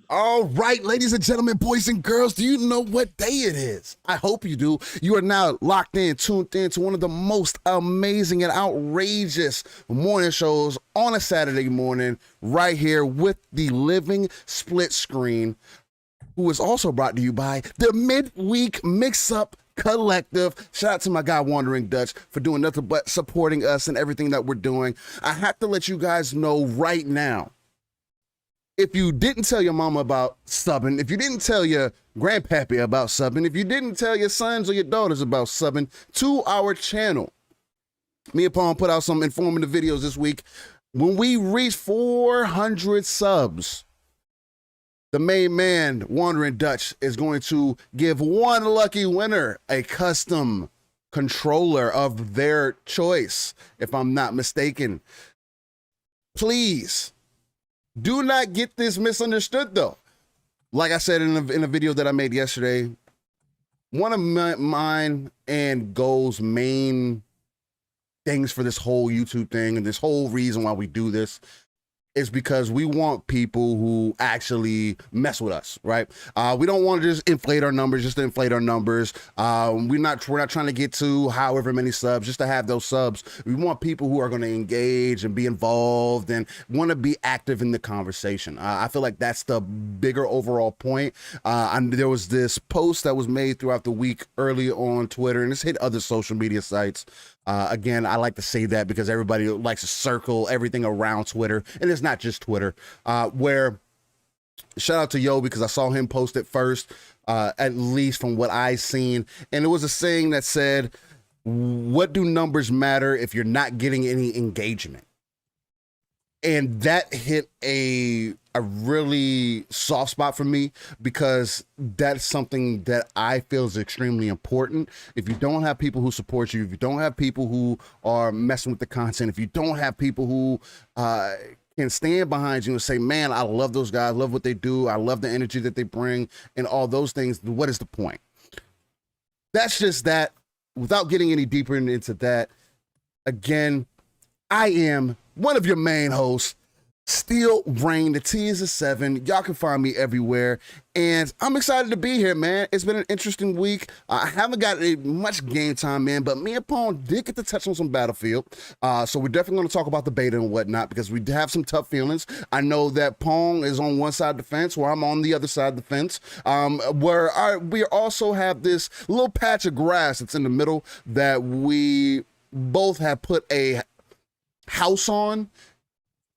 All right, ladies and gentlemen, boys and girls, do you know what day it is? I hope you do. You are now locked in, tuned in to one of the most amazing and outrageous morning shows on a Saturday morning, right here with the Living SplitScreen, who is also brought to you by the Midweek Mix-Up Collective. Shout out to my guy Wandering Dutch for doing nothing but supporting us and everything that we're doing. I have to let you guys know right now, if you didn't tell your mama about subbing, if you didn't tell your grandpappy about subbing, if you didn't tell your sons or your daughters about subbing to our channel, me and Pong put out some informative videos this week. When we reach 400 subs, the main man, Wandering Dutch, is going to give one lucky winner a custom controller of their choice, if I'm not mistaken. Please do not get this misunderstood, though. Like I said in a video that I made yesterday, one of mine and Go's main things for this whole YouTube thing and this whole reason why we do this is because we want people who actually mess with us, right? We don't want to just inflate our numbers, just to inflate our numbers. We're not trying to get to however many subs, just to have those subs. We want people who are going to engage and be involved and want to be active in the conversation. I feel like that's the bigger overall point. And there was this post that was made throughout the week early on Twitter, and it's hit other social media sites. Again, I like to say that because everybody likes to circle everything around Twitter, and it's not just Twitter, where shout out to Yo, because I saw him post it first, at least from what I seen. And it was a saying that said, what do numbers matter if you're not getting any engagement? And that hit a really soft spot for me, because that's something that I feel is extremely important. If you don't have people who support you, if you don't have people who are messing with the content, if you don't have people who can stand behind you and say, man, I love those guys, love what they do, I love the energy that they bring, and all those things, what is the point? That's just that. Without getting any deeper into that, again, I am one of your main hosts, Steel Brain. The T is a 7. Y'all can find me everywhere, and I'm excited to be here, man. It's been an interesting week. I haven't got much game time in, but me and Pong did get to touch on some Battlefield, so we're definitely going to talk about the beta and whatnot, because we have some tough feelings. I know that Pong is on one side of the fence, where I'm on the other side of the fence, where we also have this little patch of grass that's in the middle that we both have put a house on,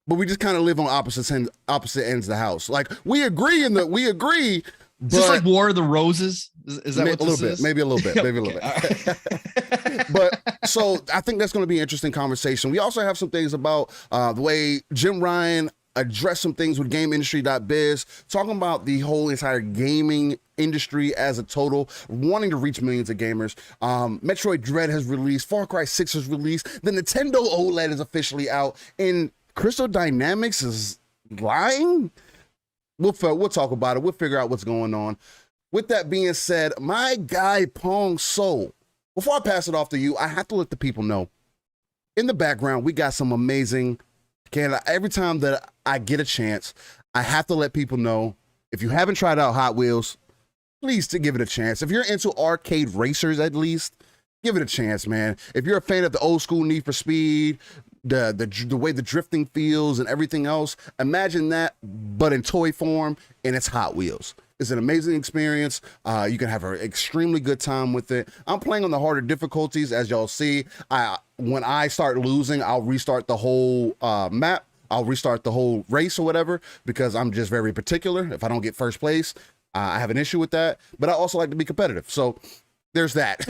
but we just kind of live on opposite ends of the house. Like, we agree, but is this like War of the Roses? Is that what this is? Maybe a little bit, maybe a little bit. But so I think that's going to be an interesting conversation. We also have some things about the way Jim Ryan addressed some things with GameIndustry.biz, talking about the whole entire gaming industry as a total, wanting to reach millions of gamers. Metroid Dread has released, Far Cry 6 has released, the Nintendo OLED is officially out, and Crystal Dynamics is lying. We'll talk about it. We'll figure out what's going on. With that being said, my guy Pong Soul, before I pass it off to you, I have to let the people know, in the background, we got some amazing, every time that I get a chance, I have to let people know, if you haven't tried out Hot Wheels, please to give it a chance. If you're into arcade racers, at least, give it a chance, man. If you're a fan of the old school Need for Speed, the way the drifting feels and everything else, imagine that, but in toy form, and it's Hot Wheels. It's an amazing experience. You can have an extremely good time with it. I'm playing on the harder difficulties, as y'all see. When I start losing, I'll restart the whole map. I'll restart the whole race or whatever, because I'm just very particular. If I don't get first place, I have an issue with that. But I also like to be competitive. So there's that.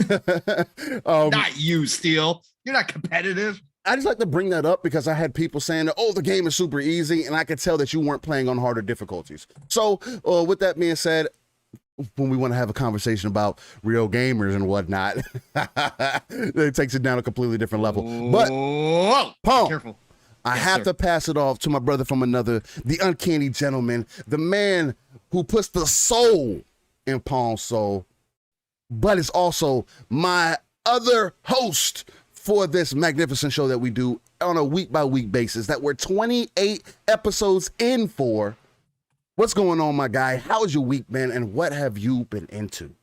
Not you, Steel. You're not competitive. I just like to bring that up because I had people saying that, oh, the game is super easy, and I could tell that you weren't playing on harder difficulties. So with that being said, when we want to have a conversation about real gamers and whatnot, it takes it down a completely different level. But Pong, careful. I have to pass it off to my brother from another, the uncanny gentleman, the man who puts the soul in Pong's soul, but it's also my other host for this magnificent show that we do on a week-by-week basis that we're 28 episodes in for. What's going on, my guy? How's your week been, and what have you been into?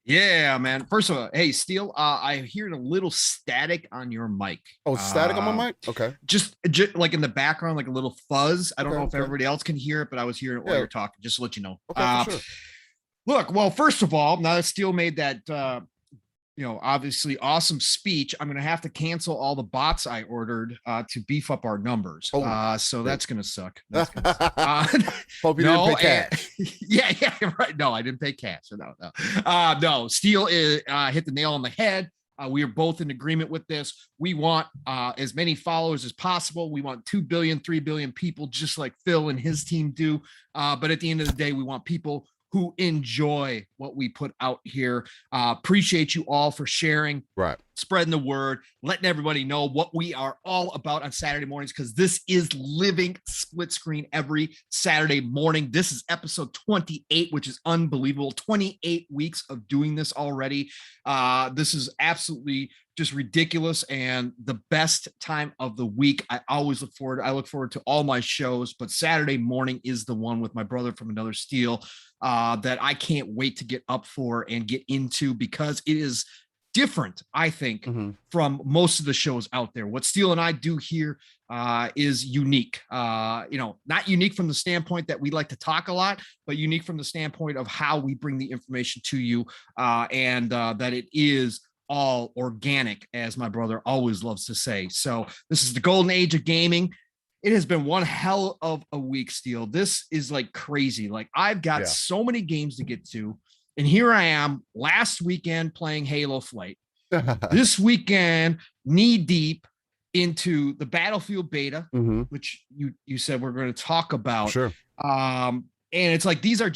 Yeah, man. First of all, hey, Steel, I hear a little static on your mic. Oh, static on my mic? Okay. Just like in the background, like a little fuzz. I don't know if okay. everybody else can hear it, but I was hearing it while you're talking, just to let you know. Okay, for sure. Look, well, first of all, now that Steel made that obviously awesome speech, I'm going to have to cancel all the bots I ordered to beef up our numbers. So that's going to suck. That's gonna suck. Hope you didn't pay cash. Yeah, right. No, I didn't pay cash. No. Steel hit the nail on the head. We are both in agreement with this. We want as many followers as possible. We want 2 billion, 3 billion people, just like Phil and his team do. But at the end of the day, we want people who enjoy what we put out here. Appreciate you all for sharing, right? Spreading the word, letting everybody know what we are all about on Saturday mornings, because this is Living Split Screen every Saturday morning. This is episode 28, which is unbelievable. 28 weeks of doing this already. This is absolutely just ridiculous and the best time of the week. I look forward to all my shows, but Saturday morning is the one with my brother from another Steel that I can't wait to get up for and get into, because it is different, I think, from most of the shows out there. What Steel and I do here is unique. Not unique from the standpoint that we like to talk a lot, but unique from the standpoint of how we bring the information to you, and that it is all organic, as my brother always loves to say. So this is the golden age of gaming. It has been one hell of a week, Steel. This is like crazy. Like, I've got so many games to get to. And here I am last weekend playing Halo Flight. This weekend, knee deep into the Battlefield beta, which you said we're going to talk about. Sure. And it's like, these are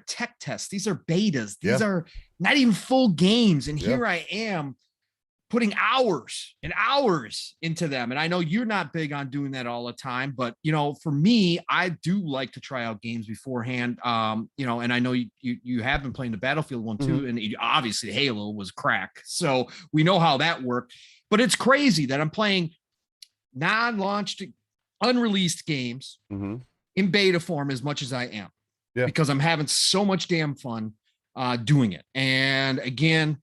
tech tests. These are betas. These are not even full games. And here I am putting hours and hours into them. And I know you're not big on doing that all the time, but for me, I do like to try out games beforehand. And I know you have been playing the Battlefield one too. And obviously Halo was crack. So we know how that worked, but it's crazy that I'm playing non-launched, unreleased games in beta form as much as I am, because I'm having so much damn fun doing it. And again,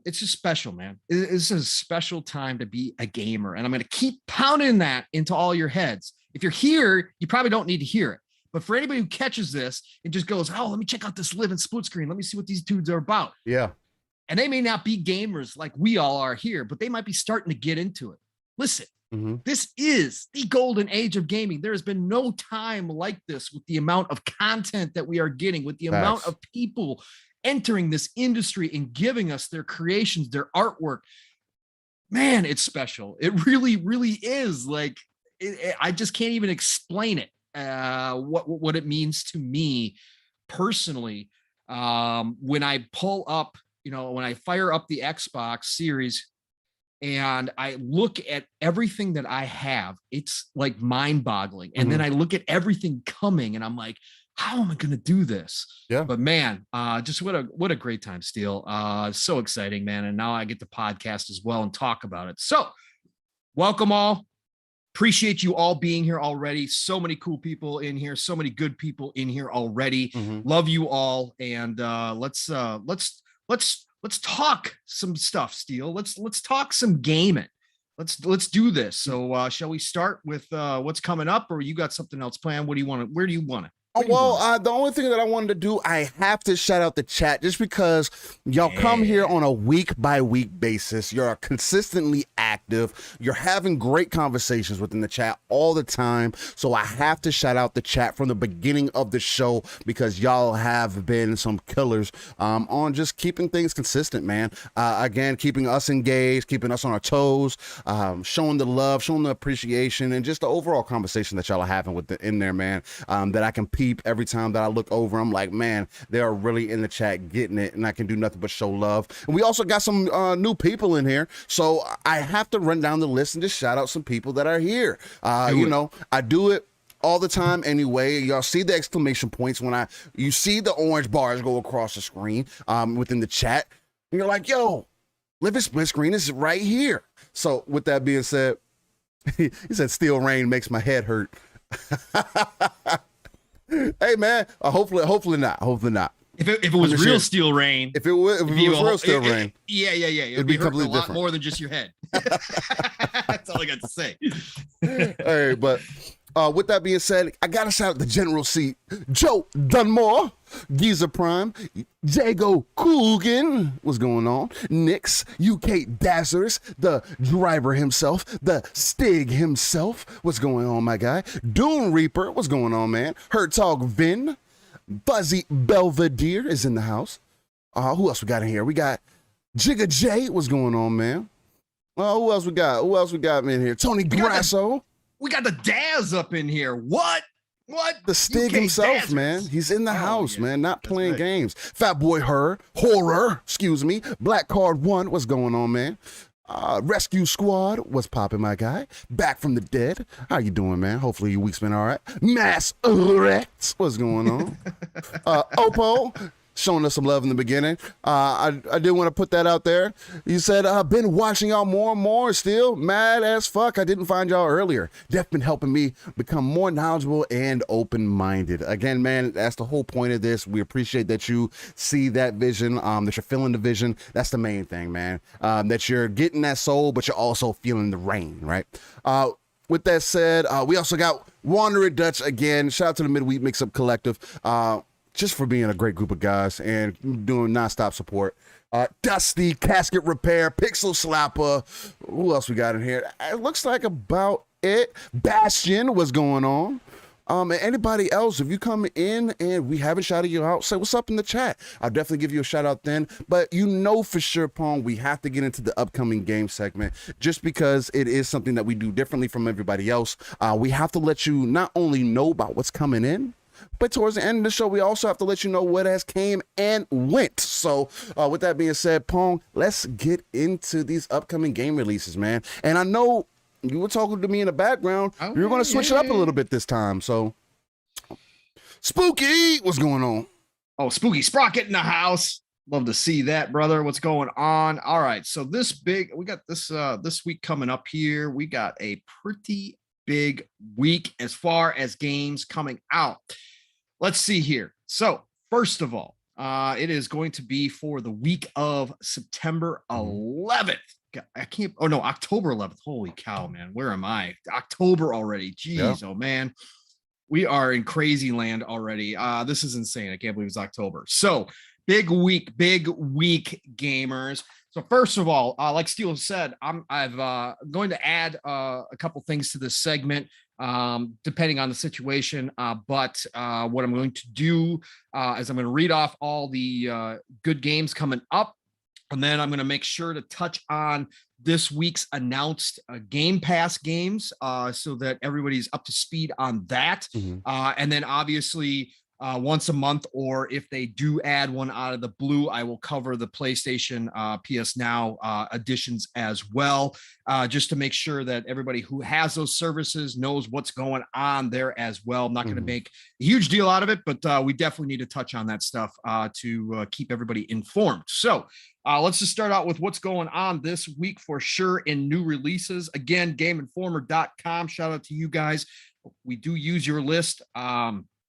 it's just special, man. It's a special time to be a gamer. And I'm going to keep pounding that into all your heads. If you're here, you probably don't need to hear it. But for anybody who catches this and just goes, oh, let me check out this Living Split Screen. Let me see what these dudes are about. Yeah. And they may not be gamers like we all are here, but they might be starting to get into it. Listen, this is the golden age of gaming. There has been no time like this, with the amount of content that we are getting, with the amount of people entering this industry and giving us their creations, their artwork. Man, it's special. It really, really is. Like, I just can't even explain it, what it means to me personally. When I pull up, when I fire up the Xbox Series and I look at everything that I have, it's like mind-boggling. And then I look at everything coming and I'm like, how am I going to do this? Yeah. But man, just what a great time, Steel. So exciting, man. And now I get to podcast as well and talk about it. So welcome all. Appreciate you all being here already. So many cool people in here. So many good people in here already. Love you all. And let's talk some stuff, Steel. Let's talk some gaming. Let's do this. So shall we start with what's coming up, or you got something else planned? Where do you want it? Well, the only thing that I wanted to do, I have to shout out the chat, just because y'all come here on a week-by-week basis. You're consistently active. You're having great conversations within the chat all the time. So I have to shout out the chat from the beginning of the show, because y'all have been some killers on just keeping things consistent, man. Again, keeping us engaged, keeping us on our toes, showing the love, showing the appreciation, and just the overall conversation that y'all are having in there, man, that I can peep every time that I look over. I'm like, man, they are really in the chat getting it, and I can do nothing but show love. And we also got some new people in here, so I have to run down the list and just shout out some people that are here. I do it all the time anyway. Y'all see the exclamation points when you see the orange bars go across the screen within the chat, and you're like, yo, Living Split Screen is right here. So with that being said, he said, "Steel rain makes my head hurt." Hey man, hopefully not. Hopefully not. If it was real steel rain, if it was real steel rain, yeah, it'd be hurting a lot more than just your head. That's all I got to say. All right, but with that being said, I gotta shout out the General Seat, Joe Dunmore, Giza Prime, Jago Coogan, what's going on? Nix, UK Dazzers, the driver himself, the Stig himself, what's going on, my guy? Dune Reaper, what's going on, man? Hertog Vin, Buzzy Belvedere is in the house. Who else we got in here? We got Jigga J, what's going on, man? Who else we got? Who else we got in here? Tony Grasso. We got the Daz up in here. What? The Stig himself, man. He's in the house, man, not playing games. Fat Boy Horror, excuse me. Black Card 1, what's going on, man? Rescue Squad, what's popping, my guy? Back from the dead. How you doing, man? Hopefully your week's been all right. Mass Rex, what's going on? Oppo, showing us some love in the beginning. I did want to put that out there. You said, I've been watching y'all more and more, still mad as fuck. I didn't find y'all earlier. Def been helping me become more knowledgeable and open-minded. Again, man, that's the whole point of this. We appreciate that you see that vision, that you're feeling the vision. That's the main thing, man. That you're getting that soul, but you're also feeling the rain, right? With that said, we also got Wanderer Dutch again. Shout out to the Midweek Mix-Up Collective. Just for being a great group of guys and doing nonstop support. Dusty, Casket Repair, Pixel Slapper. Who else we got in here? It looks like about it. Bastion, what's going on? And anybody else, if you come in and we haven't shouted you out, say what's up in the chat. I'll definitely give you a shout out then. But you know for sure, Pong, we have to get into the upcoming game segment just because it is something that we do differently from everybody else. We have to let you not only know about what's coming in, but towards the end of the show, we also have to let you know what has came and went. So with that being said, Pong, let's get into these upcoming game releases, man. And I know you were talking to me in the background. You're going to switch it up a little bit this time. So Spooky, what's going on? Oh, Spooky Sprocket in the house. Love to see that, brother. What's going on? All right. So we got this week coming up here. We got a pretty big week as far as games coming out. Let's see here. So first of all, it is going to be for the week of September 11th. October 11th. Holy cow, man. Where am I? October already. Jeez, Oh man. We are in crazy land already. This is insane. I can't believe it's October. So big week, gamers. So first of all, like Steele said, I'm going to add a couple things to this segment, depending on the situation. But what I'm going to do is I'm going to read off all the good games coming up, and then I'm going to make sure to touch on this week's announced Game Pass games, so that everybody's up to speed on that. And then obviously, once a month, or if they do add one out of the blue, I will cover the PlayStation PS Now editions as well, just to make sure that everybody who has those services knows what's going on there as well. I'm not going to make a huge deal out of it, but we definitely need to touch on that stuff to keep everybody informed. So let's just start out with what's going on this week for sure in new releases. Again, GameInformer.com. Shout out to you guys. We do use your list.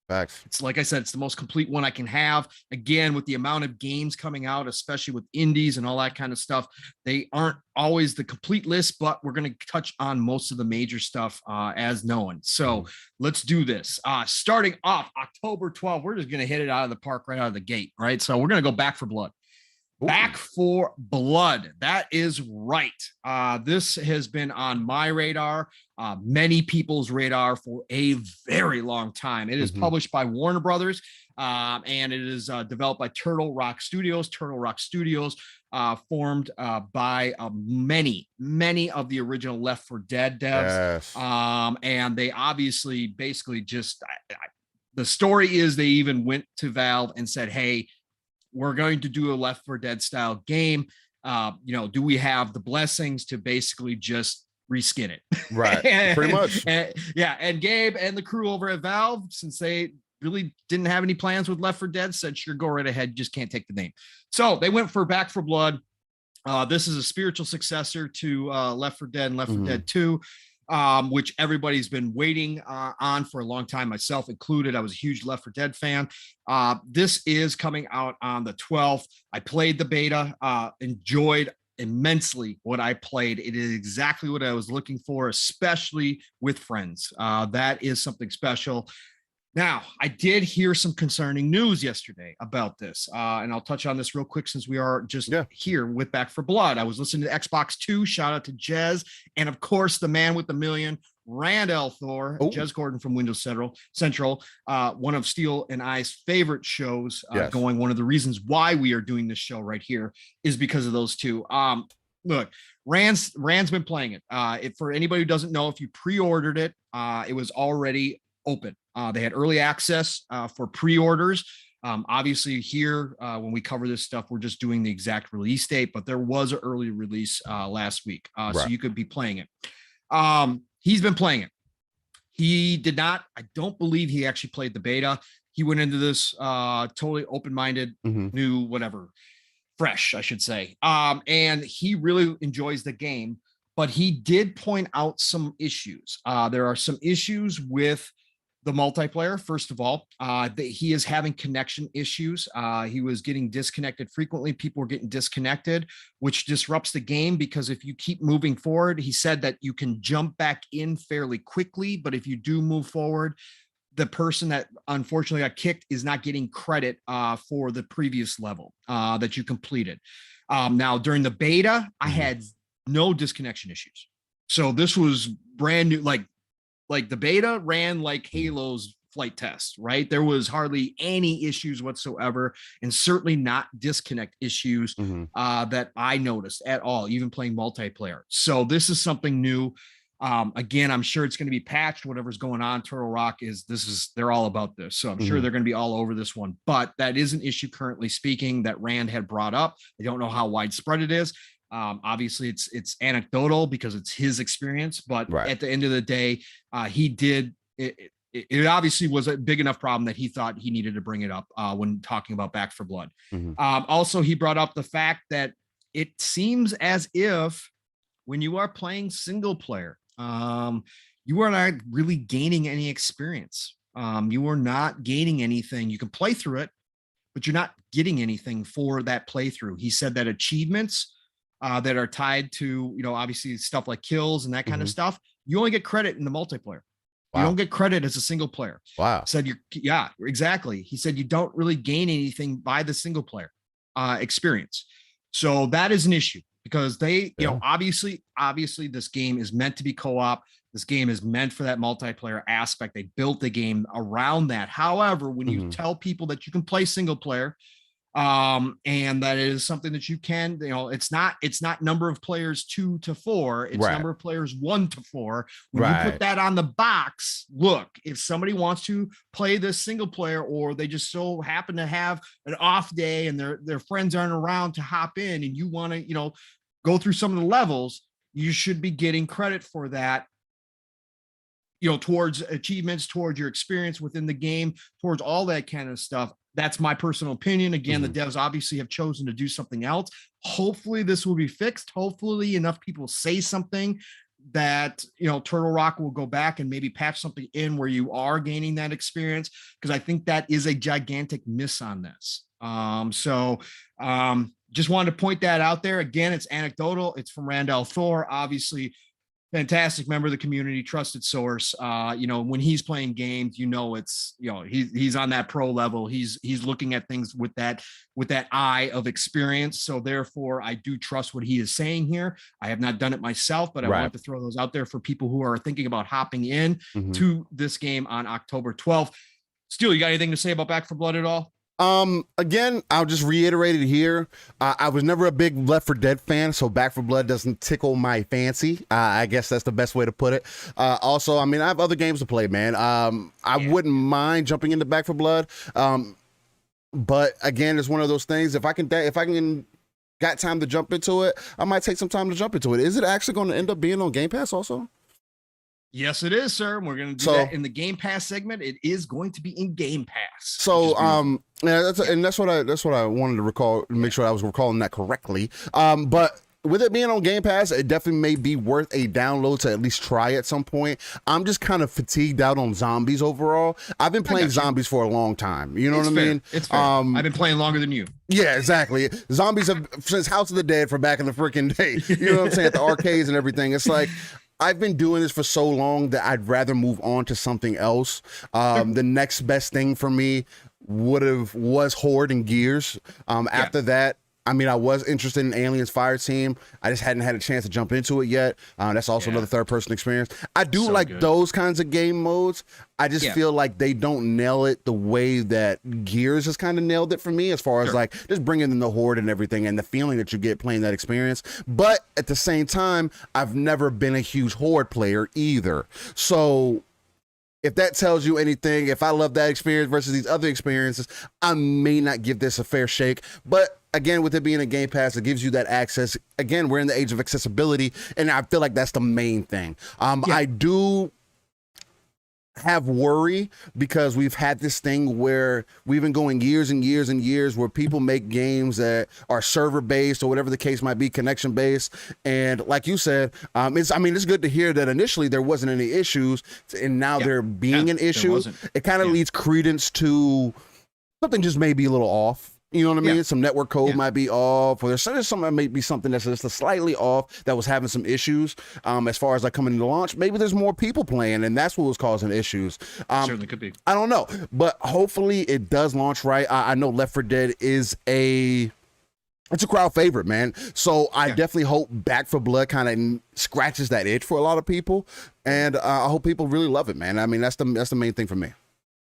Facts. It's like I said, it's the most complete one I can have. Again, with the amount of games coming out, especially with indies and all that kind of stuff, they aren't always the complete list, but we're going to touch on most of the major stuff as known. So let's do this. Starting off October 12th, we're just going to hit it out of the park right out of the gate, right? So we're going to go Back for Blood. Back for Blood. That is right. This has been on my radar, many people's radar for a very long time. It is published by Warner Brothers, and it is developed by Turtle Rock Studios. Turtle Rock Studios, formed by many of the original Left 4 Dead devs. Yes. And they obviously basically just, the story is they even went to Valve and said, hey, we're going to do a Left 4 Dead style game. Do we have the blessings to basically just reskin it? Right. Pretty much. And Gabe and the crew over at Valve, since they really didn't have any plans with Left 4 Dead, said, sure, go right ahead. Just can't take the name. So they went for Back for Blood. This is a spiritual successor to Left 4 Dead and Left 4 Dead 2. which everybody's been waiting on for a long time, myself included. I was a huge Left 4 Dead fan. This is coming out on the 12th. I played the beta, enjoyed immensely what I played. It is exactly what I was looking for, especially with friends. That is something special. Now, I did hear some concerning news yesterday about this, and I'll touch on this real quick since we are just here with Back 4 Blood. I was listening to Xbox 2, shout out to Jez, and of course, the man with the million, Rand Thor, Jez Gordon from Windows Central, one of Steel and I's favorite shows going. One of the reasons why we are doing this show right here is because of those two. Look, Rand's been playing it. For anybody who doesn't know, if you pre-ordered it, it was already open. They had early access for pre-orders. Obviously here, when we cover this stuff, we're just doing the exact release date, but there was an early release last week. So you could be playing it. He's been playing it. He did not, I don't believe he actually played the beta. He went into this totally open-minded, new, whatever, fresh, I should say. And he really enjoys the game, but he did point out some issues. There are some issues with the multiplayer. First of all, that he is having connection issues. He was getting disconnected frequently. People were getting disconnected, which disrupts the game because if you keep moving forward, he said that you can jump back in fairly quickly, but if you do move forward, the person that unfortunately got kicked is not getting credit for the previous level that you completed. Now, during the beta, I had no disconnection issues. So this was brand new, like the beta ran like Halo's flight test, right? There was hardly any issues whatsoever, and certainly not disconnect issues that I noticed at all, even playing multiplayer. So this is something new. Again, I'm sure it's going to be patched. Whatever's going on, Turtle Rock they're all about this. So I'm sure they're going to be all over this one, but that is an issue currently speaking that Rand had brought up. I don't know how widespread it is. Obviously it's anecdotal because it's his experience, but at the end of the day, he did it obviously was a big enough problem that he thought he needed to bring it up when talking about Back 4 Blood. Also, he brought up the fact that it seems as if when you are playing single player, you are not really gaining any experience. You are not gaining anything. You can play through it, but you're not getting anything for that playthrough. He said that achievements that are tied to, obviously stuff like kills and that kind of stuff, you only get credit in the multiplayer. You don't get credit as a single player. Said yeah, exactly. He said you don't really gain anything by the single player experience. So that is an issue because they, obviously this game is meant to be co-op. This game is meant for that multiplayer aspect. They built the game around that. However, when you tell people that you can play single player, and that is something that you can, it's not number of players 2 to 4, it's number of players 1 to 4. When you put that on the box, look, if somebody wants to play this single player, or they just so happen to have an off day and their friends aren't around to hop in, and you want to, go through some of the levels, you should be getting credit for that, towards achievements, towards your experience within the game, towards all that kind of stuff. That's my personal opinion. Again, the devs obviously have chosen to do something else. Hopefully this will be fixed. Hopefully enough people say something that, Turtle Rock will go back and maybe patch something in where you are gaining that experience. Because I think that is a gigantic miss on this. Just wanted to point that out there. Again, it's anecdotal. It's from Randall Thor, obviously fantastic member of the community, trusted source. When he's playing games, it's, he's on that pro level. He's looking at things with that eye of experience. So therefore I do trust what he is saying here. I have not done it myself, but I want to throw those out there for people who are thinking about hopping in to this game on October 12th. Steel, you got anything to say about Back 4 Blood at all? Again, I'll just reiterate it here. I was never a big Left 4 Dead fan, so Back 4 Blood doesn't tickle my fancy. I guess that's the best way to put it. Also, I have other games to play, man. I wouldn't mind jumping into Back 4 Blood. But again, it's one of those things. If I can got time to jump into it, I might take some time to jump into it. Is it actually going to end up being on Game Pass also? Yes, it is, sir. We're going to do that in the Game Pass segment. It is going to be in Game Pass. So, that's what I wanted to recall, make sure I was recalling that correctly. But with it being on Game Pass, it definitely may be worth a download to at least try at some point. I'm just kind of fatigued out on zombies overall. I've been playing zombies for a long time. You know what I mean? It's fair. I've been playing longer than you. Yeah, exactly. Zombies have since House of the Dead for back in the freaking day. You know what I'm saying? At the arcades and everything. It's like, I've been doing this for so long that I'd rather move on to something else. The next best thing for me was Horde and Gears. After that, I mean, I was interested in Aliens Fireteam. I just hadn't had a chance to jump into it yet. That's also another third-person experience. I do like those kinds of game modes. I just feel like they don't nail it the way that Gears has kind of nailed it for me, as far as like just bringing in the Horde and everything and the feeling that you get playing that experience. But at the same time, I've never been a huge Horde player either. So if that tells you anything, if I love that experience versus these other experiences, I may not give this a fair shake. But again, with it being a Game Pass, it gives you that access. Again, we're in the age of accessibility, and I feel like that's the main thing. I do have worry because we've had this thing where we've been going years and years and years where people make games that are server based or whatever the case might be, connection based. And like you said, it's good to hear that initially there wasn't any issues, and now there being an issue. It kind of leads credence to something just may be a little off. You know what I mean? Some network code might be off, or there's something that may be something that's just slightly off that was having some issues as far as like coming into launch. Maybe there's more people playing, and that's what was causing issues. Certainly could be. I don't know, but hopefully it does launch right. I know Left 4 Dead is it's a crowd favorite, man. So I definitely hope Back 4 Blood kind of scratches that itch for a lot of people, and I hope people really love it, man. I mean, that's the main thing for me.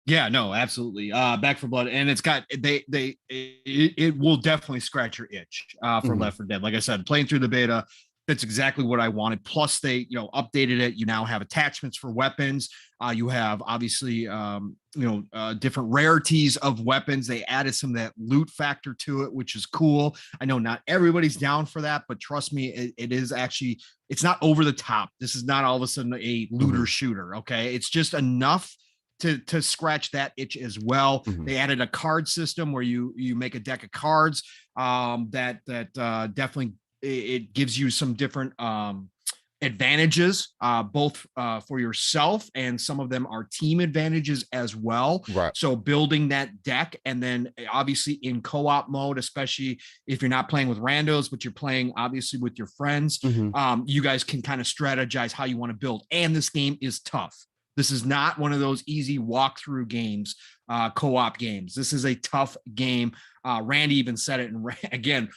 Yeah, no, absolutely. Back 4 Blood, and it's got it will definitely scratch your itch for Left 4 Dead. Like I said, playing through the beta, that's exactly what I wanted. Plus, they updated it. You now have attachments for weapons. You have obviously different rarities of weapons. They added some of that loot factor to it, which is cool. I know not everybody's down for that, but trust me, it is actually, it's not over the top. This is not all of a sudden a looter shooter. Okay, it's just enough to scratch that itch as well. They added a card system where you make a deck of cards that definitely it gives you some different advantages, both for yourself, and some of them are team advantages as well. Right. So building that deck, and then obviously in co-op mode, especially if you're not playing with randos, but you're playing obviously with your friends, you guys can kind of strategize how you want to build. And this game is tough. This is not one of those easy walkthrough games, co-op games. This is a tough game. Randy even said it. And again,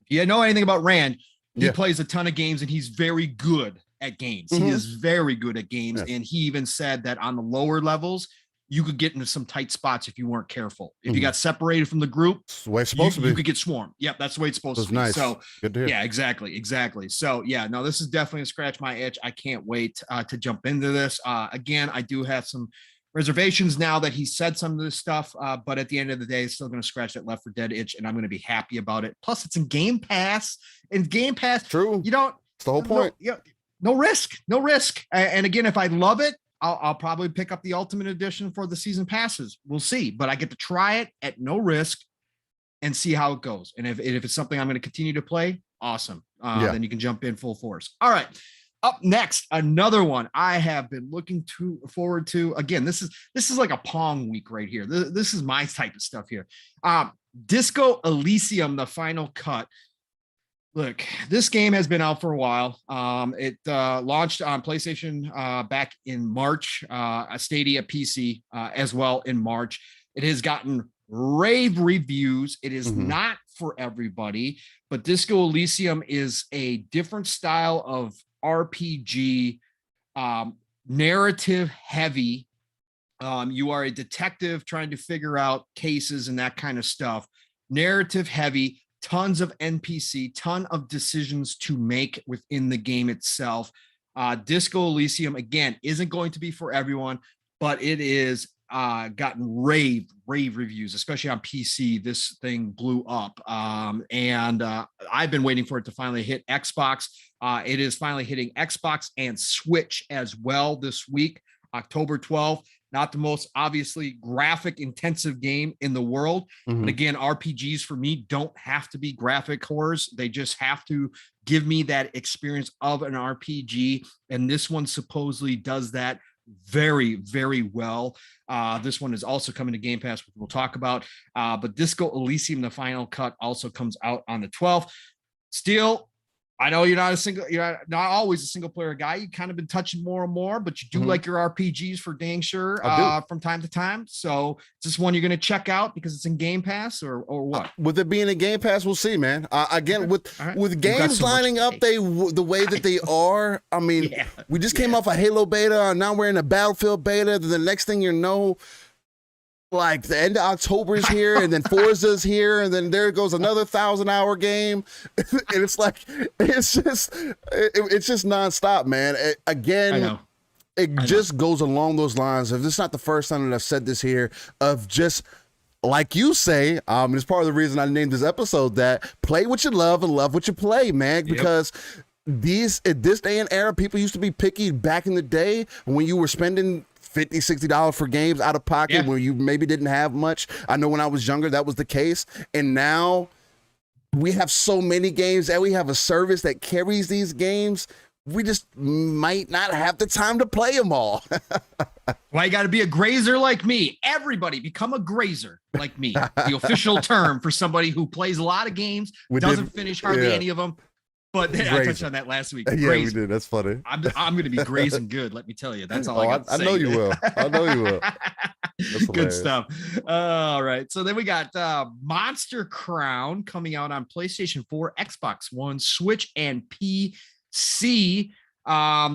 if you know anything about Rand, he plays a ton of games and he's very good at games. He is very good at games. And he even said that on the lower levels, you could get into some tight spots if you weren't careful. If you got separated from the group, that's the way it's supposed to be. You could get swarmed. Yep, that's the way it's supposed to be. Nice. So good to hear. Yeah, exactly. So yeah, no, this is definitely a scratch my itch. I can't wait to jump into this. Again, I do have some reservations now that he said some of this stuff, but at the end of the day, it's still going to scratch that Left 4 Dead itch, and I'm going to be happy about it. Plus, it's in Game Pass. And Game Pass, true. You don't. It's the whole point. No risk. And again, if I love it, I'll probably pick up the Ultimate Edition for the season passes. We'll see, but I get to try it at no risk and see how it goes. And if it's something I'm going to continue to play, awesome. Then you can jump in full force. All right. Up next, another one I have been looking forward to. Again, this is like a Pong week right here. This is my type of stuff here. Disco Elysium, the final cut. Look, this game has been out for a while. It launched on PlayStation back in March, a Stadia PC as well in March. It has gotten rave reviews. It is not for everybody, but Disco Elysium is a different style of RPG, narrative heavy. You are a detective trying to figure out cases and that kind of stuff. Narrative heavy. Tons of NPC, ton of decisions to make within the game itself. Disco Elysium, again, isn't going to be for everyone, but it is gotten rave reviews, especially on PC. This thing blew up. And I've been waiting for it to finally hit Xbox. It is finally hitting Xbox and Switch as well this week, October 12th. not the most obviously graphic intensive game in the world. Mhm. But again, RPGs for me don't have to be graphic horrors. They just have to give me that experience of an RPG. And this one supposedly does that very, very well. This one is also coming to Game Pass, which we'll talk about. But Disco Elysium, the final cut, also comes out on the 12th. Steel, I know you're not always a single player guy. You've kind of been touching more and more, but you do like your RPGs for dang sure from time to time. So is this one you're going to check out because it's in Game Pass or what? With it being in Game Pass, we'll see, man. Again, with games so lining up the way that they are, I mean, we just came off a Halo beta, and now we're in a Battlefield beta. The next thing you know, like the end of October is here, and then Forza's here, and then there goes another 1,000-hour game, and it's like it's just nonstop, man. It just goes along those lines. If this is not the first time that I've said this here, of just like you say, it's part of the reason I named this episode that play what you love and love what you play, man. Because this day and era, people used to be picky back in the day when you were spending $50, $60 for games out of pocket where you maybe didn't have much. I know when I was younger, that was the case. And now we have so many games and we have a service that carries these games. We just might not have the time to play them all. Well, you got to be a grazer like me. Everybody become a grazer like me. The official term for somebody who plays a lot of games, doesn't finish hardly any of them. But I touched on that last week. Yeah, we did. That's funny. I'm going to be grazing good. Let me tell you. That's all I got to say. I know you will. I know you will. Good stuff. All right. So then we got Monster Crown coming out on PlayStation 4, Xbox One, Switch, and PC.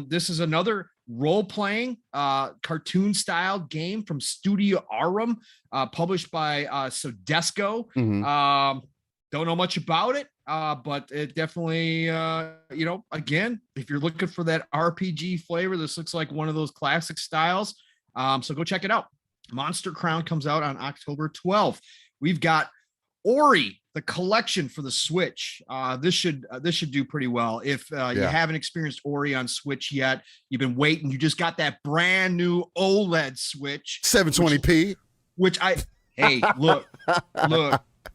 This is another role-playing cartoon-style game from Studio Arum, published by Sodesco. Don't know much about it. But it definitely, again, if you're looking for that RPG flavor, this looks like one of those classic styles. So go check it out. Monster Crown comes out on October 12th. We've got Ori, the collection for the Switch. This should do pretty well. If you haven't experienced Ori on Switch yet, you've been waiting. You just got that brand new OLED Switch, 720p.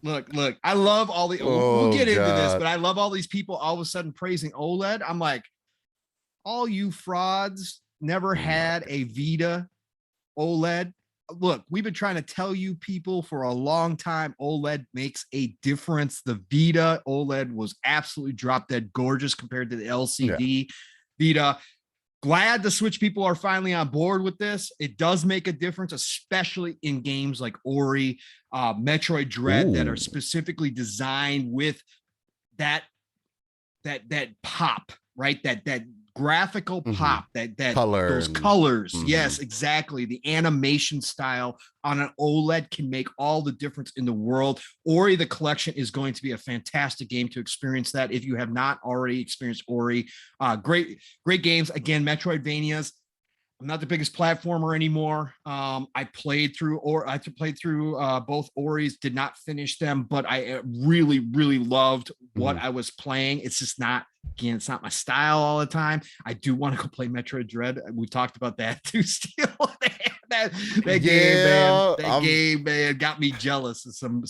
Look, I love all the, we'll get into this, but I love all these people all of a sudden praising OLED. I'm like, all you frauds never had a Vita OLED. Look, we've been trying to tell you people for a long time, OLED makes a difference. The Vita OLED was absolutely drop dead gorgeous compared to the LCD Vita. Glad the Switch people are finally on board with this. It does make a difference, especially in games like Ori, Metroid Dread, that are specifically designed with that pop, right? That graphical pop, that those colors. Yes, exactly. The animation style on an OLED can make all the difference in the world. Ori the Collection is going to be a fantastic game to experience that. If you have not already experienced Ori, great games. Again, Metroidvanias. I'm not the biggest platformer anymore. I played through both Oris, did not finish them, but I really, really loved what I was playing. It's just not, again, it's not my style all the time. I do want to go play Metroid Dread. We talked about that too, Steel. that game, man, got me jealous of some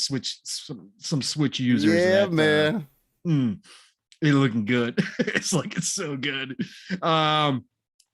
Switch users. Yeah, man. It's looking good. It's so good.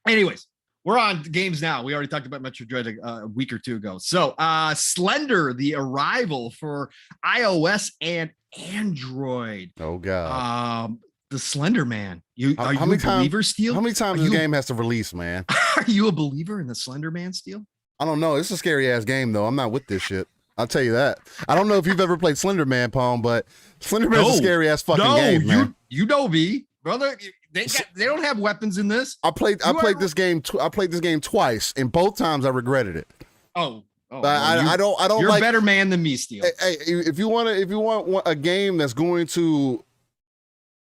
Anyways. We're on games now. We already talked about Metroid Dread a week or two ago. So Slender, the Arrival for iOS and Android. Oh, God. The Slender Man. Are you a believer, Steel? How many times this game has to release, man? Are you a believer in the Slender Man, Steel? I don't know. It's a scary-ass game, though. I'm not with this shit. I'll tell you that. I don't know if you've ever played Slender Man, Pong, but Slender Man's a scary-ass fucking game, man. You know me, brother. They don't have weapons in this. I played this game twice, and both times I regretted it. I don't. You're a better man than me, Steel. Hey, if you want a game that's going to,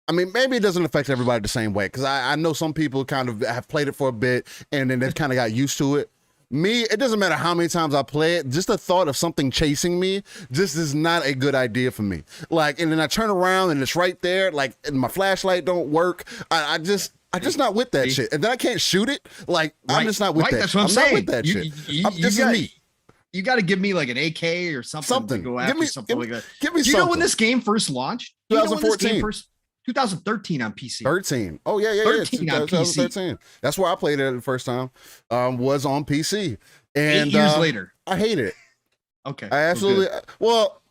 I mean, maybe it doesn't affect everybody the same way, because I know some people kind of have played it for a bit and then they've kind of got used to it. Me, it doesn't matter how many times I play it. Just the thought of something chasing me just is not a good idea for me. Like, and then I turn around and it's right there. Like, and my flashlight don't work. I I'm just not with that shit. And then I can't shoot it. Like, right. I'm just not with that. That's what I'm saying. Not with that shit. This is me. You got to give me like an AK or something to go after something like that. Give me Do you know when this game first launched? 2014. 2013 on PC. 13. Oh, yeah. 13 on PC. That's where I played it the first time. Was on PC. And 8 years later. I hate it. Okay. I absolutely, well,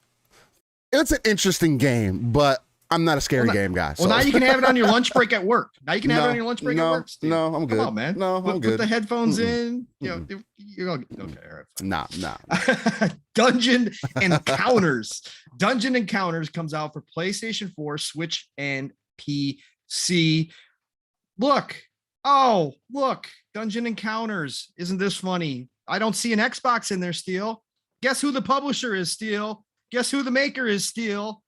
it's an interesting game, but I'm not a scary game guy. Well, now you can have it on your lunch break at work. Now you can have it on your lunch break at work. Steve. No, I'm good. Come on, man. No, I'm good. Put the headphones in. You know, you're going to okay. All right. Nah. Dungeon Encounters. Dungeon Encounters comes out for PlayStation 4, Switch, and PC. Look. Dungeon Encounters. Isn't this funny? I don't see an Xbox in there, Steel. Guess who the publisher is, Steel? Guess who the maker is, Steel?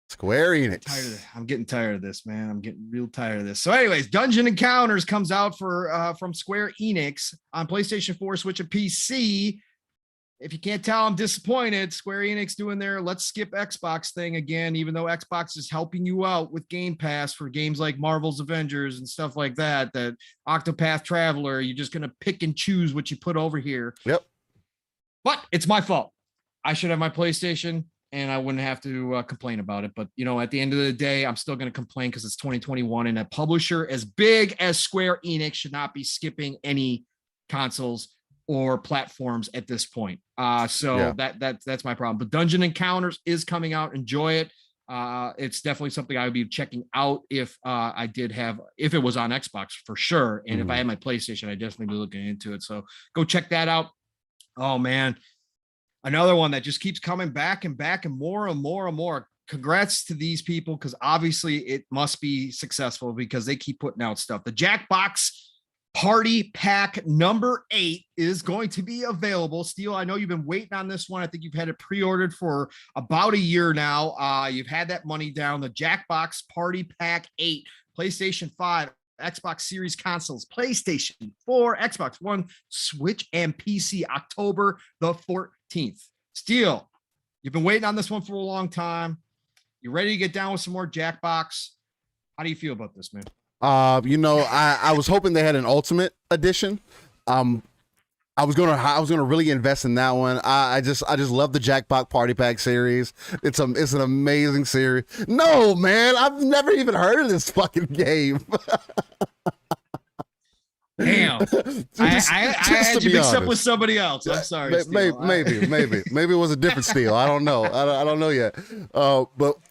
Square Enix. I'm getting tired of this, man. I'm getting real tired of this. So anyways, Dungeon Encounters comes out from Square Enix on PlayStation 4, Switch, and PC. If you can't tell, I'm disappointed. Square Enix doing their let's skip Xbox thing again, even though Xbox is helping you out with Game Pass for games like Marvel's Avengers and stuff like that, that Octopath Traveler. You're just going to pick and choose what you put over here. Yep. But it's my fault. I should have my PlayStation and I wouldn't have to complain about it. But, you know, at the end of the day, I'm still going to complain because it's 2021 and a publisher as big as Square Enix should not be skipping any consoles or platforms at this point. That's my problem. But Dungeon Encounters is coming out. Enjoy it. It's definitely something I would be checking out if if it was on Xbox for sure. And if I had my PlayStation, I'd definitely be looking into it. So go check that out. Oh man. Another one that just keeps coming back and more and more. Congrats to these people, because obviously it must be successful because they keep putting out stuff. The Jackbox Party Pack number 8 is going to be available. Steel, I know you've been waiting on this one. I think you've had it pre-ordered for about a year now. You've had that money down. The Jackbox Party Pack 8, PlayStation 5, Xbox Series consoles, PlayStation 4, Xbox One, Switch, and PC, October the 14th. Steel, you've been waiting on this one for a long time. You ready to get down with some more Jackbox? How do you feel about this, man? I was hoping they had an Ultimate Edition. I was gonna really invest in that one. I just love the Jackbox Party Pack series. It's an amazing series. No, man, I've never even heard of this fucking game. Damn, I had you mixed up with somebody else. I'm sorry. Maybe it was a different Steel. I don't know. I don't know yet.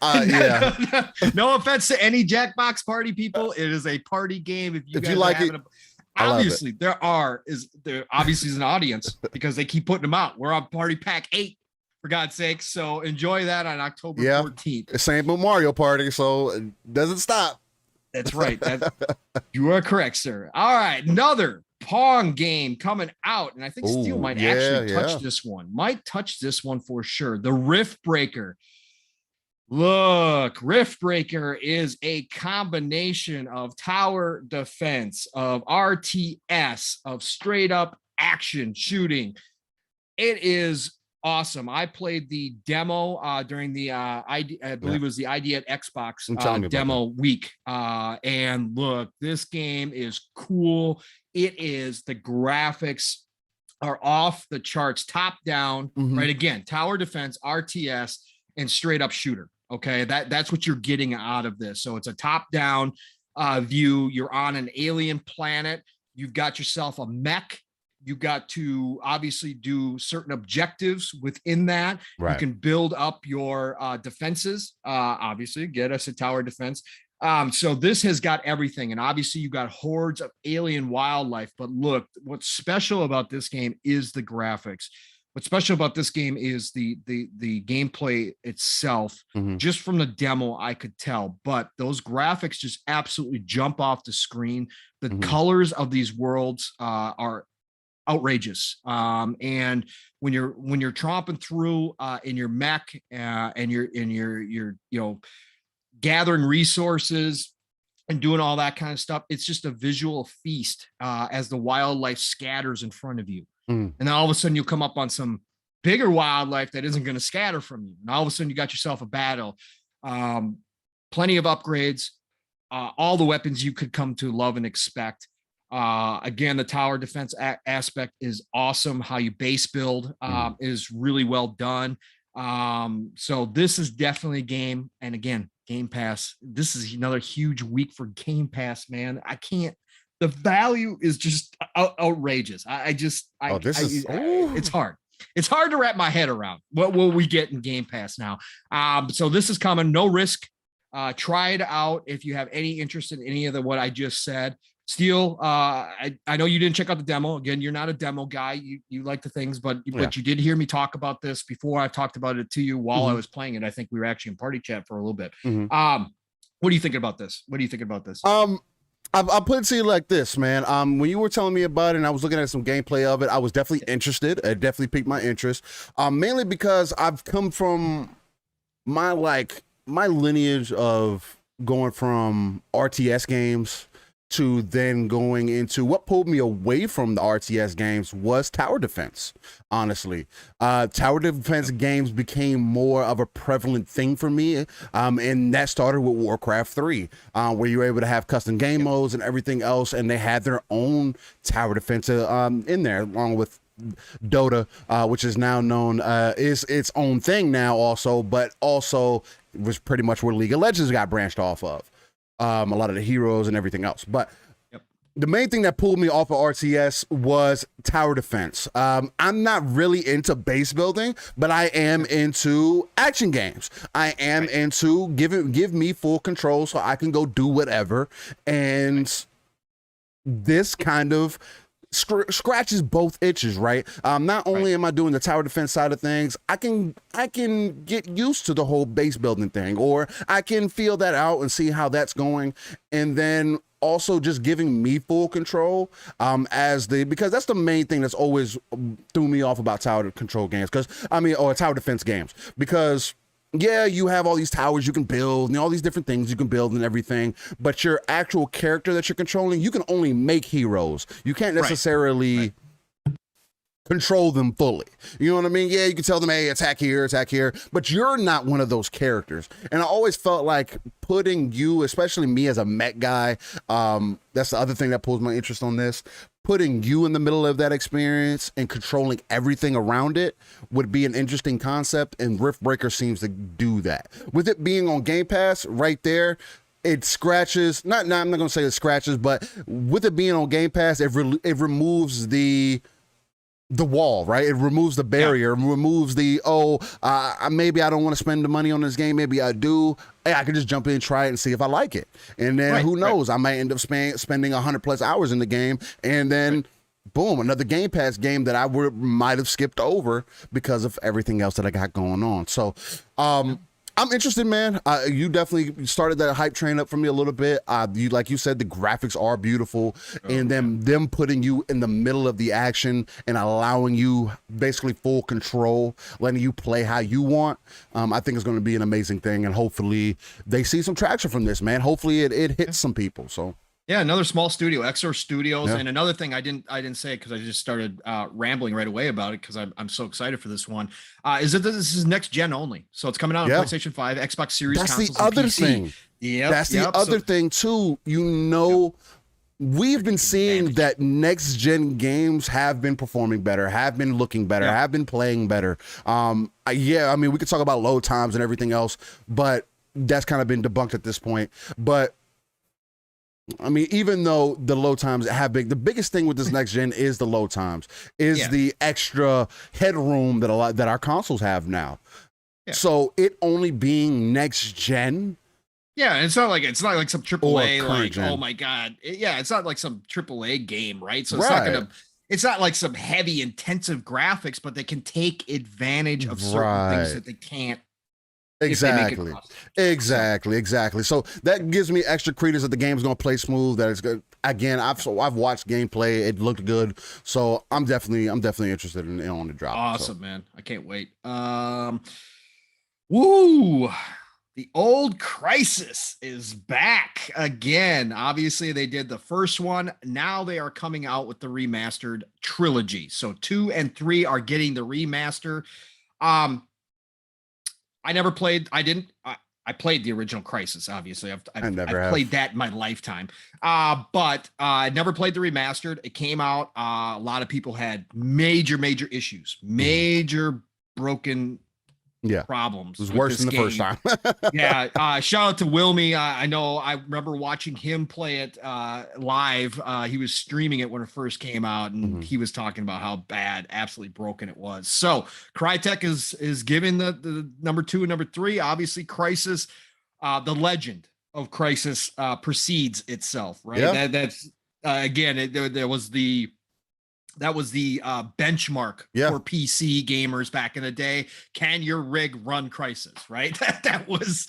Yeah. No offense to any Jackbox Party people. It is a party game. If you like it. Obviously, there obviously is an audience because they keep putting them out. We're on Party Pack 8, for God's sake. So enjoy that on October 14th. Same with Mario Party, so it doesn't stop. That's right. You are correct, sir. All right, another Pong game coming out, and I think Steel might actually touch this one. Might touch this one for sure. The Rift Breaker. Look, Rift Breaker is a combination of tower defense, of RTS, of straight up action shooting. It is awesome. I played the demo during the I believe it was the ID at Xbox demo week. And look, this game is cool. The graphics are off the charts, top down, right? Again, tower defense, RTS, and straight up shooter. Okay, that's what you're getting out of this. So it's a top-down view. You're on an alien planet. You've got yourself a mech. You've got to obviously do certain objectives within that. Right. You can build up your defenses. Obviously, get us a tower defense. So this has got everything, and obviously you got hordes of alien wildlife. But look, what's special about this game is the graphics. What's special about this game is the gameplay itself. Just from the demo, I could tell, but those graphics just absolutely jump off the screen. The colors of these worlds are outrageous. And when you're tromping through in your mech and you're gathering resources and doing all that kind of stuff, it's just a visual feast as the wildlife scatters in front of you. And then all of a sudden you'll come up on some bigger wildlife that isn't going to scatter from you. And all of a sudden you got yourself a battle. Plenty of upgrades, all the weapons you could come to love and expect. Again, the tower defense aspect is awesome. How you base build is really well done. So this is definitely a game. And again, Game Pass. This is another huge week for Game Pass, man. I can't. The value is just outrageous. It's hard. It's hard to wrap my head around what will we get in Game Pass now. So this is coming, no risk. Try it out if you have any interest in any of what I just said. Steel, I know you didn't check out the demo. Again, you're not a demo guy. You like the things, but you did hear me talk about this before. I talked about it to you while I was playing it. I think we were actually in party chat for a little bit. What are you thinking about this? I'll put it to you like this, man. When you were telling me about it and I was looking at some gameplay of it, I was definitely interested. It definitely piqued my interest. Mainly because I've come from my lineage of going from RTS games to then going into what pulled me away from the RTS games was tower defense. Honestly, tower defense games became more of a prevalent thing for me, and that started with Warcraft 3, where you were able to have custom game modes and everything else, and they had their own tower defense in there, along with Dota, which is now known is its own thing now also, but also was pretty much where League of Legends got branched off of. A lot of the heroes and everything else. But the main thing that pulled me off of RTS was tower defense. I'm not really into base building, but I am into action games. I am into give me full control so I can go do whatever. And this kind of scratches both itches, right? Not only am I doing the tower defense side of things, I can get used to the whole base building thing, or I can feel that out and see how that's going, and then also just giving me full control because that's the main thing that's always threw me off about tower control games, or tower defense games, because yeah, you have all these towers you can build and all these different things you can build and everything, but your actual character that you're controlling, you can only make heroes. You can't necessarily control them fully. You know what I mean? Yeah, you can tell them, hey, attack here, but you're not one of those characters. And I always felt like putting you, especially me as a mech guy, that's the other thing that pulls my interest on this, putting you in the middle of that experience and controlling everything around it would be an interesting concept, and Riftbreaker seems to do that. With it being on Game Pass right there, it scratches, I'm not going to say it scratches, but with it being on Game Pass, it removes the wall, right? It removes the barrier, removes the, maybe I don't want to spend the money on this game, maybe I do. Hey, I can just jump in, try it, and see if I like it. And then who knows? I might end up spending 100+ hours in the game, and then boom, another Game Pass game that I might have skipped over because of everything else that I got going on. So I'm interested, man. You definitely started that hype train up for me a little bit. Like you said, the graphics are beautiful, and then them putting you in the middle of the action and allowing you basically full control, letting you play how you want. I think it's going to be an amazing thing, and hopefully they see some traction from this, man. Hopefully it hits some people. So. Yeah, another small studio, Exor Studios. And another thing I didn't say because I just started rambling right away about it because I'm so excited for this one, is that this is next gen only. So it's coming out on PlayStation 5, Xbox Series, that's consoles, the other and PC. thing. That's the other thing too. We've been seeing that next gen games have been performing better, have been looking better, have been playing better. I mean, we could talk about load times and everything else, but that's kind of been debunked at this point. But I mean, even though the load times have been, the biggest thing with this next gen is the load times, is the extra headroom that our consoles have now. So it only being next gen. Yeah, it's not like some AAA, like gen. Oh my god. It's not like some AAA game, right? So it's not like some heavy intensive graphics, but they can take advantage of certain things that they can't. Exactly. So that gives me extra credence that the game's gonna play smooth. That it's good. Again, I've watched gameplay. It looked good. So I'm definitely interested in on the drop. Awesome, man. I can't wait. Woo! The old Crisis is back again. Obviously, they did the first one. Now they are coming out with the remastered trilogy. So 2 and 3 are getting the remaster. I never played. I I played the original Crisis. Obviously, I've never played that in my lifetime. But I never played the remastered. It came out. A lot of people had major issues, major broken problems. It was worse than the first time. Yeah. Shout out to Wilmy. I know I remember watching him play it live. He was streaming it when it first came out, and he was talking about how bad, absolutely broken it was. So Crytek is giving the number 2 and number 3. Obviously, Crisis, the legend of Crisis precedes itself, right? Yeah. That's again, that was the benchmark for PC gamers back in the day. Can your rig run Crisis, right? That was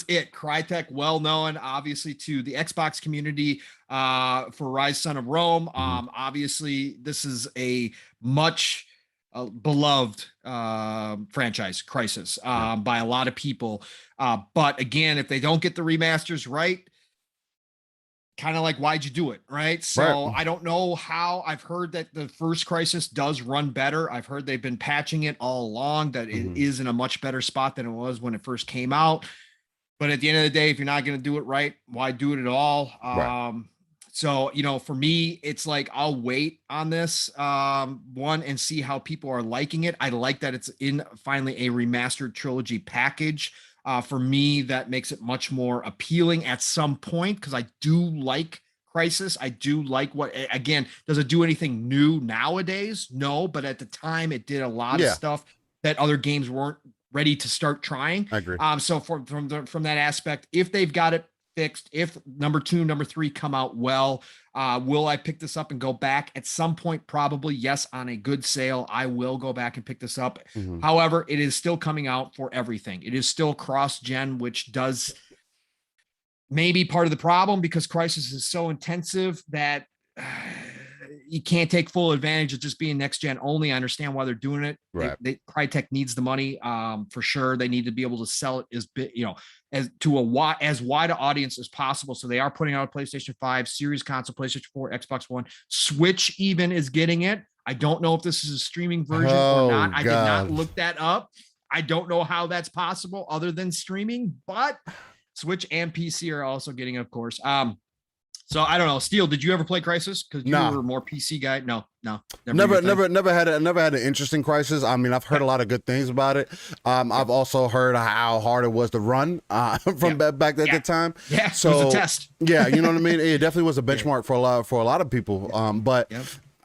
it. Crytek, well known, obviously, to the Xbox community for Rise Son of Rome. Obviously, this is a much beloved franchise, Crisis, by a lot of people. But again, if they don't get the remasters right, kind of like, why'd you do it? Right. So I don't know how. I've heard that the first Crisis does run better. I've heard they've been patching it all along, that it is in a much better spot than it was when it first came out. But at the end of the day, if you're not going to do it right, why do it at all? So, for me, it's like, I'll wait on this one and see how people are liking it. I like that it's in finally a remastered trilogy package. For me, that makes it much more appealing at some point, because I do like Crisis. I do like again, does it do anything new nowadays? No, but at the time it did a lot of stuff that other games weren't ready to start trying. I agree. So from that aspect, if they've got it fixed, if number 2, number 3 come out well, will I pick this up and go back at some point? Probably yes. On a good sale, I will go back and pick this up. However, it is still coming out for everything. It is still cross-gen, which does maybe part of the problem, because Crisis is so intensive that you can't take full advantage of just being next gen only. I understand why they're doing it. Right. Crytek needs the money for sure. They need to be able to sell it as wide an audience as possible. So they are putting out a PlayStation 5, Series console, PlayStation 4, Xbox One, Switch even is getting it. I don't know if this is a streaming version or not. I did not look that up. I don't know how that's possible other than streaming, but Switch and PC are also getting it, of course. So I don't know. Steel, did you ever play Crisis? Because you were more PC guy. No. Never had an interesting Crisis. I mean, I've heard a lot of good things about it. I've also heard how hard it was to run from back at the time. Yeah, so it was a test. Yeah, you know what I mean. It definitely was a benchmark for a lot of people. But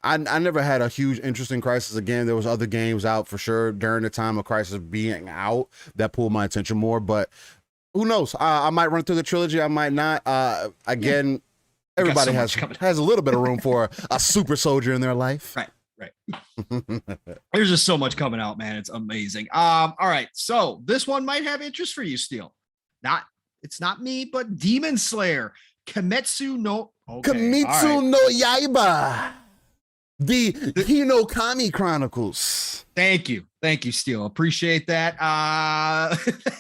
I never had a huge interest in Crisis. Again, there was other games out for sure during the time of Crisis being out that pulled my attention more. But who knows? I might run through the trilogy. I might not. Again. Everybody has a little bit of room for a super soldier in their life. Right. There's just so much coming out, man. It's amazing. All right. So this one might have interest for you, Steel. It's not me, but Demon Slayer. Kimetsu no Yaiba. The Hinokami Chronicles. Thank you, Steel. Appreciate that.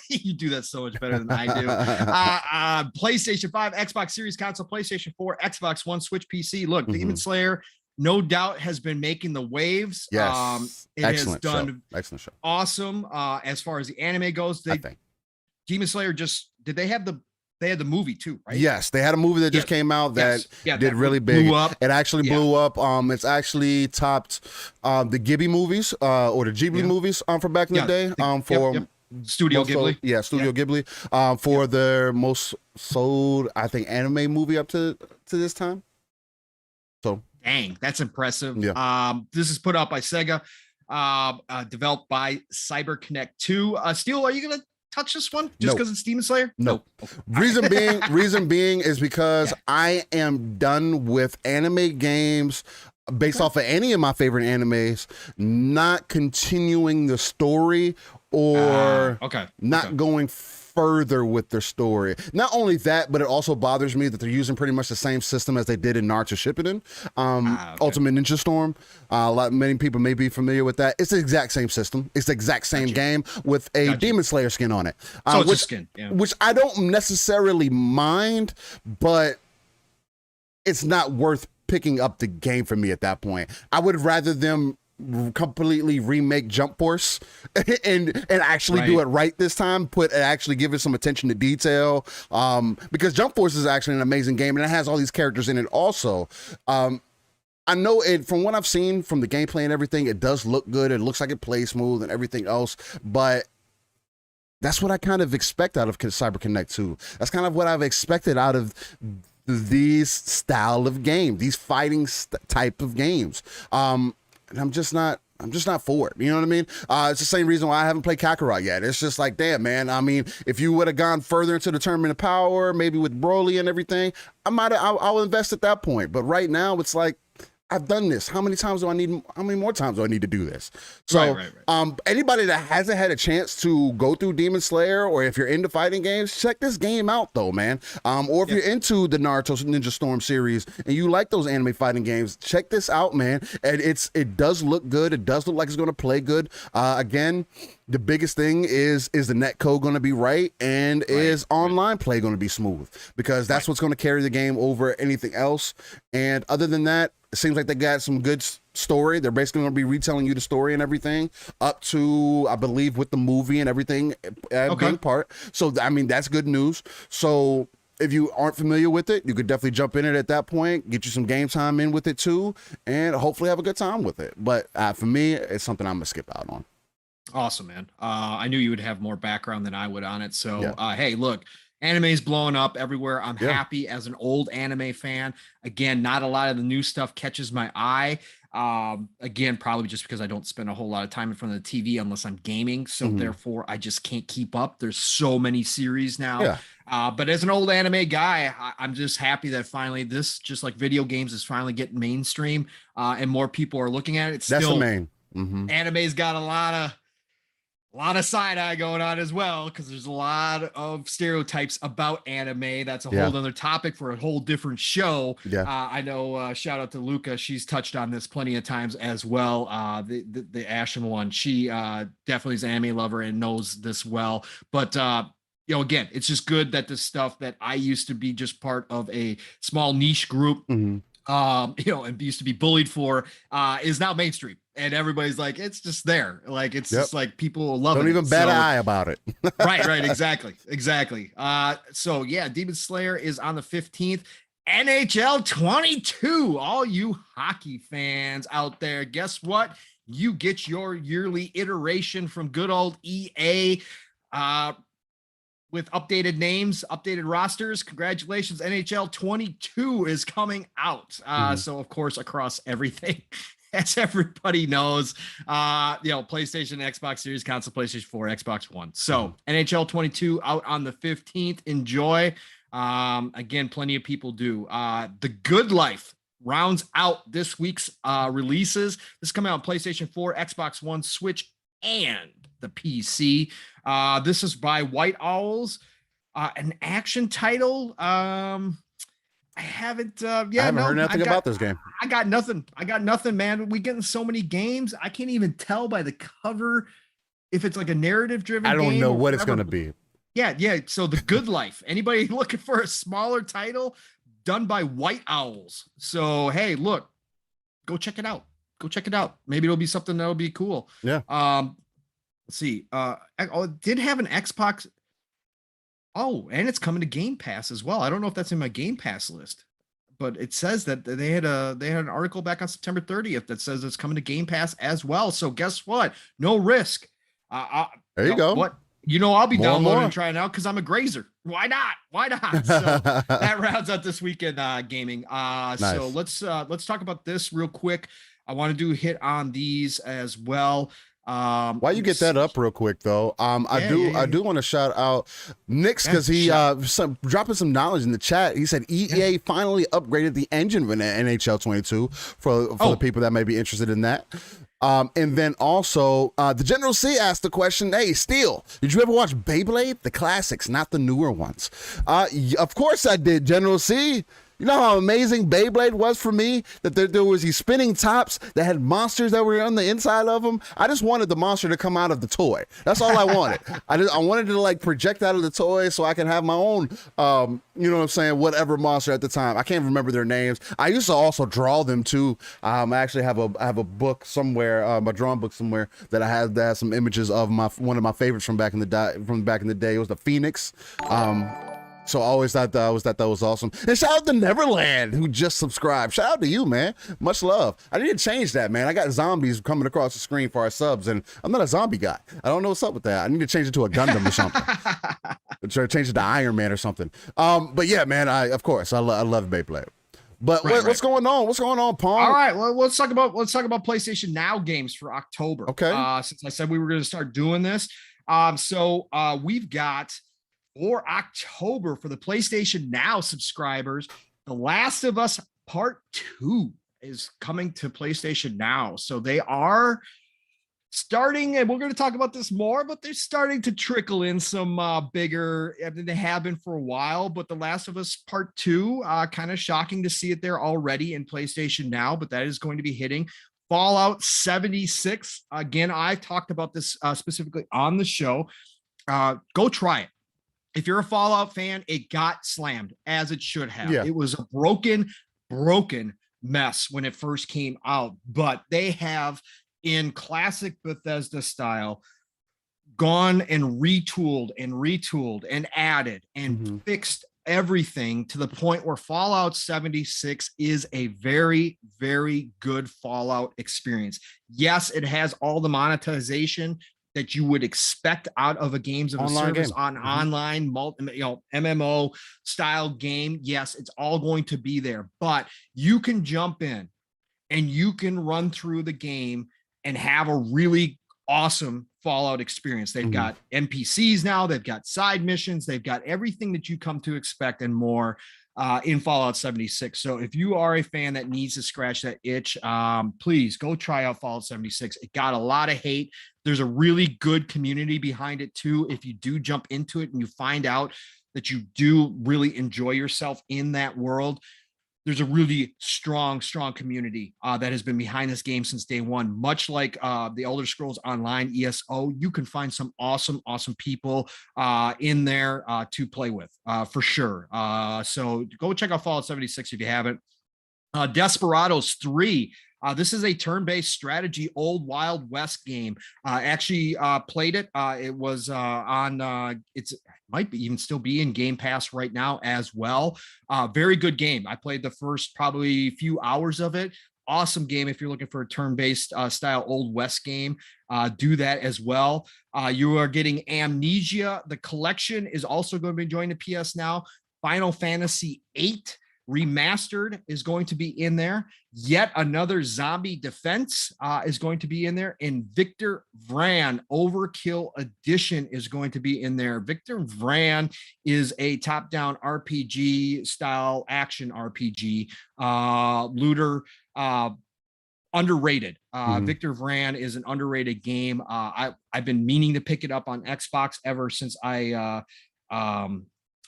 You do that so much better than I do. PlayStation 5, Xbox Series console, PlayStation 4, Xbox One, Switch, PC. Look, Demon Slayer, no doubt, has been making the waves. Yes, it has done excellent show. Awesome. As far as the anime goes, I think Demon Slayer did they have they had the movie too, right? Yes, they had a movie that just came out that did really big. Blew up. It actually blew up. It's actually topped the Ghibli movies or the Ghibli movies from back in the day. For Studio Ghibli. Studio Ghibli. For their most sold, I think, anime movie up to this time. So dang, that's impressive. Yeah. This is put out by Sega, developed by CyberConnect 2. Steel, are you gonna touch this one just because it's Demon Slayer? No. Okay. Reason being is because I am done with anime games based off of any of my favorite animes not continuing the story or not going further with their story. Not only that, but it also bothers me that they're using pretty much the same system as they did in Naruto Shippuden, Ultimate Ninja Storm. Many people may be familiar with that. It's the exact same system. It's the exact same game with a Demon Slayer skin on it. So it's a skin, which I don't necessarily mind, but it's not worth picking up the game for me at that point. I would rather them completely remake Jump Force and actually do it right this time, actually give it some attention to detail, because Jump Force is actually an amazing game and it has all these characters in it also. I know it from what I've seen from the gameplay and everything, it does look good. It looks like it plays smooth and everything else, but that's what I kind of expect out of CyberConnect 2. That's kind of what I've expected out of these style of games, these fighting type of games. And I'm just not for it. You know what I mean? It's the same reason why I haven't played Kakarot yet. It's just like, damn, man. I mean, if you would have gone further into the Tournament of Power, maybe with Broly and everything, I'll invest at that point. But right now, it's like, I've done this. How many more times do I need to do this? So, anybody that hasn't had a chance to go through Demon Slayer, or if you're into fighting games, check this game out though, man. Or if you're into the Naruto Ninja Storm series and you like those anime fighting games, check this out, man. And it does look good. It does look like it's going to play good. Again, the biggest thing is the net code going to be right, and is online play going to be smooth, because that's what's going to carry the game over anything else. And other than that, it seems like they got some good story. They're basically going to be retelling you the story and everything up to, I believe, with the movie and everything being part. So, I mean, that's good news. So if you aren't familiar with it, you could definitely jump in it at that point, get you some game time in with it too, and hopefully have a good time with it. But for me, it's something I'm going to skip out on. Awesome, man. I knew you would have more background than I would on it. So, hey, look, anime's blowing up everywhere. I'm happy as an old anime fan. Again, not a lot of the new stuff catches my eye. Again, probably just because I don't spend a whole lot of time in front of the TV unless I'm gaming. So therefore, I just can't keep up. There's so many series now. But as an old anime guy, I'm just happy that finally this, just like video games, is finally getting mainstream, and more people are looking at it. That's the main. Anime's got a lot of side eye going on as well, because there's a lot of stereotypes about anime. That's a whole other topic for a whole different show. I know, shout out to Luca. She's touched on this plenty of times as well. The Ashen one, she definitely is an anime lover and knows this well. But you know, again, it's just good that the stuff that I used to be just part of a small niche group, you know, and used to be bullied for, is now mainstream. And everybody's like, it's just there. Like, it's just like people love it. Don't even bat an eye about it. right. Exactly. So yeah, Demon Slayer is on the 15th. NHL 22. All you hockey fans out there, guess what? You get your yearly iteration from good old EA, with updated names, updated rosters. Congratulations, NHL 22 is coming out. So of course, across everything, as everybody knows, you know, PlayStation, Xbox Series, console, PlayStation 4, Xbox One. So NHL 22 out on the 15th. Enjoy. Again, plenty of people do. The Good Life rounds out this week's releases. This is coming out on PlayStation 4, Xbox One, Switch, and the PC. This is by White Owls, an action title. I haven't heard nothing about this game. I got nothing, man. We getting so many games. I can't even tell by the cover if it's like a narrative driven. I don't know what it's going to be. Yeah. So The Good Life. Anybody looking for a smaller title done by White Owls? So, hey, look, go check it out. Maybe it'll be something that'll be cool. Yeah. Let's see. It did have an Xbox. Oh, and it's coming to Game Pass as well. I don't know if that's in my Game Pass list, but it says that they had an article back on September 30th that says it's coming to Game Pass as well. So guess what? No risk. There you go. What? You know, I'll be downloading and trying out because I'm a grazer. Why not? So that rounds out this weekend gaming. Nice. So let's talk about this real quick. I want to hit on these as well. While you get that up real quick though, I do want to shout out Nick's, because he dropping some knowledge in the chat. He said EA finally upgraded the engine in NHL 22 for the people that may be interested in that. And then also the General C asked the question, hey, Steel, did you ever watch Beyblade? The classics, not the newer ones. Of course I did, General C. You know how amazing Beyblade was for me? That there was these spinning tops that had monsters that were on the inside of them. I just wanted the monster to come out of the toy. That's all I wanted. I wanted to like project out of the toy so I can have my own, you know what I'm saying, whatever monster at the time. I can't remember their names. I used to also draw them too. I actually have a book somewhere, a drawing book somewhere that I have that has some images of one of my favorites from back in the day. It was the Phoenix. So I always thought that was awesome. And shout out to Neverland who just subscribed. Shout out to you, man. Much love. I need to change that, man. I got zombies coming across the screen for our subs, and I'm not a zombie guy. I don't know what's up with that. I need to change it to a Gundam or something. Or change it to Iron Man or something. But yeah, man. Of course I love Beyblade. But what's going on? What's going on, Pong? All right, well, let's talk about PlayStation Now games for October. Okay. Since I said we were going to start doing this, so we've got. For October, for the PlayStation Now subscribers, The Last of Us Part 2 is coming to PlayStation Now. So they are starting, and we're going to talk about this more, but they're starting to trickle in some bigger, I mean, they have been for a while, but The Last of Us Part 2, kind of shocking to see it there already in PlayStation Now, but that is going to be hitting. Fallout 76, again, I talked about this specifically on the show. Go try it. If you're a Fallout fan, it got slammed as it should have. Yeah. It was a broken mess when it first came out, but they have, in classic Bethesda style, gone and retooled and added and fixed everything to the point where Fallout 76 is a very, very good Fallout experience. Yes, it has all the monetization that you would expect out of a games of a service on online, MMO style game. Yes, it's all going to be there, but you can jump in and you can run through the game and have a really awesome Fallout experience. They've got NPCs now, they've got side missions, they've got everything that you come to expect and more in Fallout 76. So if you are a fan that needs to scratch that itch, please go try out Fallout 76. It got a lot of hate. There's a really good community behind it too. If you do jump into it and you find out that you do really enjoy yourself in that world, there's a really strong community that has been behind this game since day one. Much like the Elder Scrolls Online ESO, you can find some awesome people in there to play with for sure. So go check out Fallout 76 if you haven't. Desperados 3. This is a turn-based strategy, old Wild West game. Actually played it. It was on, it might be even still be in Game Pass right now as well. Very good game. I played the first probably few hours of it. Awesome game. If you're looking for a turn-based style old West game, do that as well. You are getting Amnesia. The collection is also going to be joining the PS Now. Final Fantasy VIII Remastered is going to be in there. Yet another Zombie Defense is going to be in there. And Victor Vran Overkill Edition is going to be in there. Victor Vran is a top-down RPG style action RPG. Looter, underrated. Victor Vran is an underrated game. I've been meaning to pick it up on Xbox ever since I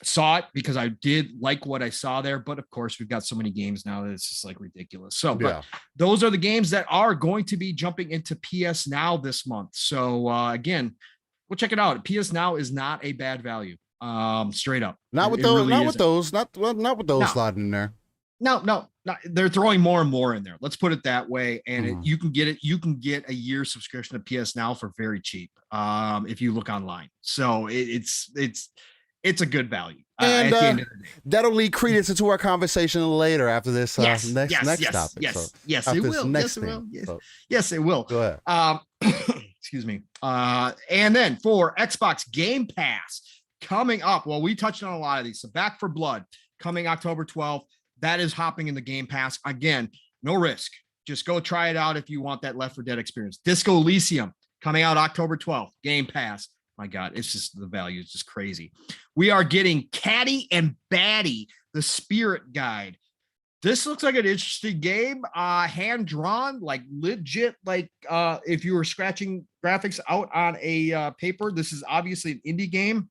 saw it, because I did like what I saw there, but of course we've got so many games now that it's just like ridiculous. So but those are the games that are going to be jumping into PS Now this month. So again, we'll check it out. PS Now is not a bad value. Straight up. Not with those sliding in there. No, they're throwing more and more in there. Let's put it that way. And you can get a year subscription to PS Now for very cheap if you look online. So it's a good value. And that'll lead credence into our conversation later after this next topic. Yes, it will. Yes, it will. Go ahead. Excuse me. And then for Xbox Game Pass coming up, well, we touched on a lot of these. So Back for Blood coming October 12th. That is hopping in the Game Pass. Again, no risk. Just go try it out if you want that Left 4 Dead experience. Disco Elysium coming out October 12th. Game Pass. My God, it's just the value is just crazy. We are getting Caddy and Batty, the Spirit Guide. This looks like an interesting game. Hand drawn, like legit, like if you were scratching graphics out on a paper. This is obviously an indie game.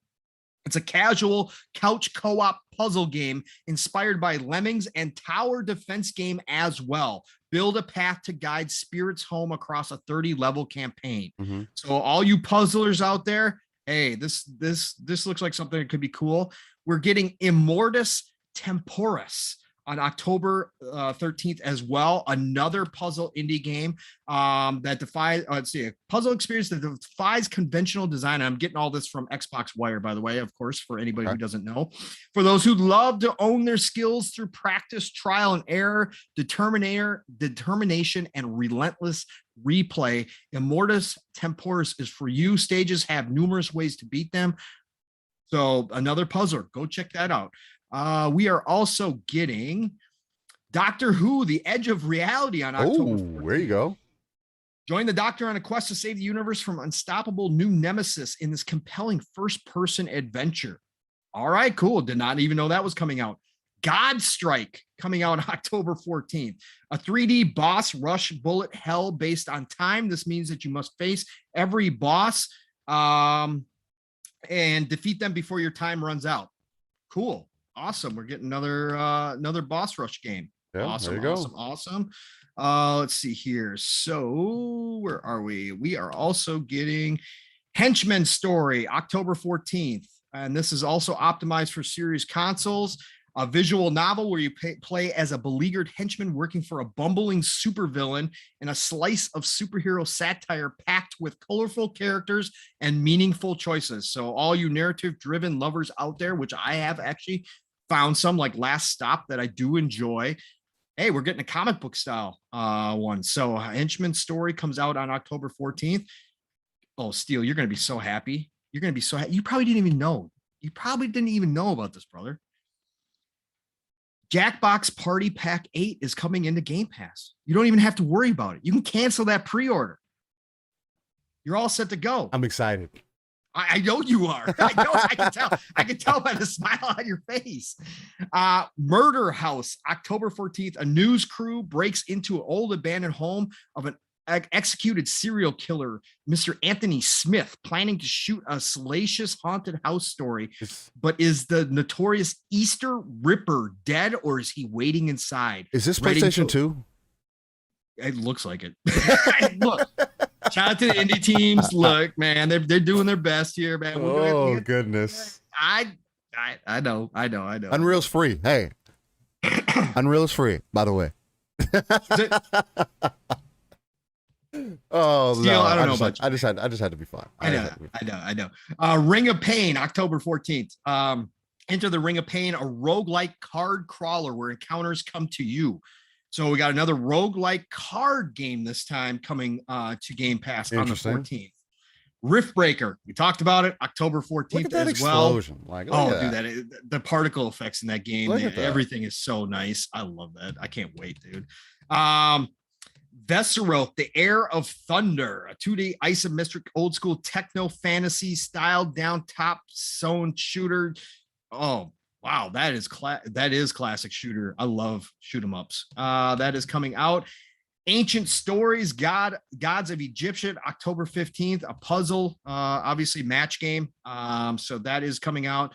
It's a casual couch co-op puzzle game inspired by Lemmings and tower defense game as well. Build a path to guide spirits home across a 30-level campaign. Mm-hmm. So all you puzzlers out there, hey, this looks like something that could be cool. We're getting Immortus Temporis on October 13th as well. Another puzzle indie game that defies, a puzzle experience that defies conventional design. I'm getting all this from Xbox Wire, by the way, of course, for anybody who doesn't know. For those who love to own their skills through practice, trial and error, determination, and relentless replay, Immortus Temporis is for you. Stages have numerous ways to beat them. So another puzzler, go check that out. We are also getting Doctor Who, The Edge of Reality on October 14th. There you go. Join the Doctor on a quest to save the universe from unstoppable new nemesis in this compelling first-person adventure. All right, cool. Did not even know that was coming out. God Strike coming out on October 14th. A 3D boss rush bullet hell based on time. This means that you must face every boss and defeat them before your time runs out. Cool. Awesome. We're getting another boss rush game. Yeah, awesome. There you go. Awesome. Let's see here. So where are we? We are also getting Henchman Story, October 14th. And this is also optimized for series consoles. A visual novel where you play as a beleaguered henchman working for a bumbling supervillain in a slice of superhero satire packed with colorful characters and meaningful choices. So all you narrative-driven lovers out there, which I have actually found some, like Last Stop, that I do enjoy. Hey, we're getting a comic book style one. So Henchman Story comes out on October 14th. Oh, Steel, you're going to be so happy. You're going to be so happy. You probably didn't even know. You probably didn't even know about this, brother. Jackbox Party Pack 8 is coming into Game Pass. You don't even have to worry about it. You can cancel that pre-order. You're all set to go. I'm excited. I know you are. I know. I can tell. I can tell by the smile on your face. Murder House, October 14th. A news crew breaks into an old abandoned home of an executed serial killer, Mr. Anthony Smith, planning to shoot a salacious haunted house story. But is the notorious Easter Ripper dead, or is he waiting inside? Is this PlayStation 2? It looks like it. Look, shout out to the indie teams. Look, man, they're doing their best here, man. Oh goodness. I know. Unreal's free. Hey, Unreal is free, by the way. Oh, Steel, no, I don't know about I just had to be fun. I know. Ring of Pain, October 14th. Enter the Ring of Pain, a roguelike card crawler where encounters come to you. So we got another roguelike card game this time coming to Game Pass on the 14th. Riftbreaker, we talked about it, October 14th as explosion. Well. Dude, the particle effects in that game, everything is so nice. I love that. I can't wait, dude. Vesseroth, the Heir of Thunder, a 2D isometric old school techno fantasy style down top zone shooter. Oh, wow, that is classic shooter. I love shoot 'em ups. That is coming out. Ancient Stories, Gods of Egyptian, October 15th, a puzzle, obviously match game. So that is coming out.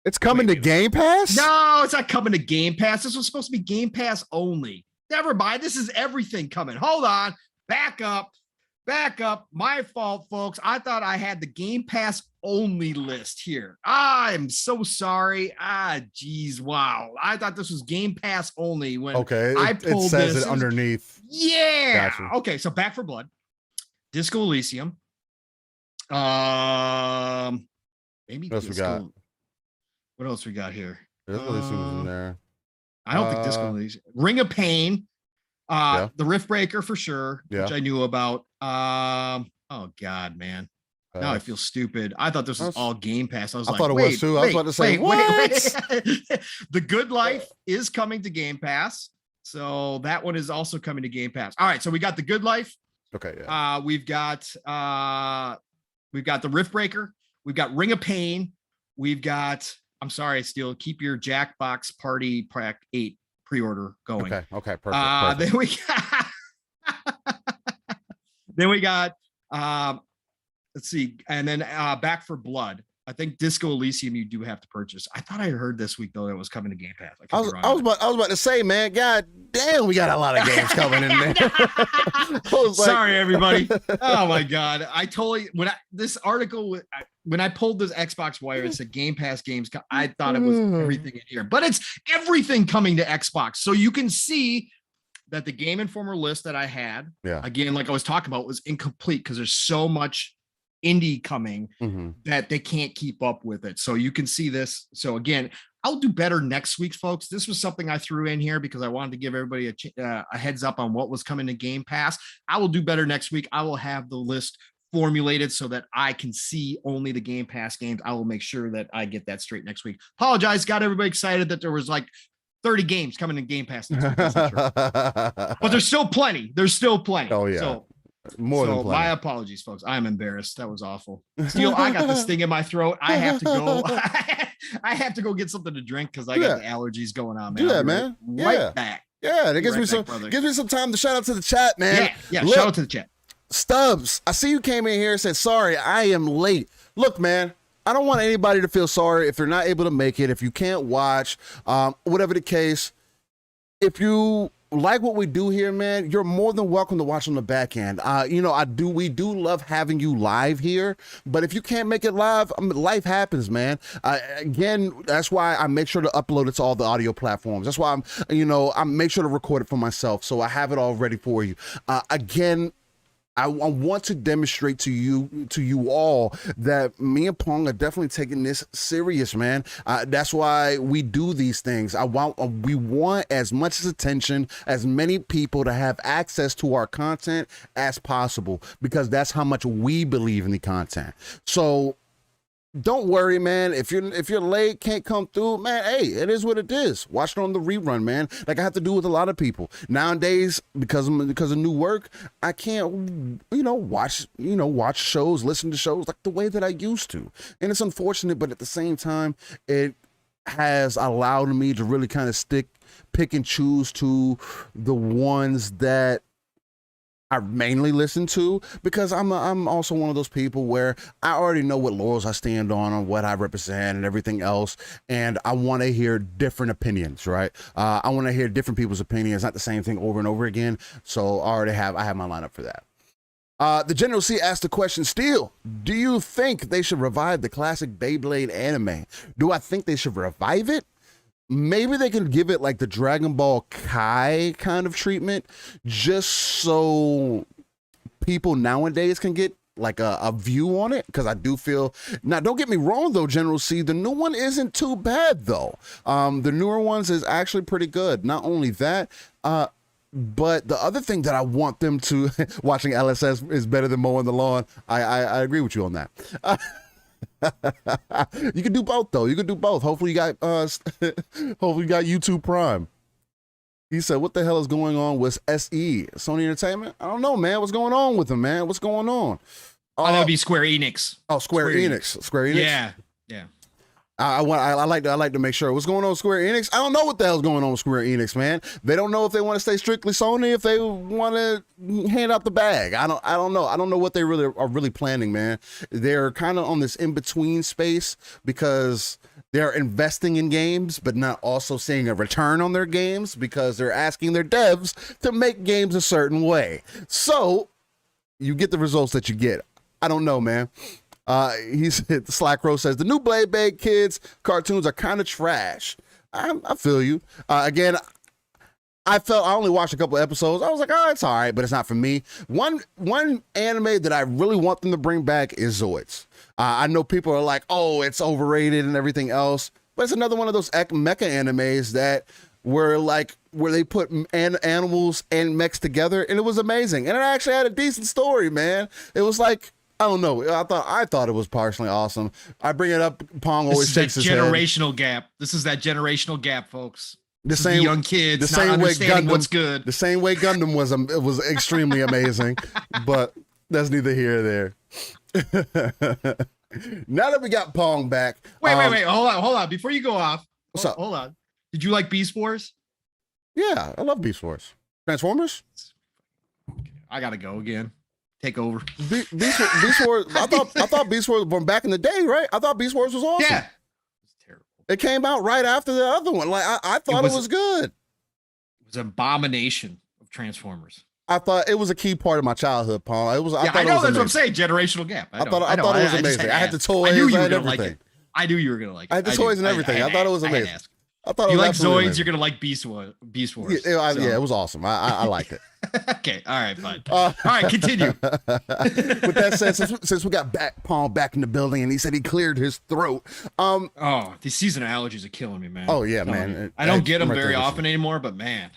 It's coming to Game Pass? No, it's not coming to Game Pass. This was supposed to be Game Pass only. Never mind. This is everything coming. Hold on. Back up. My fault, folks. I thought I had the Game Pass only list here. I'm so sorry. Geez. Wow. I thought this was Game Pass only when I pulled it says this. it underneath. Yeah. Gotcha. Okay. So Back for Blood, Disco Elysium. Maybe What else we got? What else we got here? Disco Elysium was in there. I don't think Disco Elysium. Ring of Pain. The Riftbreaker for sure, which I knew about. Oh God, man. Now I feel stupid. I thought this was all Game Pass. I thought it was too. I was about to say, what? The Good Life is coming to Game Pass. So that one is also coming to Game Pass. All right. So we got The Good Life. Okay. Yeah. We've got the Riftbreaker. We've got Ring of Pain. We've got, I'm sorry, Steel, keep your Jackbox Party Pack 8 pre-order going. Okay. Perfect. Then we got let's see. And then Back for Blood. I think Disco Elysium you do have to purchase. I thought I heard this week though that it was coming to Game Pass. I was about to say, man, God damn, we got a lot of games coming in there. Sorry, everybody. Oh my God. I totally this article when I pulled this Xbox Wire, it said Game Pass games. I thought it was everything in here, but it's everything coming to Xbox. So you can see that the Game Informer list that I had, again, like I was talking about, was incomplete because there's so much indie coming that they can't keep up with it. So you can see this. So again, I'll do better next week, folks. This was something I threw in here because I wanted to give everybody a heads up on what was coming to Game Pass. I will do better next week. I will have the list formulated so that I can see only the Game Pass games. I will make sure that I get that straight next week. Apologize, got everybody excited that there was like 30 games coming in Game Pass next week. But there's still plenty. There's still plenty. Oh yeah. So more than plenty. My apologies, folks. I'm embarrassed. That was awful. Steel, I got this thing in my throat. I have to go. I have to go get something to drink because I got the allergies going on, man. Yeah, man. Right back. Yeah, it gives me some time to shout out to the chat, man. Yeah. Look, shout out to the chat. Stubbs, I see you came in here and said, sorry, I am late. Look, man, I don't want anybody to feel sorry if they're not able to make it, if you can't watch, whatever the case. If you like what we do here, man, you're more than welcome to watch on the back end. We do love having you live here, but if you can't make it live, life happens, man. Again, that's why I make sure to upload it to all the audio platforms. That's why I make sure to record it for myself, so I have it all ready for you. Again, I want to demonstrate to you all that me and Pong are definitely taking this serious, man. That's why we do these things. We want as much attention, as many people to have access to our content as possible, because that's how much we believe in the content. So don't worry, man. If you're late, can't come through, man, hey, it is what it is. Watch it on the rerun, man. Like I have to do with a lot of people nowadays because of new work. I can't, watch shows, listen to shows like the way that I used to, and it's unfortunate. But at the same time, it has allowed me to really kind of pick and choose to the ones that I mainly listen to, because I'm also one of those people where I already know what laurels I stand on what I represent and everything else, and I want to hear different opinions, right? I want to hear different people's opinions, not the same thing over and over again. So I have my lineup for that. The General C asked the question, Steel, do you think they should revive the classic Beyblade anime? Do I think they should revive it? Maybe they can give it like the Dragon Ball Kai kind of treatment, just so people nowadays can get like a view on it. Because I do feel, now don't get me wrong though, General C, the new one isn't too bad though. The newer ones is actually pretty good. Not only that, but the other thing that I want them to, watching LSS is better than mowing the lawn. I agree with you on that. You can do both though. You can do both. Hopefully you got YouTube Prime. He said, what the hell is going on with SE? Sony Entertainment? I don't know, man. What's going on with them, man? What's going on? That would be Square Enix. Oh, Square Enix. Square Enix? Yeah. I like to make sure. What's going on with Square Enix? I don't know what the hell's going on with Square Enix, man. They don't know if they want to stay strictly Sony, if they want to hand out the bag. I don't know. I don't know what they really are planning, man. They're kind of on this in-between space because they're investing in games, but not also seeing a return on their games because they're asking their devs to make games a certain way. So you get the results that you get. I don't know, man. He said, Slack Row says, the new Blade Kids cartoons are kind of trash. I feel you. Again, I only watched a couple episodes. I was like, oh, it's all right, but it's not for me. One anime that I really want them to bring back is Zoids. I know people are like, oh, it's overrated and everything else, but it's another one of those mecha animes that where they put animals and mechs together, and it was amazing. And it actually had a decent story, man. It was like, I don't know. I thought it was partially awesome. I bring it up. Pong always shakes his head. Generational gap. This is that generational gap, folks. The same young kids, the same way Gundam. What's good? The same way Gundam was extremely amazing, but that's neither here nor there. Now that we got Pong back, wait, hold on. Before you go off, what's up? Hold on. Did you like Beast Wars? Yeah, I love Beast Wars. Transformers. I gotta go again. take over. Beast Wars. I thought Beast Wars from back in the day, right? I thought Beast Wars was awesome. Yeah, it's terrible. It came out right after the other one. Like I thought it was good. It was an abomination of Transformers. I thought it was a key part of my childhood, Paul. I know that's what I'm saying. Generational gap. I thought it was amazing. I had the toys. I knew you were gonna like it. I knew you were gonna like it. I had the toys and everything. I thought it was amazing. I thought you it was like Zoids, amazing. you're gonna like Beast Wars. Yeah, it was awesome. I liked it. Okay, all right, fine. All right, continue. With that said, since we got Paul back in the building, and he said he cleared his throat. Oh, these seasonal allergies are killing me, man. Oh yeah, man. I don't get them very often anymore, but man,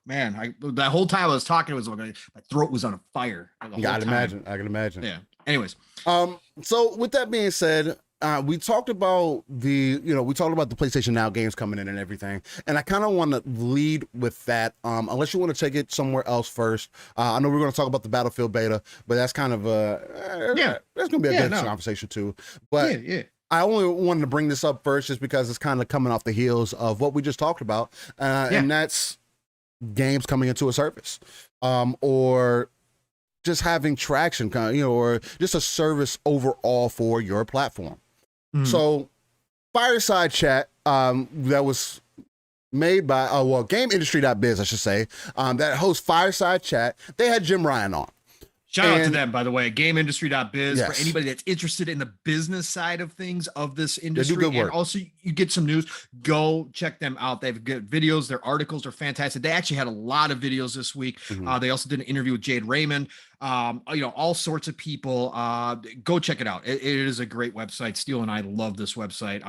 that whole time I was talking, my throat was on fire. I can imagine. Yeah. Anyways, so with that being said. We talked about the PlayStation Now games coming in and everything, and I kind of want to lead with that. Unless you want to take it somewhere else first. I know we're going to talk about the Battlefield beta, but that's kind of that's going to be a good conversation too. But I only wanted to bring this up first just because it's kind of coming off the heels of what we just talked about, and that's games coming into a service, or just having traction, or just a service overall for your platform. So Fireside Chat, that was made by, GameIndustry.biz, I should say, that hosts Fireside Chat. They had Jim Ryan on. Shout out to them, by the way, GameIndustry.biz, for anybody that's interested in the business side of things of this industry. They do good work. And also, you get some news. Go check them out. They have good videos. Their articles are fantastic. They actually had a lot of videos this week. They also did an interview with Jade Raymond. All sorts of people. Go check it out. It is a great website. Steele and I love this website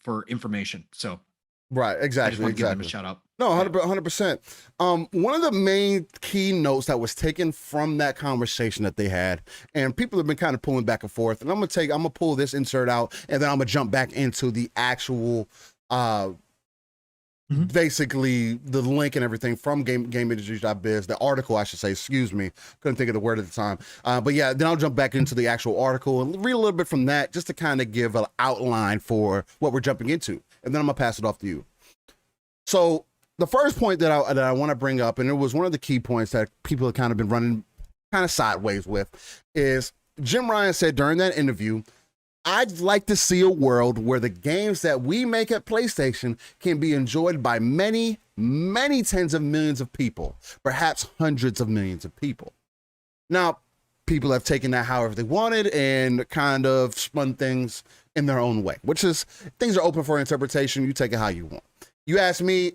for information. So, right, exactly. I just want to give them a shout out. No, 100%. One of the main key notes that was taken from that conversation that they had, and people have been kind of pulling back and forth, and I'm gonna pull this insert out, and then I'm gonna jump back into the actual, basically the link and everything from GameIndustry.biz, the article, I should say. Excuse me, couldn't think of the word at the time. But yeah, then I'll jump back into the actual article and read a little bit from that, just to kind of give an outline for what we're jumping into, and then I'm gonna pass it off to you. So the first point that I want to bring up, and it was one of the key points that people have kind of been running kind of sideways with, is Jim Ryan said during that interview, "I'd like to see a world where the games that we make at PlayStation can be enjoyed by many, many tens of millions of people, perhaps hundreds of millions of people." Now, people have taken that however they wanted and kind of spun things in their own way, which is, things are open for interpretation. You take it how you want. You ask me,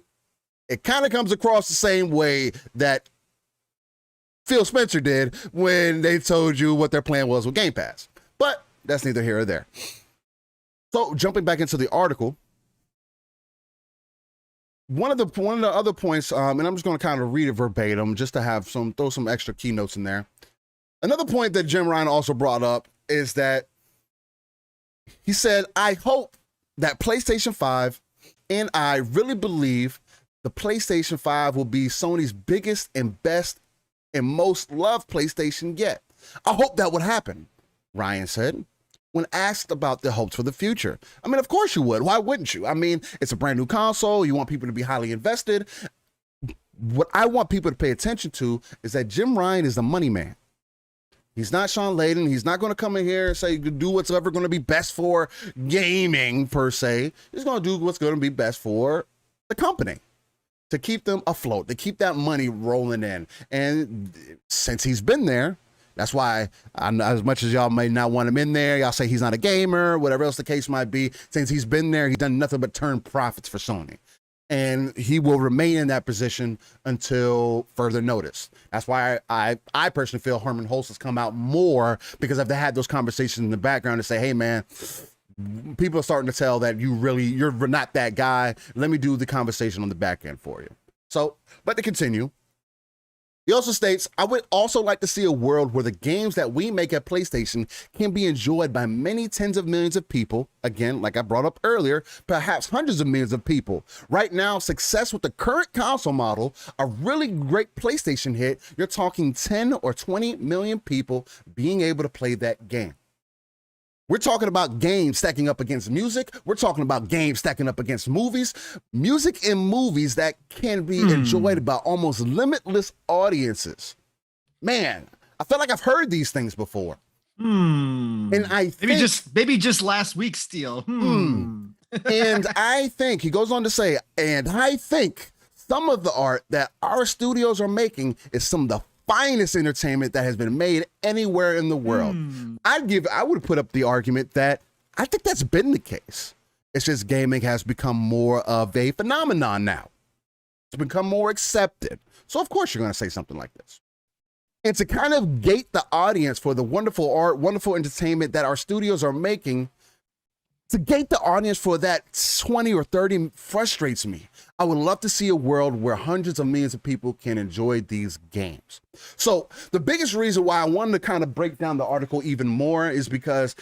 it kind of comes across the same way that Phil Spencer did when they told you what their plan was with Game Pass. But that's neither here or there. So jumping back into the article, one of the other points, and I'm just going to kind of read it verbatim just to have throw some extra keynotes in there. Another point that Jim Ryan also brought up is that he said, "I hope that PlayStation 5, and I really believe the PlayStation 5 will be Sony's biggest and best and most loved PlayStation yet. I hope that would happen," Ryan said, when asked about the hopes for the future. I mean, of course you would. Why wouldn't you? I mean, it's a brand new console. You want people to be highly invested. What I want people to pay attention to is that Jim Ryan is the money man. He's not Sean Layden. He's not going to come in here and say, do what's ever going to be best for gaming, per se. He's going to do what's going to be best for the company, to keep them afloat, to keep that money rolling in. And since he's been there, that's why, as much as y'all may not want him in there, y'all say he's not a gamer, whatever else the case might be, since he's been there, he's done nothing but turn profits for Sony. And he will remain in that position until further notice. That's why I personally feel Herman Hulst has come out more, because I've had those conversations in the background to say, hey man, people are starting to tell that you're not that guy. Let me do the conversation on the back end for you. So, but to continue, he also states, "I would also like to see a world where the games that we make at PlayStation can be enjoyed by many tens of millions of people." Again, like I brought up earlier, perhaps hundreds of millions of people. Right now, success with the current console model, a really great PlayStation hit, you're talking 10 or 20 million people being able to play that game. We're talking about games stacking up against music. We're talking about games stacking up against movies. Music and movies that can be enjoyed by almost limitless audiences. Man, I feel like I've heard these things before. And I think maybe just last week, Steel. And I think he goes on to say, and I think some of the art that our studios are making is some of the finest entertainment that has been made anywhere in the world. I would put up the argument that I think that's been the case. It's just gaming has become more of a phenomenon now. It's become more accepted. So of course you're going to say something like this. And to kind of gate the audience for the wonderful art, wonderful entertainment that our studios are making, to gate the audience for that 20 or 30 frustrates me. I would love to see a world where hundreds of millions of people can enjoy these games. So the biggest reason why I wanted to kind of break down the article even more is because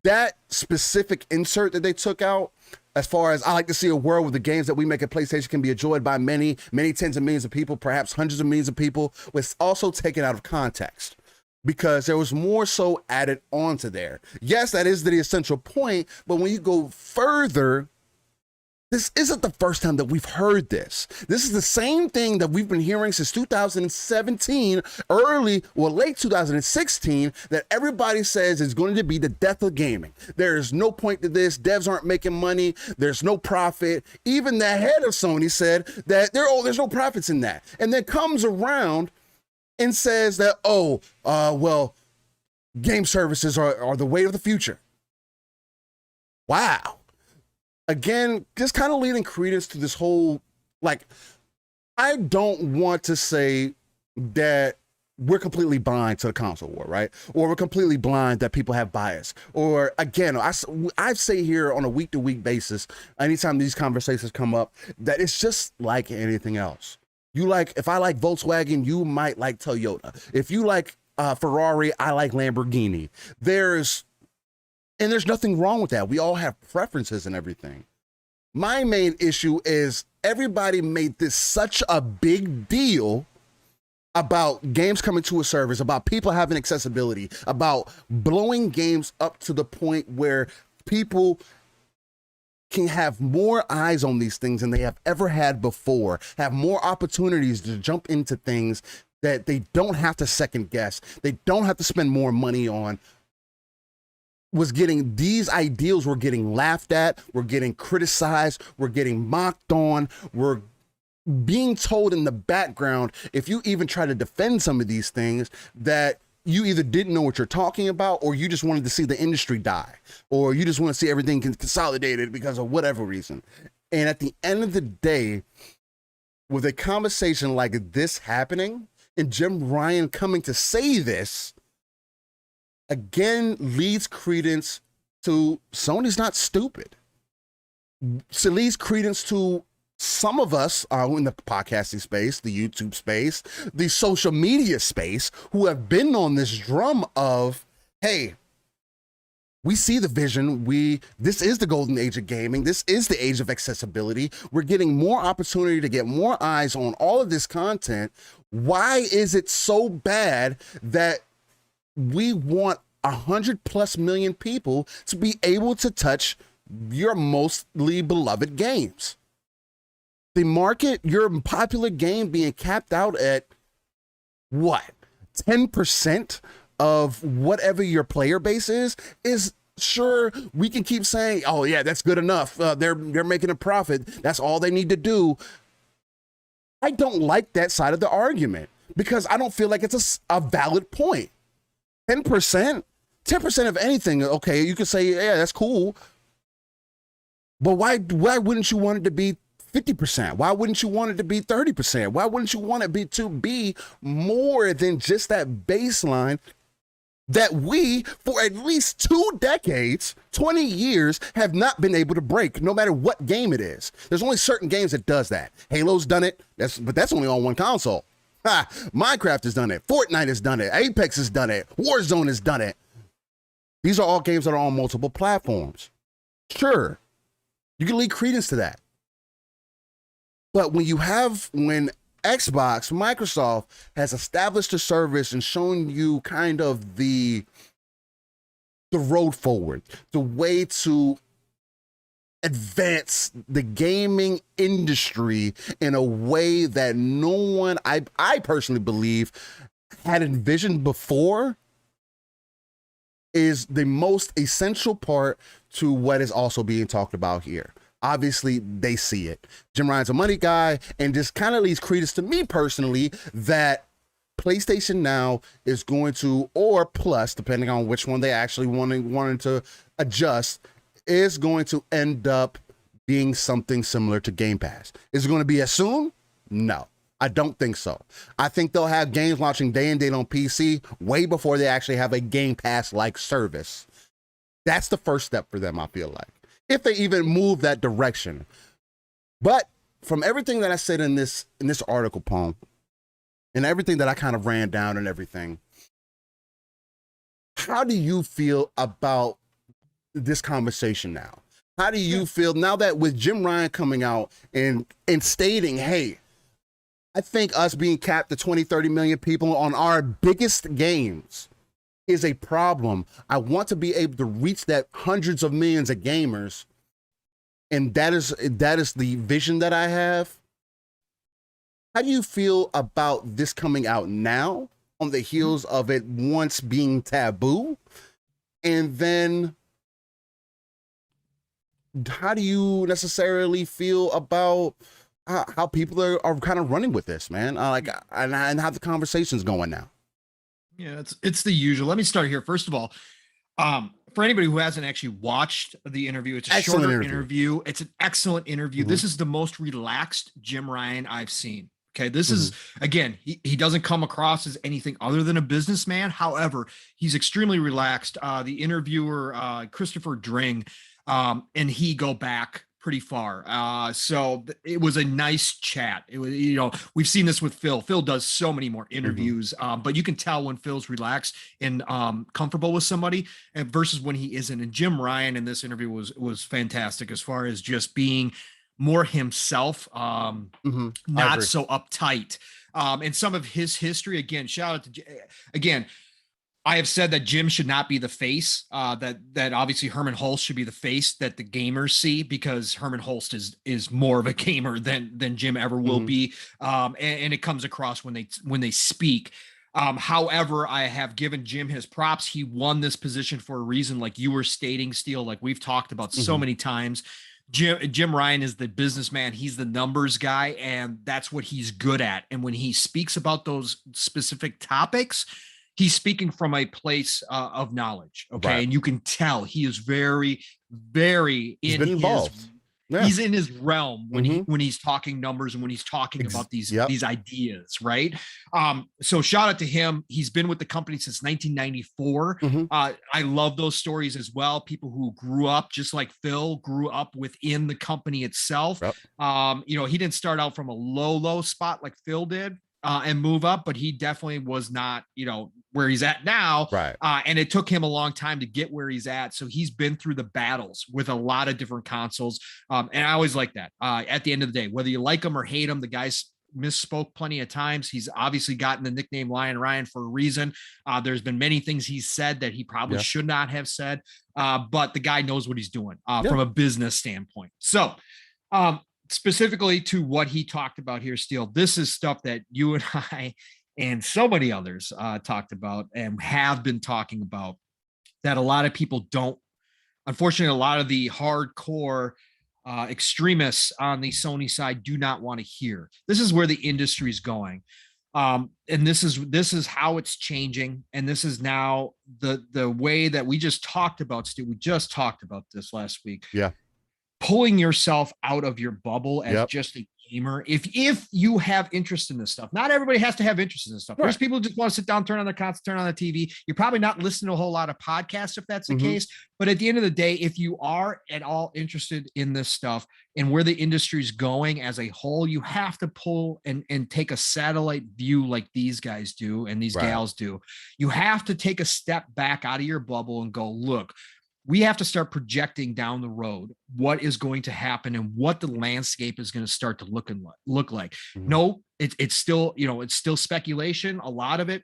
that specific insert that they took out, as far as I like to see a world where the games that we make at PlayStation can be enjoyed by many, many tens of millions of people, perhaps hundreds of millions of people, was also taken out of context, because there was more so added onto there. Yes, that is the essential point, but when you go further, this isn't the first time that we've heard this. This is the same thing that we've been hearing since 2017, late 2016, that everybody says is going to be the death of gaming. There is no point to this. Devs aren't making money. There's no profit. Even the head of Sony said that there's no profits in that. And then comes around and says that, game services are the way of the future. Wow. Again, just kind of leading credence to this whole, I don't want to say that we're completely blind to the console war, right? Or we're completely blind that people have bias. Or again, I say here on a week-to-week basis, anytime these conversations come up, that it's just like anything else. If I like Volkswagen, you might like Toyota. If you like Ferrari, I like Lamborghini. There's nothing wrong with that. We all have preferences and everything. My main issue is everybody made this such a big deal about games coming to a service, about people having accessibility, about blowing games up to the point where people can have more eyes on these things than they have ever had before, have more opportunities to jump into things that they don't have to second guess, they don't have to spend more money on. These ideals were getting laughed at, we're getting criticized, we're getting mocked on, we're being told in the background, if you even try to defend some of these things, that you either didn't know what you're talking about, or you just wanted to see the industry die, or you just want to see everything consolidated because of whatever reason. And at the end of the day, with a conversation like this happening, and Jim Ryan coming to say this, again, leads credence to Sony's not stupid. So leads credence to some of us in the podcasting space, the YouTube space, the social media space, who have been on this drum of, hey, we see the vision. This is the golden age of gaming. This is the age of accessibility. We're getting more opportunity to get more eyes on all of this content. Why is it so bad that we want 100+ million people to be able to touch your mostly beloved games? The market, your popular game being capped out at what? 10% of whatever your player base is sure, we can keep saying, oh yeah, that's good enough. They're making a profit. That's all they need to do. I don't like that side of the argument because I don't feel like it's a valid point. 10% of anything, okay, you could say, yeah, that's cool. But why wouldn't you want it to be 50%? Why wouldn't you want it to be 30%? Why wouldn't you want it to be more than just that baseline that we, for at least 2 decades, 20 years, have not been able to break, no matter what game it is? There's only certain games that does that. Halo's done it, but that's only on one console. Minecraft has done it. Fortnite has done it. Apex has done it. Warzone has done it. These are all games that are on multiple platforms. Sure, you can lead credence to that. But when Xbox, Microsoft has established a service and shown you kind of the road forward, the way to advance the gaming industry in a way that no one, I personally believe, had envisioned before is the most essential part to what is also being talked about here. Obviously, they see it. Jim Ryan's a money guy, and just kind of leaves credence to me personally that PlayStation Now is going to, or Plus, depending on which one they actually wanted to adjust, is going to end up being something similar to Game Pass. Is it going to be as soon? No, I don't think so. I think they'll have games launching day and date on PC way before they actually have a Game Pass-like service. That's the first step for them, I feel like, if they even move that direction. But from everything that I said in this article, Pong, and everything that I kind of ran down and everything, how do you feel about this conversation now? How do you feel now that with Jim Ryan coming out and stating, hey, I think us being capped to 20, 30 million people on our biggest games is a problem. I want to be able to reach that hundreds of millions of gamers. And that is the vision that I have. How do you feel about this coming out now on the heels of it once being taboo? And then how do you necessarily feel about how people are kind of running with this, man? And how the conversation's going now? Yeah, it's the usual. Let me start here. First of all, for anybody who hasn't actually watched the interview, it's a shorter interview. It's an excellent interview. This is the most relaxed Jim Ryan I've seen. Okay, this is, again, he doesn't come across as anything other than a businessman. However, he's extremely relaxed. The interviewer, Christopher Dring, and he go back pretty far. So it was a nice chat. It was, we've seen this with Phil. Phil does so many more interviews, but you can tell when Phil's relaxed and comfortable with somebody and versus when he isn't. And Jim Ryan in this interview was fantastic as far as just being more himself, not so uptight. And some of his history, again, shout out to, again, I have said that Jim should not be the face, that obviously Herman Hulst should be the face that the gamers see, because Herman Hulst is more of a gamer than Jim ever will be. And it comes across when they speak. However, I have given Jim his props. He won this position for a reason, like you were stating, Steel, like we've talked about so many times. Jim Ryan is the businessman. He's the numbers guy, and that's what he's good at. And when he speaks about those specific topics, he's speaking from a place of knowledge. Okay. Right. And you can tell he is very, very involved. He's in his realm when he's talking numbers and when he's talking about these ideas, right? So shout out to him. He's been with the company since 1994. I love those stories as well. People who grew up just like Phil grew up within the company itself. He didn't start out from a low spot like Phil did and move up, but he definitely was not, where he's at now. Right. And it took him a long time to get where he's at. So he's been through the battles with a lot of different consoles. And I always like that. At the end of the day, whether you like him or hate him, the guy's misspoke plenty of times. He's obviously gotten the nickname Lion Ryan for a reason. There's been many things he's said that he probably should not have said. But the guy knows what he's doing from a business standpoint. So specifically to what he talked about here, Steel, this is stuff that you and I and so many others talked about and have been talking about, that a lot of people don't. Unfortunately, a lot of the hardcore extremists on the Sony side do not want to hear. This is where the industry is going. And this is how it's changing. And this is now the way that we just talked about, Stu. We just talked about this last week. Yeah. Pulling yourself out of your bubble as just a gamer. If you have interest in this stuff, not everybody has to have interest in this stuff. There's people who just want to sit down, turn on their console, turn on the TV. You're probably not listening to a whole lot of podcasts if that's the case. But at the end of the day, if you are at all interested in this stuff and where the industry is going as a whole, you have to pull and take a satellite view like these guys do and these gals do. You have to take a step back out of your bubble and go, look, we have to start projecting down the road what is going to happen and what the landscape is going to start to look like. No, it's still, it's still speculation. A lot of it,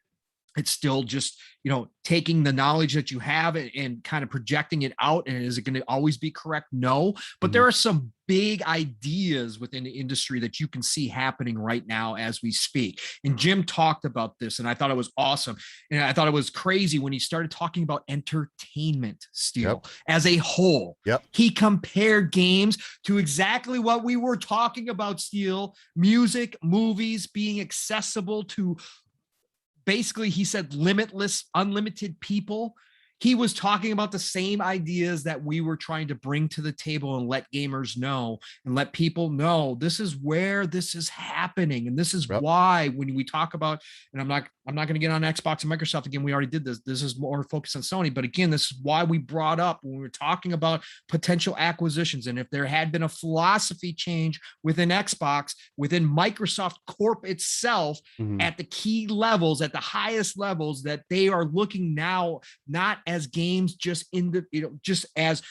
It's still just, taking the knowledge that you have and kind of projecting it out. And is it going to always be correct? No, but there are some big ideas within the industry that you can see happening right now as we speak. And Jim talked about this, and I thought it was awesome. And I thought it was crazy when he started talking about entertainment, Steel, as a whole. He compared games to exactly what we were talking about, Steel: music, movies being accessible to, basically, he said limitless, unlimited people. He was talking about the same ideas that we were trying to bring to the table and let gamers know and let people know this is where this is happening. And this is why when we talk about, and I'm not going to get on Xbox and Microsoft again, we already did this. This is more focused on Sony. But again, this is why we brought up when we were talking about potential acquisitions. And if there had been a philosophy change within Xbox, within Microsoft Corp itself, at the key levels, at the highest levels, that they are looking now, not as games just in the, just as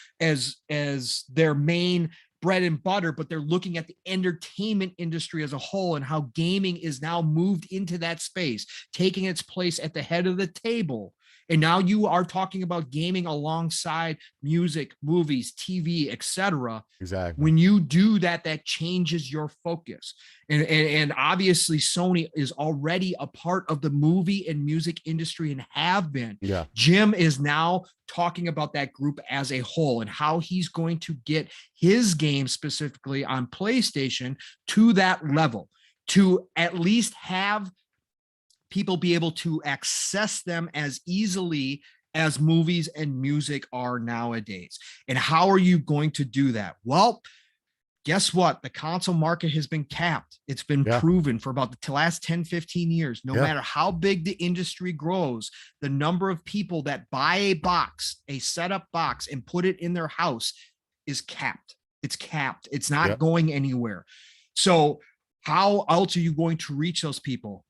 their main bread and butter, but they're looking at the entertainment industry as a whole and how gaming is now moved into that space, taking its place at the head of the table. And now you are talking about gaming alongside music, movies, TV, etc. Exactly. When you do that, that changes your focus. And obviously Sony is already a part of the movie and music industry and have been. Jim is now talking about that group as a whole and how he's going to get his game specifically on PlayStation to that level, to at least have people be able to access them as easily as movies and music are nowadays. And how are you going to do that? Well, guess what? The console market has been capped. It's been proven for about the last 10, 15 years. No matter how big the industry grows, the number of people that buy a box, a setup box, and put it in their house is capped. It's capped. It's not going anywhere. So how else are you going to reach those people?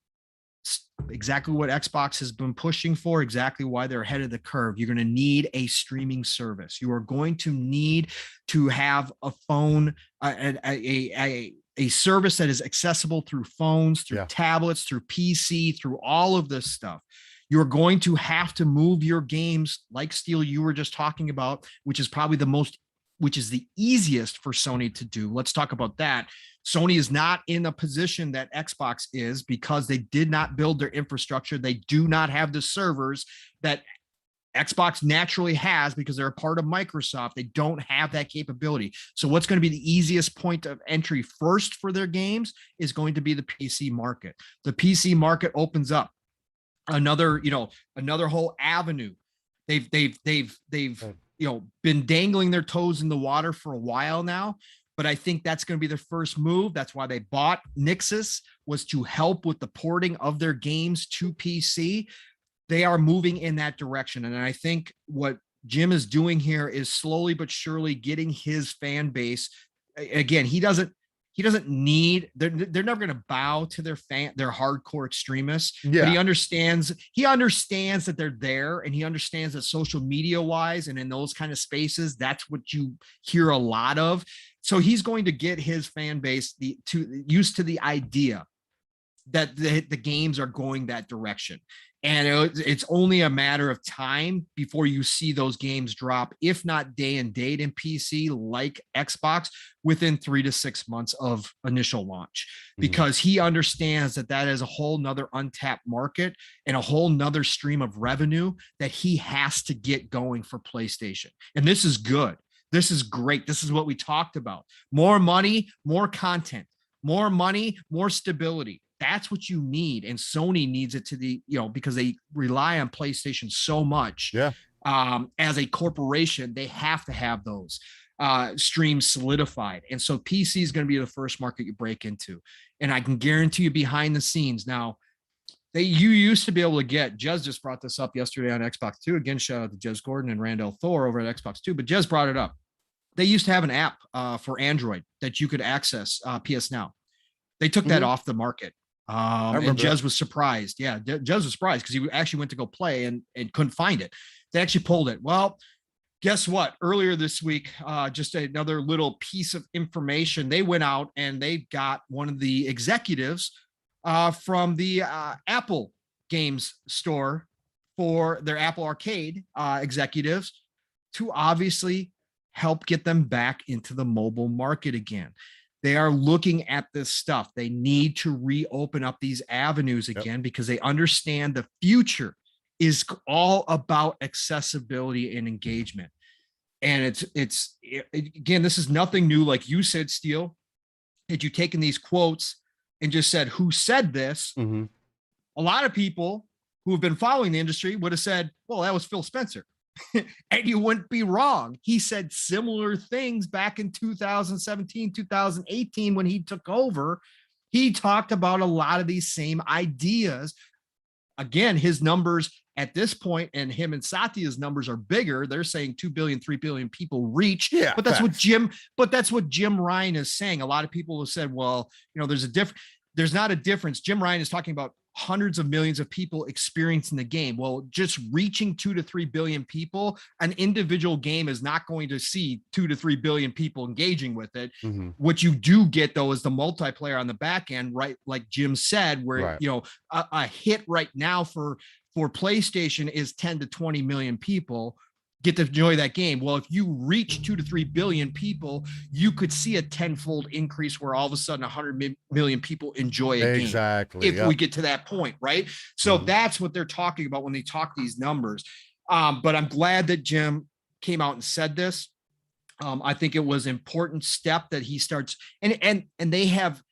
Exactly what Xbox has been pushing for, exactly why they're ahead of the curve. You're going to need a streaming service. You are going to need to have a phone, a service that is accessible through phones, through tablets, through PC, through all of this stuff. You're going to have to move your games like Steel you were just talking about, which is probably which is the easiest for Sony to do. Let's talk about that. Sony is not in a position that Xbox is because they did not build their infrastructure. They do not have the servers that Xbox naturally has because they're a part of Microsoft. They don't have that capability. So what's going to be the easiest point of entry first for their games is going to be the PC market. The PC market opens up another whole avenue. They've been dangling their toes in the water for a while now, but I think that's going to be their first move. That's why they bought Nixxes, was to help with the porting of their games to PC. They are moving in that direction. And I think what Jim is doing here is slowly but surely getting his fan base. Again, he doesn't need, they're never going to bow to their hardcore extremists, but he understands that they're there, and he understands that social media wise and in those kind of spaces, that's what you hear a lot of. So he's going to get his fan base used to the idea that the games are going that direction. And it's only a matter of time before you see those games drop, if not day and date in PC like Xbox, within 3 to 6 months of initial launch, because he understands that is a whole nother untapped market and a whole nother stream of revenue that he has to get going for PlayStation. And this is good. This is great. This is what we talked about. More money, more content, more money, more stability. That's what you need. And Sony needs it because they rely on PlayStation so much. As a corporation, they have to have those streams solidified. And so PC is going to be the first market you break into. And I can guarantee you behind the scenes now, you used to be able to get, Jez just brought this up yesterday on Xbox 2. Again, shout out to Jez Gordon and Randall Thor over at Xbox 2, but Jez brought it up. They used to have an app for Android that you could access PS Now. They took that off the market. And Jez was surprised. Yeah, Jez was surprised because he actually went to go play and couldn't find it. They actually pulled it. Well, guess what? Earlier this week, just another little piece of information. They went out and they got one of the executives from the Apple games store for their Apple Arcade executives to obviously help get them back into the mobile market again. They are looking at this stuff. They need to reopen up these avenues again because they understand the future is all about accessibility and engagement. And again, this is nothing new. Like you said, Steel, had you taken these quotes and just said, who said this? Mm-hmm. A lot of people who have been following the industry would have said, well, that was Phil Spencer. And you wouldn't be wrong. He said similar things back in 2017, 2018 when he took over. He talked about a lot of these same ideas. Again, his numbers at this point, and him and Satya's numbers are bigger. They're saying 2 billion, 3 billion people reach. Yeah, but that's what Jim Ryan is saying. A lot of people have said, well, there's not a difference. Jim Ryan is talking about hundreds of millions of people experiencing the game. Well, just reaching 2 to 3 billion people, an individual game is not going to see 2 to 3 billion people engaging with it. Mm-hmm. What you do get though is the multiplayer on the back end, right? Like Jim said, where a hit right now for PlayStation is 10 to 20 million people get to enjoy that game. Well, if you reach 2 to 3 billion people, you could see a tenfold increase where all of a sudden 100 million people enjoy a game. Exactly. If we get to that point, right? So that's what they're talking about when they talk these numbers. But I'm glad that Jim came out and said this. I think it was an important step that he starts, and they have.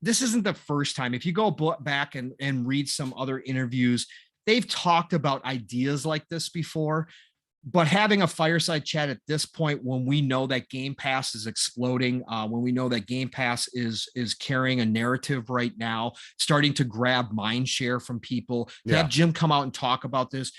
This isn't the first time. If you go back and read some other interviews, they've talked about ideas like this before. But having a fireside chat at this point, when we know that Game Pass is exploding, when we know that Game Pass is carrying a narrative right now, starting to grab mind share from people, to have Jim come out and talk about this,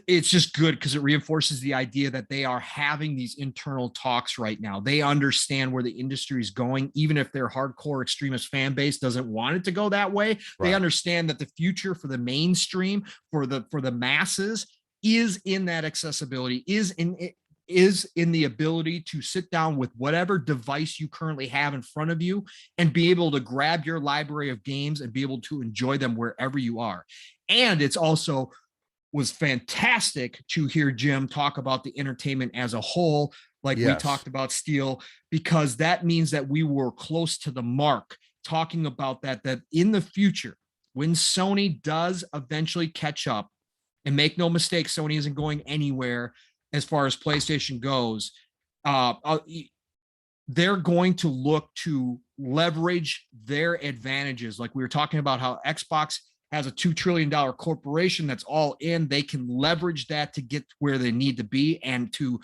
it's just good because it reinforces the idea that they are having these internal talks right now. They understand where the industry is going, even if their hardcore extremist fan base doesn't want it to go that way. They understand that the future for the mainstream, for the masses, is in that accessibility, is in the ability to sit down with whatever device you currently have in front of you and be able to grab your library of games and be able to enjoy them wherever you are. And it's also was fantastic to hear Jim talk about the entertainment as a whole, like we talked about, Steel, because that means that we were close to the mark talking about that in the future, when Sony does eventually catch up, and make no mistake, Sony isn't going anywhere as far as PlayStation goes. They're going to look to leverage their advantages. Like we were talking about how Xbox has a $2 trillion corporation that's all in. They can leverage that to get where they need to be and to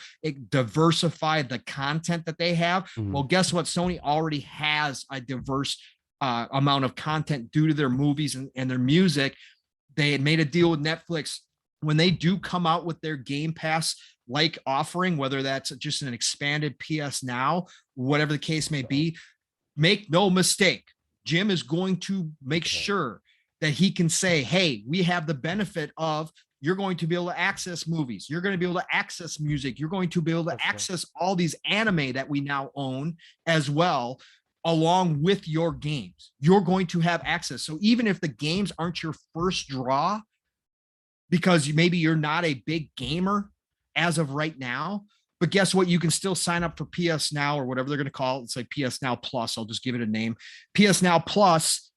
diversify the content that they have. Mm-hmm. Well, guess what? Sony already has a diverse amount of content due to their movies and their music. They had made a deal with Netflix. When they do come out with their Game Pass like offering, whether that's just an expanded PS Now, whatever the case may be, make no mistake, Jim is going to make sure that he can say, hey, we have the benefit of, you're going to be able to access movies, you're going to be able to access music, you're going to be able to access all these anime that we now own as well, along with your games. You're going to have access. So even if the games aren't your first draw, because maybe you're not a big gamer as of right now, but guess what? You can still sign up for PS Now or whatever they're going to call it. It's like PS Now Plus. I'll just give it a name. PS Now Plus,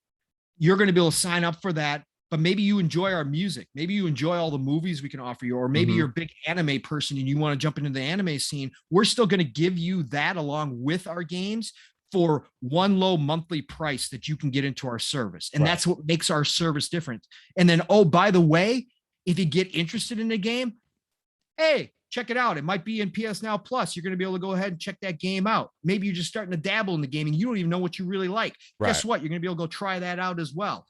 you're going to be able to sign up for that, but maybe you enjoy our music. Maybe you enjoy all the movies we can offer you, or maybe you're a big anime person and you want to jump into the anime scene. We're still going to give you that along with our games for one low monthly price that you can get into our service. And that's what makes our service different. And then, oh, by the way, if you get interested in the game, hey, check it out. It might be in PS Now Plus. You're going to be able to go ahead and check that game out. Maybe you're just starting to dabble in the gaming. You don't even know what you really like. Guess what? You're going to be able to go try that out as well.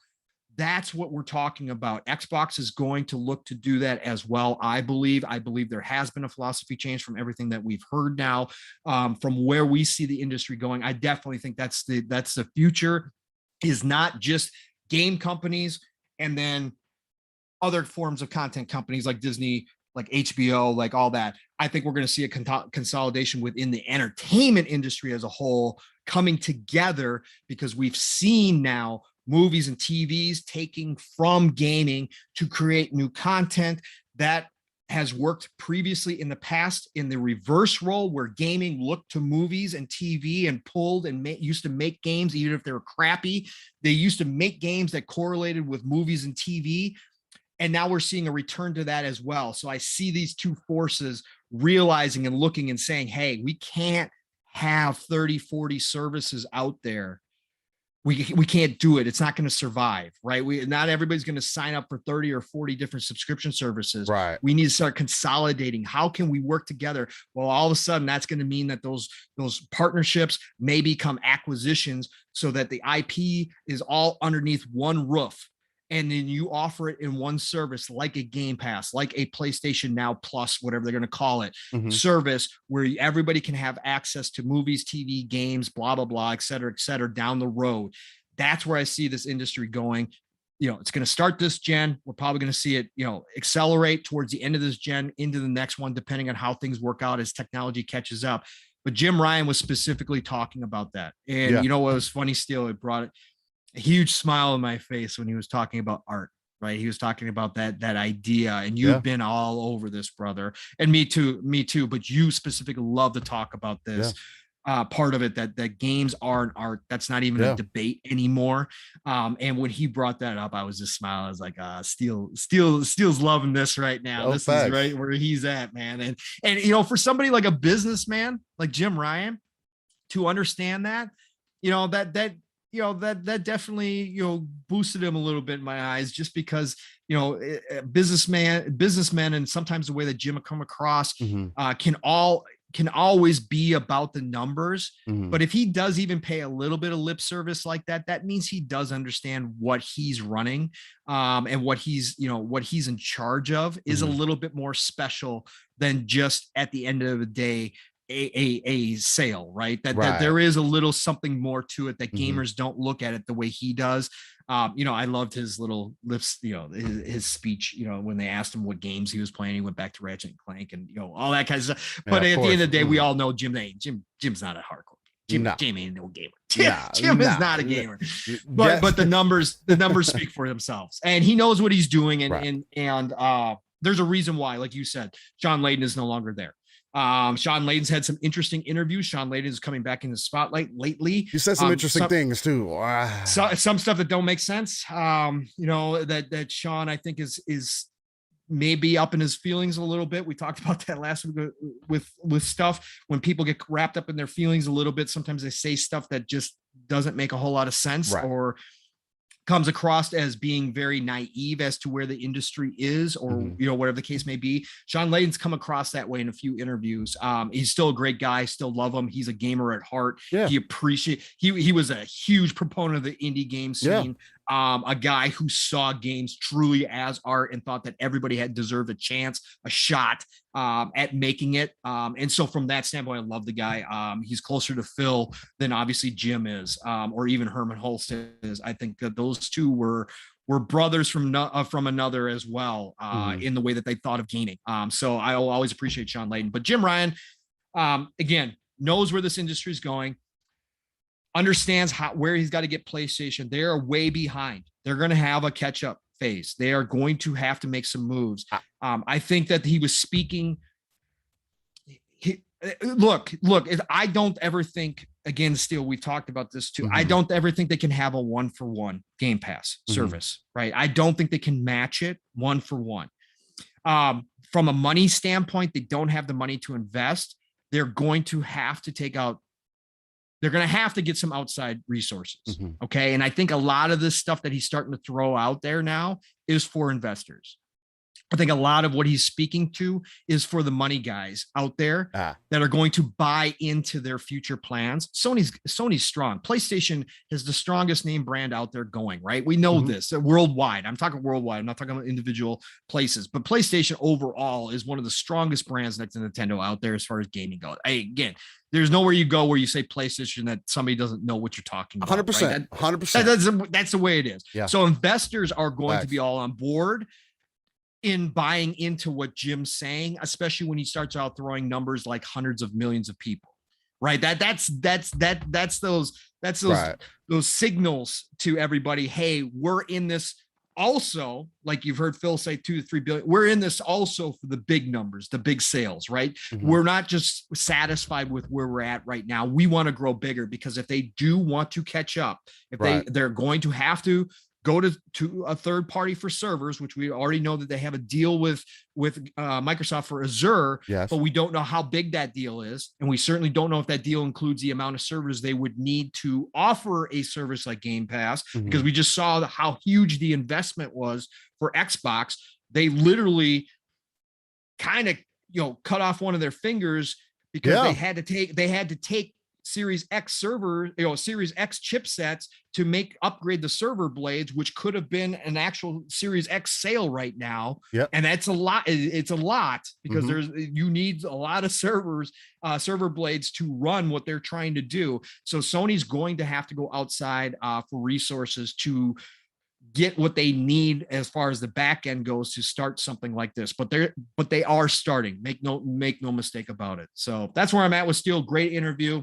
That's what we're talking about. Xbox is going to look to do that as well. I believe there has been a philosophy change from everything that we've heard now, from where we see the industry going. I definitely think that's the future, is not just game companies and then other forms of content companies like Disney, like HBO, like all that. I think we're going to see a consolidation within the entertainment industry as a whole coming together, because we've seen now movies and TVs, taking from gaming to create new content that has worked previously in the past in the reverse role, where gaming looked to movies and TV and pulled and used to make games, even if they were crappy. They used to make games that correlated with movies and TV. And now we're seeing a return to that as well. So I see these two forces realizing and looking and saying, hey, we can't have 30, 40 services out there. We can't do it. It's not going to survive, right? Not everybody's going to sign up for 30 or 40 different subscription services. Right. We need to start consolidating. How can we work together? Well, all of a sudden that's going to mean that those partnerships may become acquisitions, so that the IP is all underneath one roof. And then you offer it in one service, like a Game Pass, like a PlayStation Now Plus, whatever they're going to call it, service, where everybody can have access to movies, TV, games, blah, blah, blah, et cetera, down the road. That's where I see this industry going. It's going to start this gen. We're probably going to see it, accelerate towards the end of this gen into the next one, depending on how things work out as technology catches up. But Jim Ryan was specifically talking about that. And you know what was funny, Steel? It brought a huge smile on my face when he was talking about art, right? He was talking about that idea, and you've been all over this, brother. And me too, but you specifically love to talk about this part of it, that games are an art. That's not even a debate anymore. And when he brought that up, I was just smiling. I was like, Steel's loving this right now. This is right where he's at, man. And for somebody like a businessman like Jim Ryan to understand that, that definitely, boosted him a little bit in my eyes, just because, businessmen, and sometimes the way that Jim come across can always be about the numbers. But if he does even pay a little bit of lip service like that, that means he does understand what he's running, and what he's in charge of is a little bit more special than just, at the end of the day, a sale, right? That there is a little something more to it, that gamers don't look at it the way he does. I loved his little lips, his speech, when they asked him what games he was playing. He went back to Ratchet and Clank and all that kind of stuff. But at the end of the day, we all know Jim's not a hardcore. Jim ain't no gamer. Jim is not a gamer. But the numbers speak for themselves, and he knows what he's doing. And there's a reason why, like you said, Sean Layden is no longer there. Sean Layden's had some interesting interviews. Sean Layden is coming back in the spotlight lately. You said some interesting things too. Some stuff that don't make sense. That Sean, I think, is maybe up in his feelings a little bit. We talked about that last week with stuff. When people get wrapped up in their feelings a little bit, sometimes they say stuff that just doesn't make a whole lot of sense, or comes across as being very naive as to where the industry is, or whatever the case may be. Sean Layden's come across that way in a few interviews. He's still a great guy, still love him. He's a gamer at heart. He was a huge proponent of the indie game scene. A guy who saw games truly as art and thought that everybody had deserved a chance, a shot at making it. And so from that standpoint, I love the guy. He's closer to Phil than obviously Jim is, or even Herman Holst is. I think that those two were brothers from another as well, in the way that they thought of gaming. So I will always appreciate Sean Layden. But Jim Ryan, again, knows where this industry is going, understands where he's got to get PlayStation. They are way behind. They're going to have a catch-up phase. They are going to have to make some moves. I think that he was speaking. Look, I don't ever think, again, Steel, we've talked about this too. I don't ever think they can have a 1-for-1 Game Pass service, right? I don't think they can match it 1-for-1. From a money standpoint, they don't have the money to invest. They're going to have to they're going to have to get some outside resources. Okay. And I think a lot of this stuff that he's starting to throw out there now is for investors. I think a lot of what he's speaking to is for the money guys out there that are going to buy into their future plans. Sony's strong. PlayStation is the strongest name brand out there going, right? We know this worldwide. I'm talking worldwide. I'm not talking about individual places, but PlayStation overall is one of the strongest brands next to Nintendo out there as far as gaming goes. Again, there's nowhere you go where you say PlayStation that somebody doesn't know what you're talking about. 100%. Right? 100%. That's the way it is. Yeah. So investors are going to be all on board in buying into what Jim's saying, especially when he starts out throwing numbers like hundreds of millions of people. right? That's Right. those signals to everybody. Hey, we're in this also, like you've heard Phil say, 2 to 3 billion. We're in this also for the big numbers, the big sales, right? Mhm. We're not just satisfied with where we're at right now. We want to grow bigger, because if they do want to catch up, if Right. they're going to have to go to a third party for servers, which we already know that they have a deal with Microsoft for Azure, Yes. but we don't know how big that deal is, and we certainly don't know if that deal includes the amount of servers they would need to offer a service like Game Pass, because we just saw how huge the investment was for Xbox. They literally kind of cut off one of their fingers, because they had to take Series X server, Series X chipsets to upgrade the server blades, which could have been an actual Series X sale right now. Yep. And that's a lot. It's a lot, because you need a lot of server blades to run what they're trying to do. So Sony's going to have to go outside for resources to get what they need as far as the back end goes to start something like this. But they are starting. Make no mistake about it. So that's where I'm at with Steel. Great interview.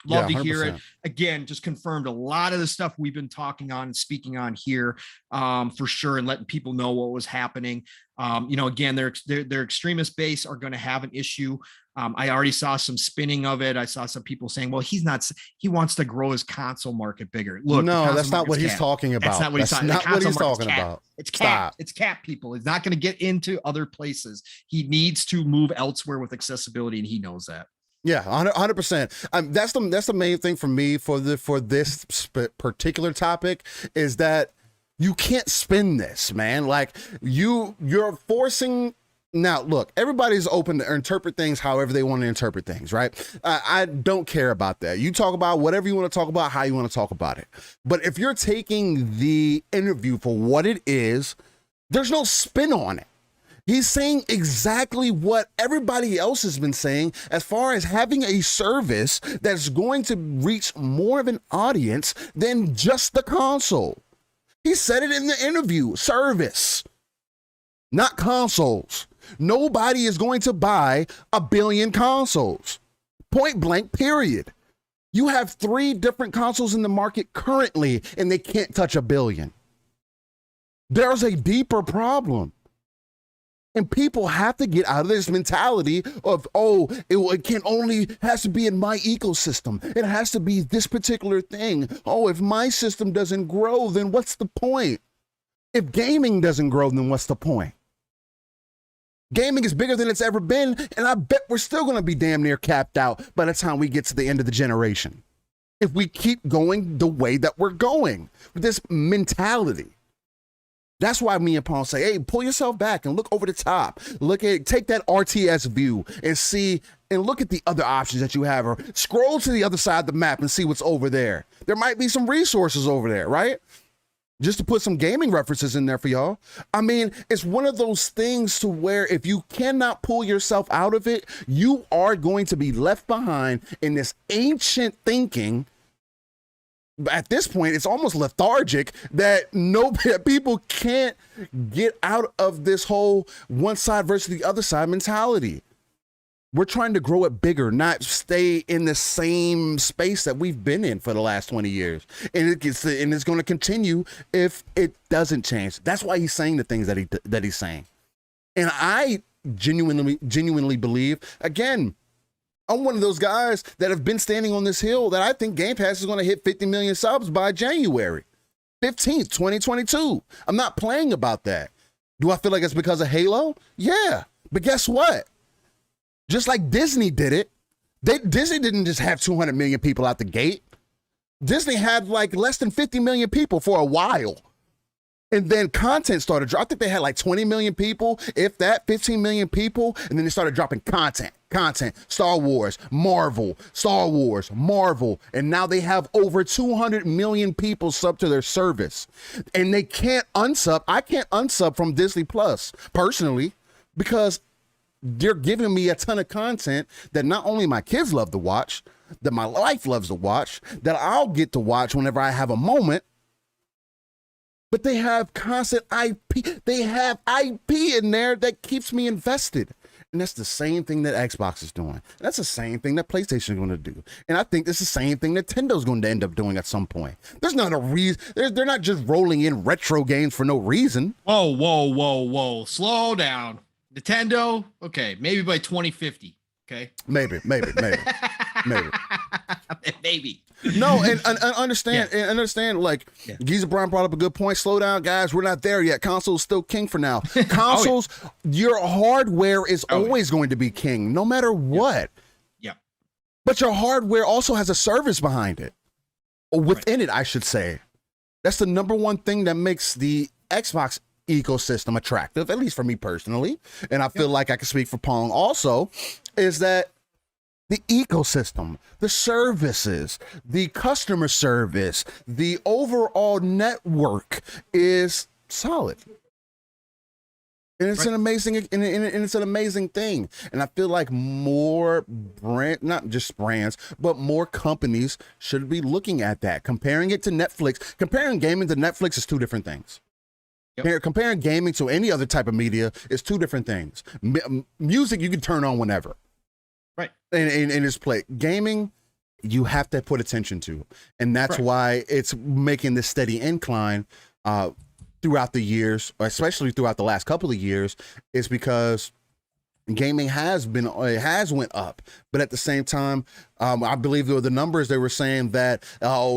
Love to hear it. Again, just confirmed a lot of the stuff we've been talking on and speaking on here, for sure, and letting people know what was happening. Again, their extremist base are going to have an issue. I already saw some spinning of it. I saw some people saying, well, he wants to grow his console market bigger. Look, no, that's not what he's talking about. That's not what he's talking about. Not what he's talking about. It's cap. It's cap, people. He's not going to get into other places. He needs to move elsewhere with accessibility, and he knows that. Yeah, 100%. That's the main thing for me for this particular topic, is that you can't spin this, man. Like you're forcing. Now, look, everybody's open to interpret things however they want to interpret things, right? I don't care about that. You talk about whatever you want to talk about, how you want to talk about it. But if you're taking the interview for what it is, there's no spin on it. He's saying exactly what everybody else has been saying, as far as having a service that's going to reach more of an audience than just the console. He said it in the interview: service, not consoles. Nobody is going to buy 1 billion consoles. Point blank, period. You have 3 different consoles in the market currently, and they can't touch 1 billion. There's a deeper problem. And people have to get out of this mentality of, it has to be in my ecosystem. It has to be this particular thing. Oh, if my system doesn't grow, then what's the point? If gaming doesn't grow, then what's the point? Gaming is bigger than it's ever been, and I bet we're still going to be damn near capped out by the time we get to the end of the generation, if we keep going the way that we're going with this mentality. That's why me and Pong say, hey, pull yourself back and look over the top. Take that RTS view and see, and look at the other options that you have, or scroll to the other side of the map and see what's over there. There might be some resources over there, right? Just to put some gaming references in there for y'all. I mean, it's one of those things to where if you cannot pull yourself out of it, you are going to be left behind in this ancient thinking. At this point, it's almost lethargic that people can't get out of this whole one side versus the other side mentality. We're trying to grow it bigger, not stay in the same space that we've been in for the last 20 years. And it's going to continue if it doesn't change. That's why he's saying the things that he's saying. And I genuinely believe, again, I'm one of those guys that have been standing on this hill that I think Game Pass is going to hit 50 million subs by January 15th, 2022. I'm not playing about that. Do I feel like it's because of Halo? Yeah. But guess what? Just like Disney did it, Disney didn't just have 200 million people out the gate. Disney had like less than 50 million people for a while. And then content started dropping. I think they had like 20 million people, if that, 15 million people. And then they started dropping content, Star Wars, Marvel, Star Wars, Marvel. And now they have over 200 million people sub to their service. And they can't unsub. I can't unsub from Disney Plus personally, because they're giving me a ton of content that not only my kids love to watch, that my wife loves to watch, that I'll get to watch whenever I have a moment. But they have constant IP. They have IP in there that keeps me invested. And that's the same thing that Xbox is doing. That's the same thing that PlayStation is going to do. And I think it's the same thing Nintendo's going to end up doing at some point. There's not a reason. They're not just rolling in retro games for no reason. Whoa. Slow down. Nintendo, okay, maybe by 2050. Okay. Maybe. Maybe. No, and understand, like, Geezer Brown brought up a good point. Slow down, guys. We're not there yet. Consoles still king for now. Consoles, your hardware is always going to be king, no matter what. Yeah. But your hardware also has a service behind it. Or within it, I should say. That's the number one thing that makes the Xbox ecosystem attractive, at least for me personally. And I feel like I can speak for Pong also, is that the ecosystem, the services, the customer service, the overall network is solid. And it's an amazing, and it's an amazing thing. And I feel like more not just brands, but more companies should be looking at that. Comparing it to Netflix, comparing gaming to Netflix is two different things. Yep. Comparing gaming to any other type of media is two different things. Music you can turn on whenever. Right. And it's play. Gaming, you have to put attention to. And that's why it's making this steady incline throughout the years, especially throughout the last couple of years, is because gaming has went up. But at the same time, I believe the numbers, they were saying that,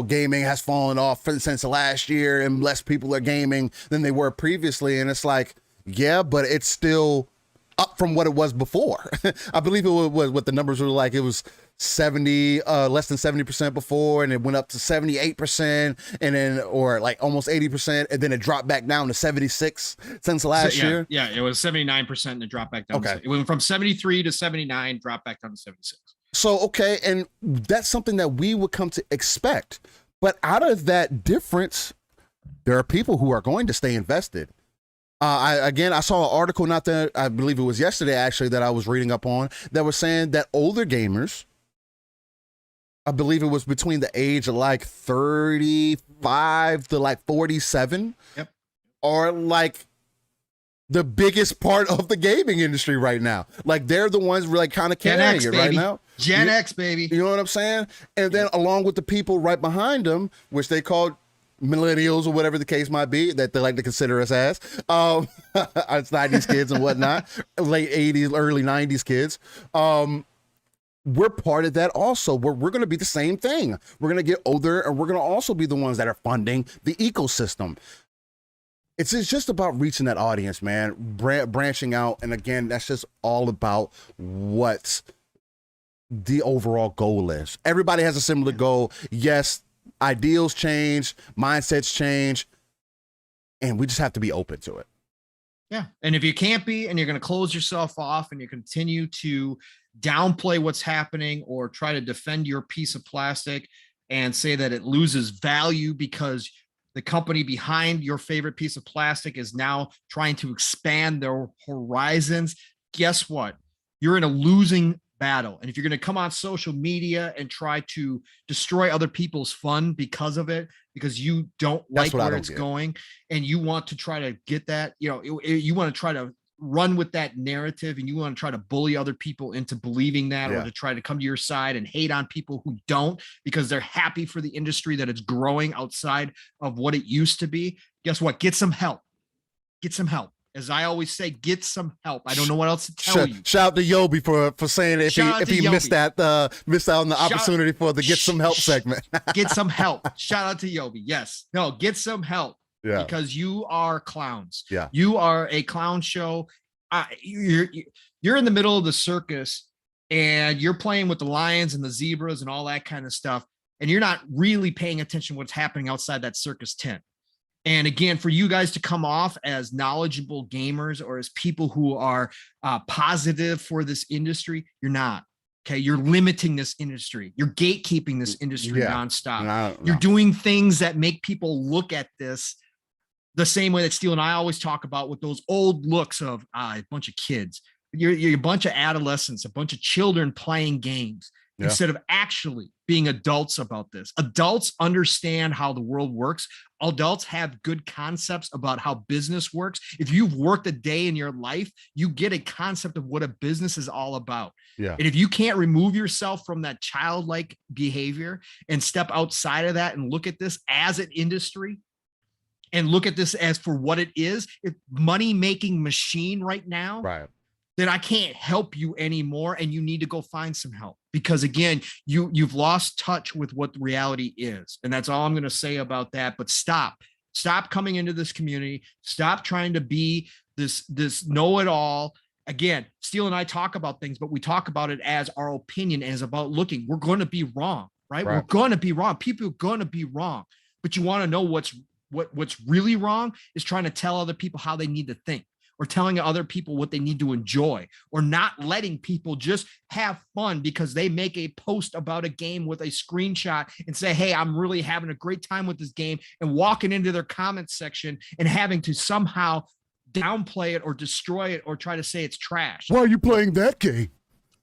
gaming has fallen off since last year and less people are gaming than they were previously. And it's like, yeah, but it's still up from what it was before. I believe it was what the numbers were like. It was 70, less than 70% before, and it went up to 78%, and then, or like almost 80%, and then it dropped back down to 76 since last year. Yeah, it was 79% and it dropped back down. Okay. It went from 73 to 79, dropped back down to 76. So, okay, and that's something that we would come to expect. But out of that difference, there are people who are going to stay invested. I saw an article, I believe it was yesterday actually, that I was reading up on, that was saying that older gamers, I believe it was between the age of like 35 to like 47, are like the biggest part of the gaming industry right now. Like they're the ones like kind of carrying it right now. Gen X, baby. You know what I'm saying? And then along with the people right behind them, which they called millennials or whatever the case might be, that they like to consider us as, it's 90s kids and whatnot, late 80s, early 90s kids. We're part of that also. We're going to be the same thing. We're going to get older, and we're going to also be the ones that are funding the ecosystem. It's just about reaching that audience, man, branching out. And again, that's just all about what the overall goal is. Everybody has a similar goal. Yes, ideals change, mindsets change, and we just have to be open to it. Yeah. And if you can't be, and you're going to close yourself off and you continue to downplay what's happening or try to defend your piece of plastic and say that it loses value because the company behind your favorite piece of plastic is now trying to expand their horizons, guess what? You're in a losing battle. And if you're going to come on social media and try to destroy other people's fun because of it, because you don't like where it's going, and you want to try to get that, you want to try to run with that narrative, and you want to try to bully other people into believing that, or to try to come to your side and hate on people who don't, because they're happy for the industry that it's growing outside of what it used to be. Guess what? Get some help. Get some help. As I always say, get some help. I don't know what else to tell you. Shout out to Yobi for saying if he missed out on the opportunity for the get some help segment. Get some help. Shout out to Yobi. Yes. No, get some help. Yeah. Because you are clowns. Yeah. You are a clown show. You're in the middle of the circus, and you're playing with the lions and the zebras and all that kind of stuff, and you're not really paying attention to what's happening outside that circus tent. And again, for you guys to come off as knowledgeable gamers or as people who are positive for this industry, you're not. Okay, you're limiting this industry. You're gatekeeping this industry nonstop. No. You're doing things that make people look at this the same way that Steel and I always talk about, with those old looks of a bunch of kids. You're a bunch of adolescents, a bunch of children playing games. instead of actually being adults about this. Adults understand how the world works. Adults have good concepts about how business works. If you've worked a day in your life, you get a concept of what a business is all about. Yeah. And if you can't remove yourself from that childlike behavior and step outside of that and look at this as an industry and look at this as for what it is, it's money-making machine right now. Right. Then I can't help you anymore, and you need to go find some help, because again, you've lost touch with what the reality is. And that's all I'm going to say about that. But stop coming into this community. Stop trying to be this know-it-all. Again, Steel and I talk about things, but we talk about it as our opinion and as about looking. We're going to be wrong, right? We're going to be wrong. People are going to be wrong. But you want to know what's really wrong is trying to tell other people how they need to think, or telling other people what they need to enjoy, or not letting people just have fun because they make a post about a game with a screenshot and say, hey, I'm really having a great time with this game, and walking into their comment section and having to somehow downplay it or destroy it or try to say it's trash. Why are you playing that game?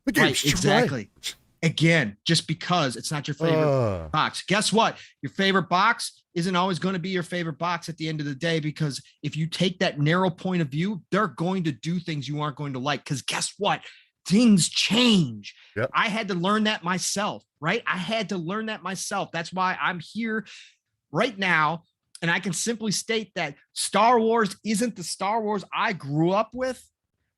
The game's right, exactly. trash. Again, just because it's not your favorite box. Guess what? Your favorite box isn't always going to be your favorite box at the end of the day, because if you take that narrow point of view, they're going to do things you aren't going to like. Because guess what? Things change. Yep. I had to learn that myself, right? I had to learn that myself. That's why I'm here right now. And I can simply state that Star Wars isn't the Star Wars I grew up with,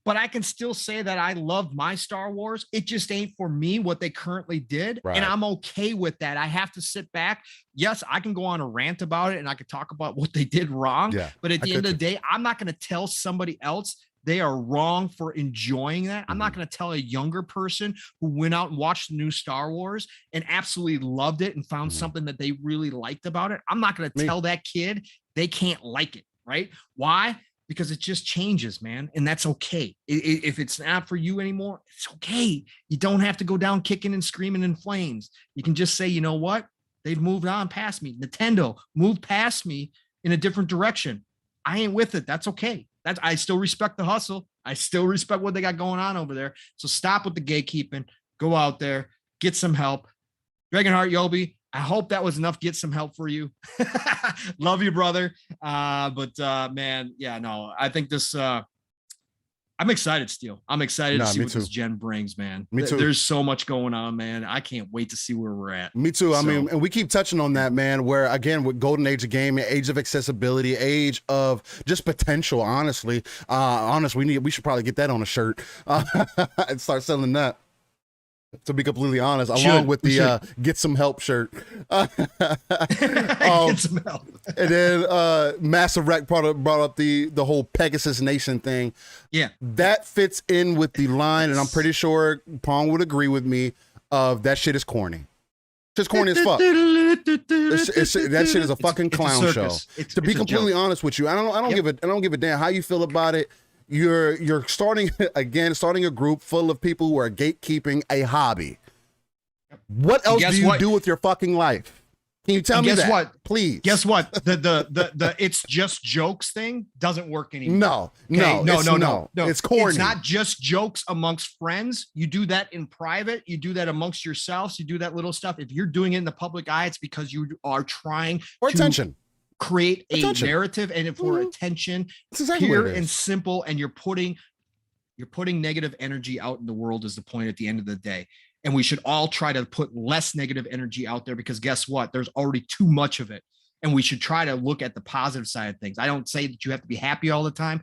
but I can still say that I love my Star Wars. It just ain't for me what they currently did. Right. And I'm okay with that. I have to sit back. Yes, I can go on a rant about it and I could talk about what they did wrong. Yeah, but at the end of the day, I'm not going to tell somebody else they are wrong for enjoying that. I'm not going to tell a younger person who went out and watched the new Star Wars and absolutely loved it and found something that they really liked about it. I'm not going to tell that kid they can't like it, right? Why? Because it just changes, man. And that's okay. If it's not for you anymore, it's okay. You don't have to go down kicking and screaming in flames. You can just say, you know what? They've moved on past me. Nintendo moved past me in a different direction. I ain't with it. That's okay. I still respect the hustle. I still respect what they got going on over there. So stop with the gatekeeping. Go out there, get some help. Dragonheart Yobi, I hope that was enough. Get some help for you. Love you, brother. Man, yeah, no, I think this, I'm excited, Steel. I'm excited to see what this gen brings, man. Me too. There's so much going on, man. I can't wait to see where we're at. Me too. I mean, and we keep touching on that, man, where again, with golden age of gaming, age of accessibility, age of just potential, honestly. We should probably get that on a shirt and start selling that. To be completely honest, along with the get some help shirt. Get some help. And then Massive Wreck brought up the whole Pegasus Nation thing. Yeah. That fits in with the line, and I'm pretty sure Pong would agree with me, of that shit is corny. It's corny as fuck. That shit is a fucking clown show. To be completely honest with you, I don't give a damn how you feel about it. You're starting a group full of people who are gatekeeping a hobby. What else do you do with your fucking life? Can you tell me that? Guess what? Please. Guess what? The it's just jokes thing doesn't work anymore. No. It's corny. It's not just jokes amongst friends. You do that in private. You do that amongst yourselves. You do that little stuff. If you're doing it in the public eye, it's because you are trying for attention. Create a narrative, and for attention, exactly pure and simple, and you're putting negative energy out in the world is the point at the end of the day. And we should all try to put less negative energy out there, because guess what? There's already too much of it. And we should try to look at the positive side of things. I don't say that you have to be happy all the time.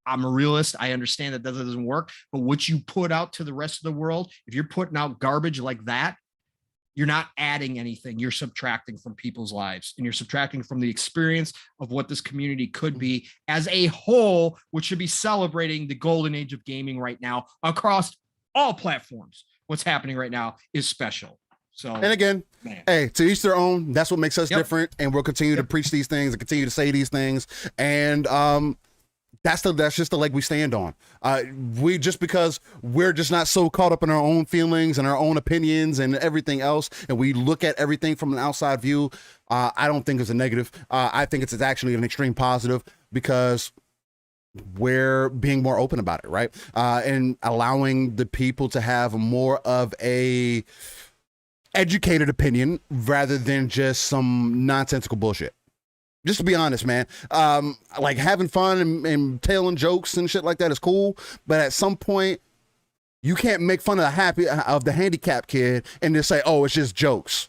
I'm a realist. I understand that doesn't work, but what you put out to the rest of the world, if you're putting out garbage like that, you're not adding anything. You're subtracting from people's lives, and you're subtracting from the experience of what this community could be as a whole, which should be celebrating the golden age of gaming right now across all platforms. What's happening right now is special. So, and again, hey, to each their own. That's what makes us different, and we'll continue to preach these things and continue to say these things. And that's just the leg we stand on. We just because we're just not so caught up in our own feelings and our own opinions and everything else, and we look at everything from an outside view. I don't think it's a negative. I think it's actually an extreme positive, because we're being more open about it, right? And allowing the people to have more of a educated opinion rather than just some nonsensical bullshit. Just to be honest, man, like having fun and telling jokes and shit like that is cool, but at some point you can't make fun of the handicapped kid and just say, oh, it's just jokes.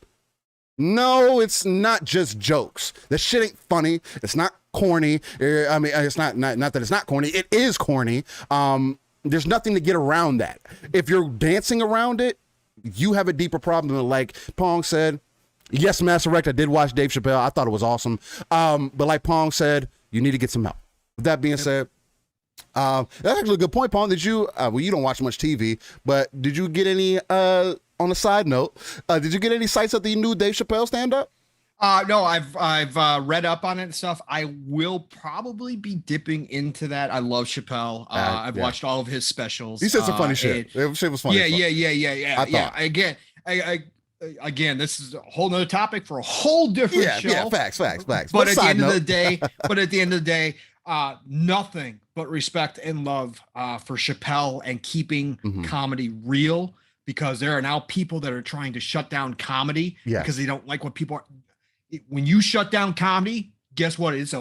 No, it's not just jokes. That shit ain't funny. It's not corny. I mean, it's not that it's not corny. It is corny. There's nothing to get around that. If you're dancing around it, you have a deeper problem. Like Pong said, yes, Master Rect, I did watch Dave Chappelle. I thought it was awesome. But like Pong said, you need to get some help. With that being said, that's actually a good point, Pong. Did you, well, you don't watch much TV, but did you get any, on a side note, did you get any sights of the new Dave Chappelle stand-up? No, I've read up on it and stuff. I will probably be dipping into that. I love Chappelle. I've watched all of his specials. He said some funny shit. Shit was funny. Yeah. Again, this is a whole nother topic for a whole different show. Yeah, facts. But at the end of the day, nothing but respect and love for Chappelle and keeping comedy real, because there are now people that are trying to shut down comedy because they don't like what people are. When you shut down comedy, guess what? It's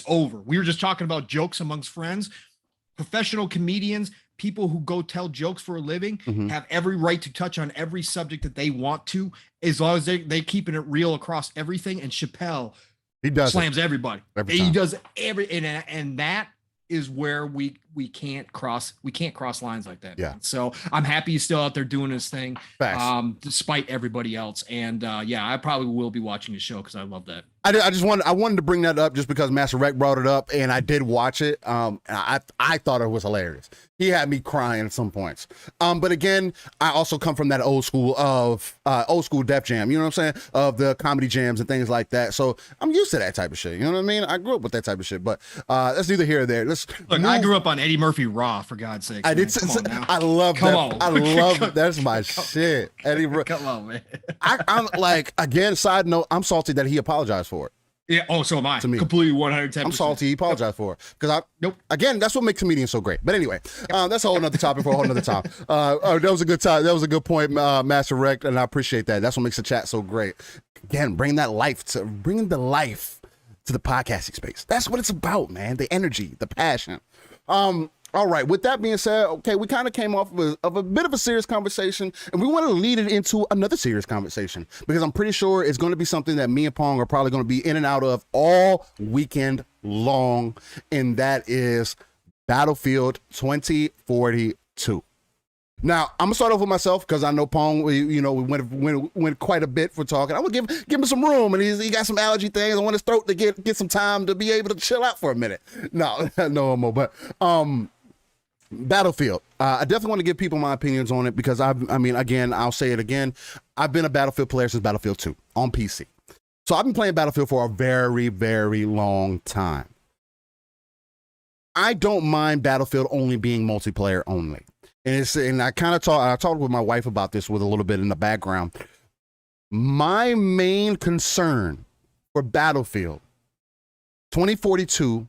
over. We were just talking about jokes amongst friends. Professional comedians, people who go tell jokes for a living, have every right to touch on every subject that they want to, as long as they keeping it real across everything. And Chappelle, he does slams everybody. He does and that is where we can't cross lines like that. Yeah. Man. So I'm happy he's still out there doing his thing, despite everybody else. And I probably will be watching the show because I love that. I wanted to bring that up just because Master Rec brought it up, and I did watch it. And I thought it was hilarious. He had me crying at some points. But again, I also come from that old school Def Jam, you know what I'm saying? Of the comedy jams and things like that. So I'm used to that type of shit. You know what I mean? I grew up with that type of shit, but that's neither here or there. I grew up on Eddie Murphy Raw, for God's sake. I love that. I love that's my shit. Eddie Murphy. Come on, man. I'm like, again, side note, I'm salty that he apologized for it. Yeah. Oh, so am I. To me, completely 110%. I'm salty. He apologized for it because again, that's what makes comedians so great. But anyway, that's a whole nother topic for a whole nother time. That was a good time. That was a good point, Master Rec, and I appreciate that. That's what makes the chat so great. Again, bringing the life to the podcasting space. That's what it's about, man. The energy, the passion. All right. With that being said, okay, we kind of came off of a bit of a serious conversation, and we want to lead it into another serious conversation because I'm pretty sure it's going to be something that me and Pong are probably going to be in and out of all weekend long, and that is Battlefield 2042. Now, I'm gonna start off with myself because I know Pong. We went quite a bit for talking. I'm gonna give him some room, and he got some allergy things. I want his throat to get some time to be able to chill out for a minute. No homo, but Battlefield. I definitely want to give people my opinions on it because again, I'll say it again. I've been a Battlefield player since Battlefield 2 on PC, so I've been playing Battlefield for a very, very long time. I don't mind Battlefield only being multiplayer only. And I talked with my wife about this with a little bit in the background. My main concern for Battlefield 2042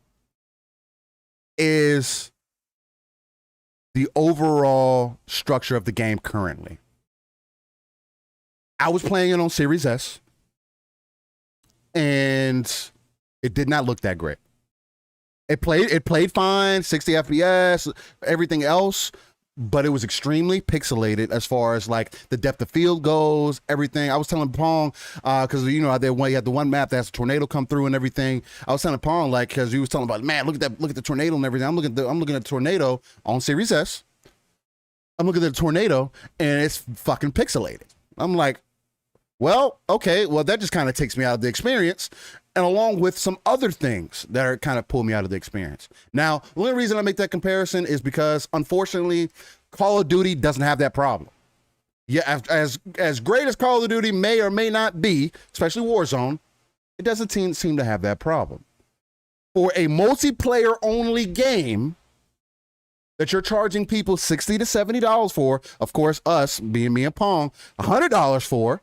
is the overall structure of the game currently. I was playing it on Series S, and it did not look that great. It played fine, 60 FPS, everything else, but it was extremely pixelated as far as like the depth of field goes, everything. I was telling Pong, because you had the one map that has a tornado come through and everything. I was telling Pong, like, because he was telling about, man, look at the tornado and everything. I'm looking at the tornado on Series S. I'm looking at the tornado and it's fucking pixelated. I'm like, well, okay, well that just kind of takes me out of the experience, and along with some other things that are kind of pull me out of the experience. Now, the only reason I make that comparison is because, unfortunately, Call of Duty doesn't have that problem. Yeah, as great as Call of Duty may or may not be, especially Warzone, it doesn't seem to have that problem. For a multiplayer-only game that you're charging people $60 to $70 for, of course, us, being me and Pong, $100 for,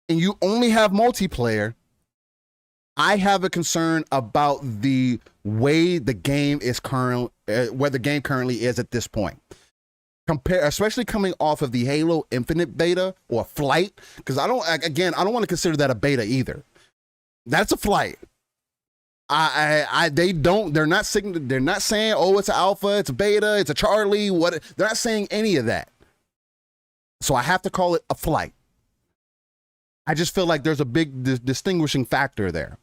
and you only have multiplayer, I have a concern about the way the game is where the game currently is at this point. Especially coming off of the Halo Infinite beta or flight, because I don't want to consider that a beta either. That's a flight. They're not saying, oh, it's an alpha, it's a beta, it's a Charlie, they're not saying any of that. So I have to call it a flight. I just feel like there's a big distinguishing factor there.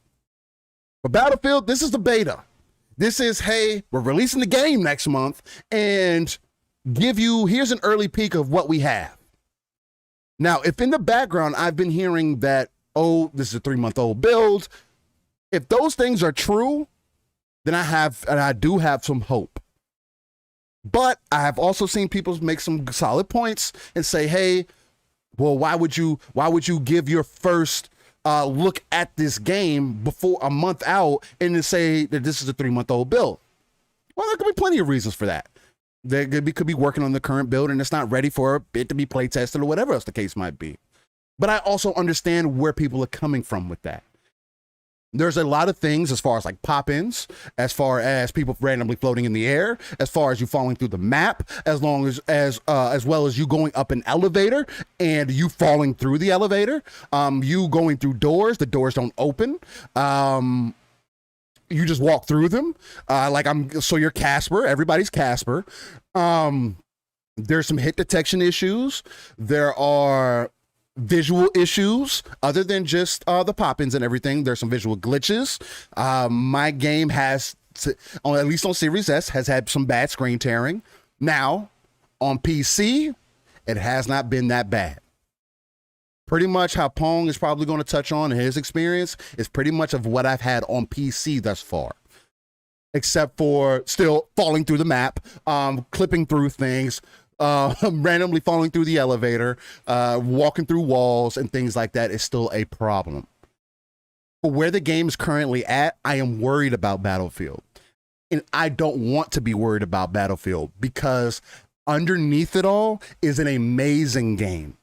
But Battlefield, this is the beta. This is, hey, we're releasing the game next month and here's an early peek of what we have. Now, if in the background I've been hearing that, oh, this is a 3-month-old build, if those things are true, then I do have some hope. But I have also seen people make some solid points and say, hey, well, why would you give your first look at this game before a month out and then say that this is a 3-month-old build? Well, there could be plenty of reasons for that. They could be working on the current build and it's not ready for it to be play tested or whatever else the case might be. But I also understand where people are coming from with that. There's a lot of things as far as like pop-ins, as far as people randomly floating in the air, as far as you falling through the map, as well as you going up an elevator and you falling through the elevator, you going through doors, the doors don't open, you just walk through them. So you're Casper, everybody's Casper. There's some hit detection issues. There are visual issues other than just the pop-ins and everything. There's some visual glitches. My game at least on Series S, has had some bad screen tearing. Now, on PC, it has not been that bad. Pretty much how Pong is probably going to touch on in his experience is pretty much of what I've had on PC thus far. Except for still falling through the map, clipping through things, randomly falling through the elevator, walking through walls and things like that is still a problem. For where the game is currently at, I am worried about Battlefield. And I don't want to be worried about Battlefield because underneath it all is an amazing game.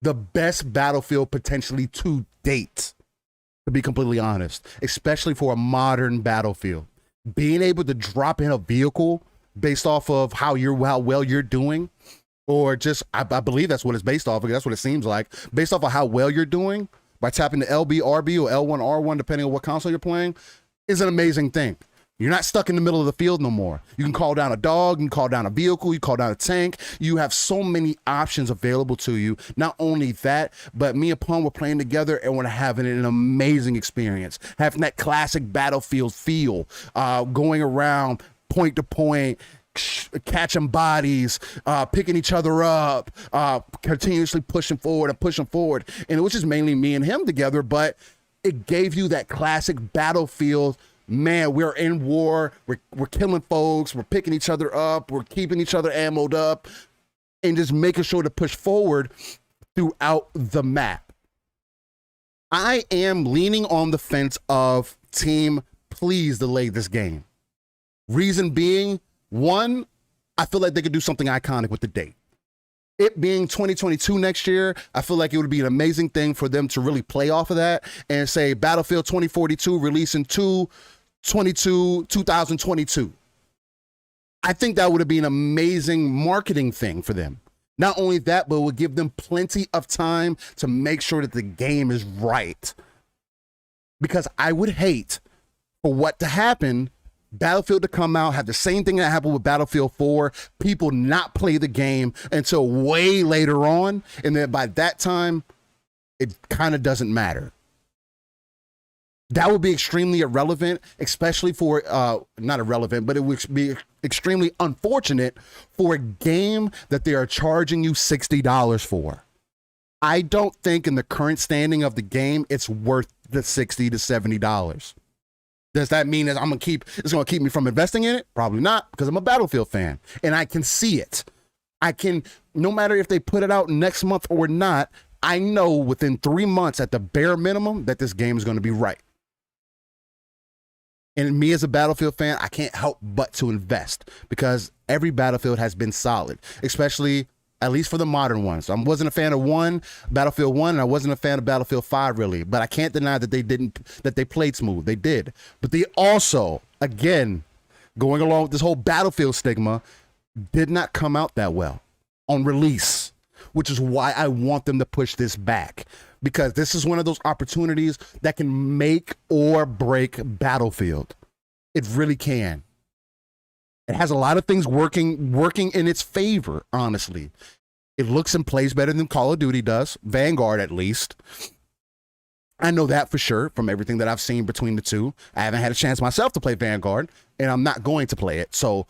The best Battlefield potentially to date, to be completely honest, especially for a modern Battlefield. Being able to drop in a vehicle based off of how well you're doing, or just, I believe that's what it's based off of, that's what it seems like, based off of how well you're doing, by tapping the LB, RB, or L1, R1, depending on what console you're playing, is an amazing thing. You're not stuck in the middle of the field no more. You can call down a dog, you can call down a vehicle, you call down a tank. You have so many options available to you. Not only that, but me and Pong were playing together and we're having an amazing experience. Having that classic Battlefield feel, going around point to point, catching bodies, picking each other up, continuously pushing forward. And it was just mainly me and him together, but it gave you that classic Battlefield. Man, we're in war, we're killing folks, we're picking each other up, we're keeping each other ammoed up, and just making sure to push forward throughout the map. I am leaning on the fence of team, please delay this game. Reason being, one, I feel like they could do something iconic with the date. It being 2022 next year, I feel like it would be an amazing thing for them to really play off of that and say Battlefield 2042 releasing 2022. I think that would have been an amazing marketing thing for them. Not only that, but it would give them plenty of time to make sure that the game is right. Because I would hate for what to happen, Battlefield to come out, have the same thing that happened with Battlefield 4, people not play the game until way later on, and then by that time, it kind of doesn't matter. That would be extremely irrelevant, especially for, not irrelevant, but it would be extremely unfortunate for a game that they are charging you $60 for. I don't think in the current standing of the game, it's worth the $60 to $70. Does that mean that it's going to keep me from investing in it? Probably not, because I'm a Battlefield fan and I can see it. No matter if they put it out next month or not, I know within 3 months at the bare minimum that this game is going to be right. And me as a Battlefield fan, I can't help but to invest because every Battlefield has been solid, especially at least for the modern ones. I wasn't a fan of Battlefield 1, and I wasn't a fan of Battlefield 5 really, but I can't deny that they played smooth. They did. But they also, again, going along with this whole Battlefield stigma, did not come out that well on release, which is why I want them to push this back, because this is one of those opportunities that can make or break Battlefield. It really can. It has a lot of things working in its favor, honestly. It looks and plays better than Call of Duty does, Vanguard at least. I know that for sure from everything that I've seen between the two. I haven't had a chance myself to play Vanguard, and I'm not going to play it. So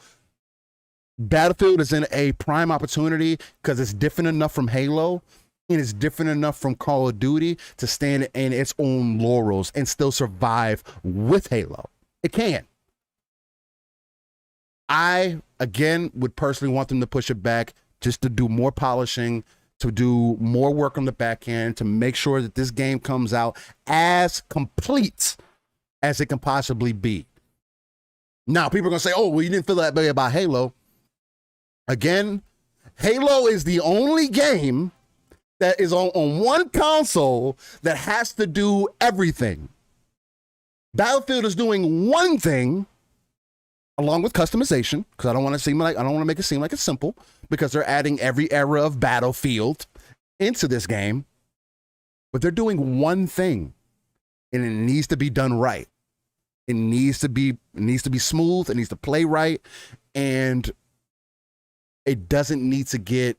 Battlefield is in a prime opportunity because it's different enough from Halo and it's different enough from Call of Duty to stand in its own laurels and still survive with Halo. It can. I, again, would personally want them to push it back just to do more polishing, to do more work on the back end, to make sure that this game comes out as complete as it can possibly be. Now, people are going to say, oh, well, you didn't feel that way about Halo. Again, Halo is the only game that is on one console that has to do everything. Battlefield is doing one thing, along with customization, because I don't want to make it seem like it's simple, because they're adding every era of Battlefield into this game. But they're doing one thing, and it needs to be done right. It needs to be smooth. It needs to play right, and it doesn't need to get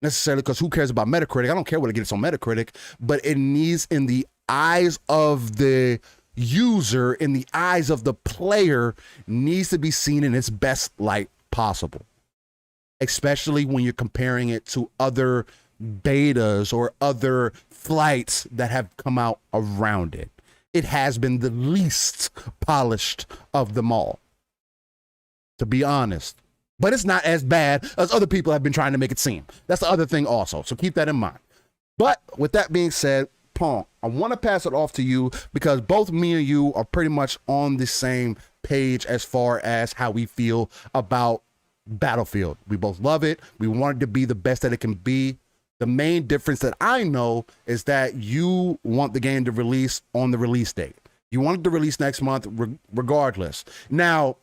necessarily, because who cares about Metacritic? I don't care what it gets on Metacritic, but it needs, in the eyes of the user, in the eyes of the player, needs to be seen in its best light possible, especially when you're comparing it to other betas or other flights that have come out around it. It has been the least polished of them all, to be honest, but it's not as bad as other people have been trying to make it seem. That's the other thing also, so keep that in mind. But with that being said, Pong, I want to pass it off to you because both me and you are pretty much on the same page as far as how we feel about Battlefield. We both love it. We want it to be the best that it can be. The main difference that I know is that you want the game to release on the release date. You want it to release next month regardless. Now,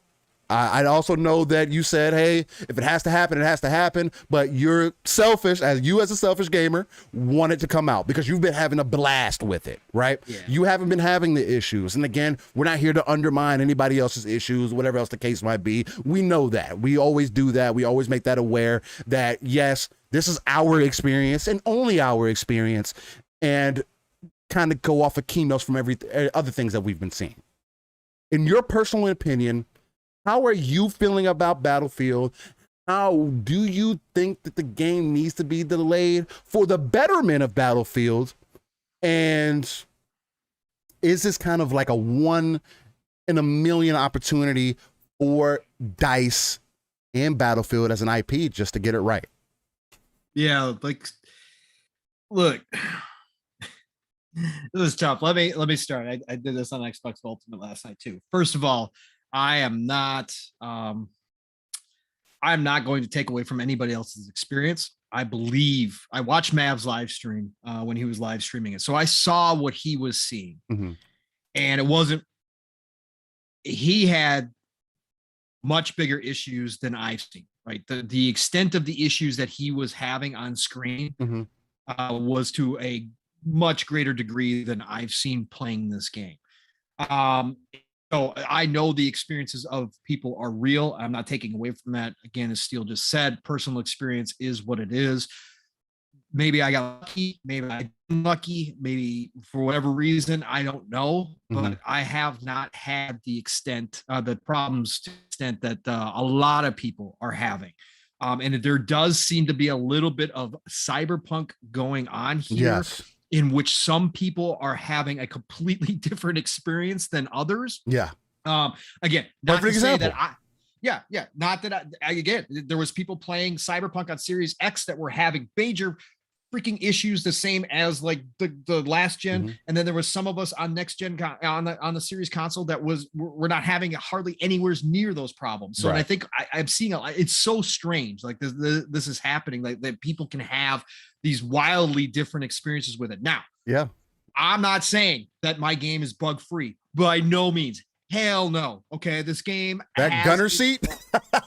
I also know that you said, hey, if it has to happen, it has to happen. But you're selfish, as a selfish gamer, want it to come out because you've been having a blast with it, right? Yeah. You haven't been having the issues. And again, we're not here to undermine anybody else's issues, whatever else the case might be. We know that. We always do that. We always make that aware that, yes, this is our experience and only our experience, and kind of go off of keynotes from other things that we've been seeing. In your personal opinion, how are you feeling about Battlefield? How do you think that the game needs to be delayed for the betterment of Battlefield? And is this kind of like a 1 in a million opportunity for DICE and Battlefield as an IP just to get it right? Yeah, like, look, this is tough. Let me start. I did this on Xbox Ultimate last night too. First of all, I'm not going to take away from anybody else's experience. I watched Mav's live stream when he was live streaming it. So I saw what he was seeing. Mm-hmm. And he had much bigger issues than I've seen, right? The extent of the issues that he was having on screen mm-hmm. Was to a much greater degree than I've seen playing this game. So I know the experiences of people are real. I'm not taking away from that. Again, as Steele just said, personal experience is what it is. Maybe I got lucky. Maybe I got lucky. Maybe for whatever reason, I don't know. Mm-hmm. But I have not had the problems to the extent that a lot of people are having. And there does seem to be a little bit of cyberpunk going on here. Yes. In which some people are having a completely different experience than others. Yeah. Again, not to say that not that again, there was people playing Cyberpunk on Series X that were having major freaking issues the same as like the last gen. Mm-hmm. And then there was some of us on next gen on the series console that we're not having hardly anywhere near those problems. So, Right. and I think I'm seeing it's so strange. Like this is happening, like that people can have these wildly different experiences with it. Now, yeah, I'm not saying that my game is bug free by no means. Hell no. Okay. This game, that gunner seat.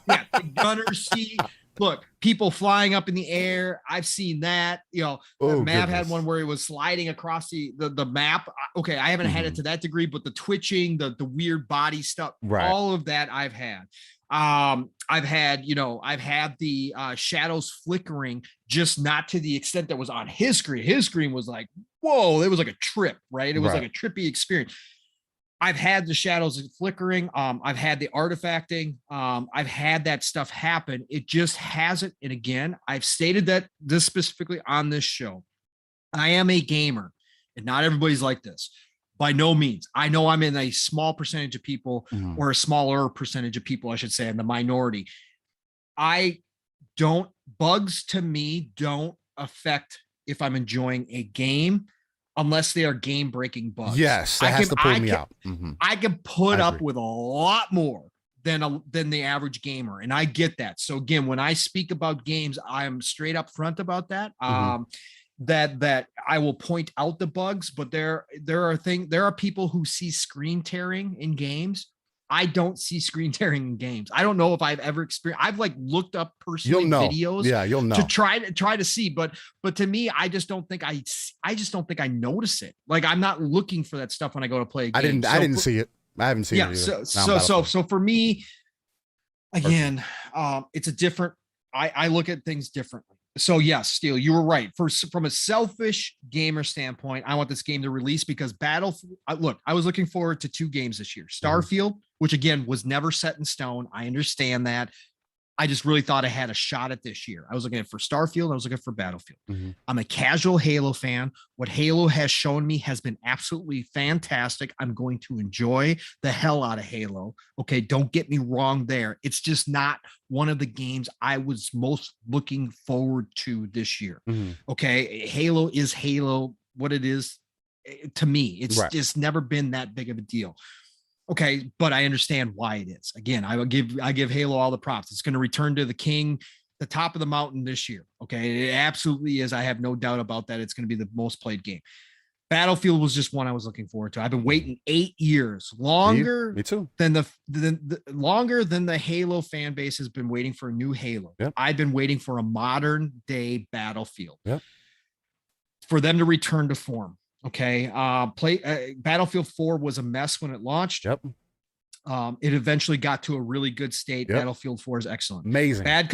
Yeah, the gunner seat. Look, people flying up in the air. I've seen that. You know, Mav had one where he was sliding across the map. Okay, I haven't had it to that degree, but the twitching, the weird body stuff, all of that I've had. I've had the shadows flickering, just not to the extent that was on his screen. His screen was like, whoa, it was like a trip, right? It was like a trippy experience. I've had the shadows flickering. I've had the artifacting. I've had that stuff happen. It just hasn't. And again, I've stated that this specifically on this show. I am a gamer, and not everybody's like this. By no means. I know I'm in a small percentage of people, or a smaller percentage of people, I should say, in the minority. Bugs to me don't affect if I'm enjoying a game, unless they are game-breaking bugs. Yes, that has to pull me out. I can put up with a lot more than the average gamer, and I get that. So again, when I speak about games, I'm straight up front about that. That I will point out the bugs, but there are people who see screen tearing in games. I don't see screen tearing in games. I don't know if I've ever experienced. I've like looked up personally videos, you'll know, to try to see. But to me, I just don't think I notice it. Like I'm not looking for that stuff when I go to play a game. I didn't see it. I haven't seen it. Yeah. So for me, again, it's a different. I look at things differently. So yes, Steel, you were right. From a selfish gamer standpoint, I want this game to release because I was looking forward to 2 games this year. Starfield, which again was never set in stone. I understand that. I just really thought I had a shot at this year. I was looking for Starfield. I was looking for Battlefield. I'm a casual Halo fan. What Halo has shown me has been absolutely fantastic. I'm going to enjoy the hell out of Halo. Okay, don't get me wrong there. It's just not one of the games I was most looking forward to this year. Okay, Halo is Halo, what it is to me. It's just never been that big of a deal. Okay, but I understand why it is. Again, I give Halo all the props. It's going to return to the top of the mountain this year. Okay, it absolutely is. I have no doubt about that. It's going to be the most played game. Battlefield was just one I was looking forward to. I've been waiting 8 years, longer me too. than longer than the Halo fan base has been waiting for a new Halo. I've been waiting for a modern day Battlefield. For them to return to form. Okay. Battlefield 4 was a mess when it launched. It eventually got to a really good state. Battlefield 4 is excellent. Amazing. Bad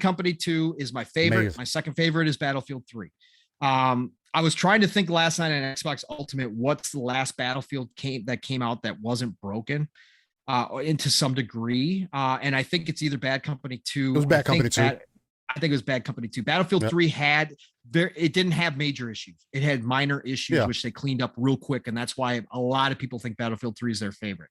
Company 2 is my favorite. Amazing. My second favorite is Battlefield 3. I was trying to think last night on Xbox Ultimate, what's the last Battlefield that came out that wasn't broken into some degree. And I think it's either Bad Company 2. It was Bad Company 2. I think it was Bad Company 2. Battlefield 3 it didn't have major issues. It had minor issues, which they cleaned up real quick. And that's why a lot of people think Battlefield 3 is their favorite.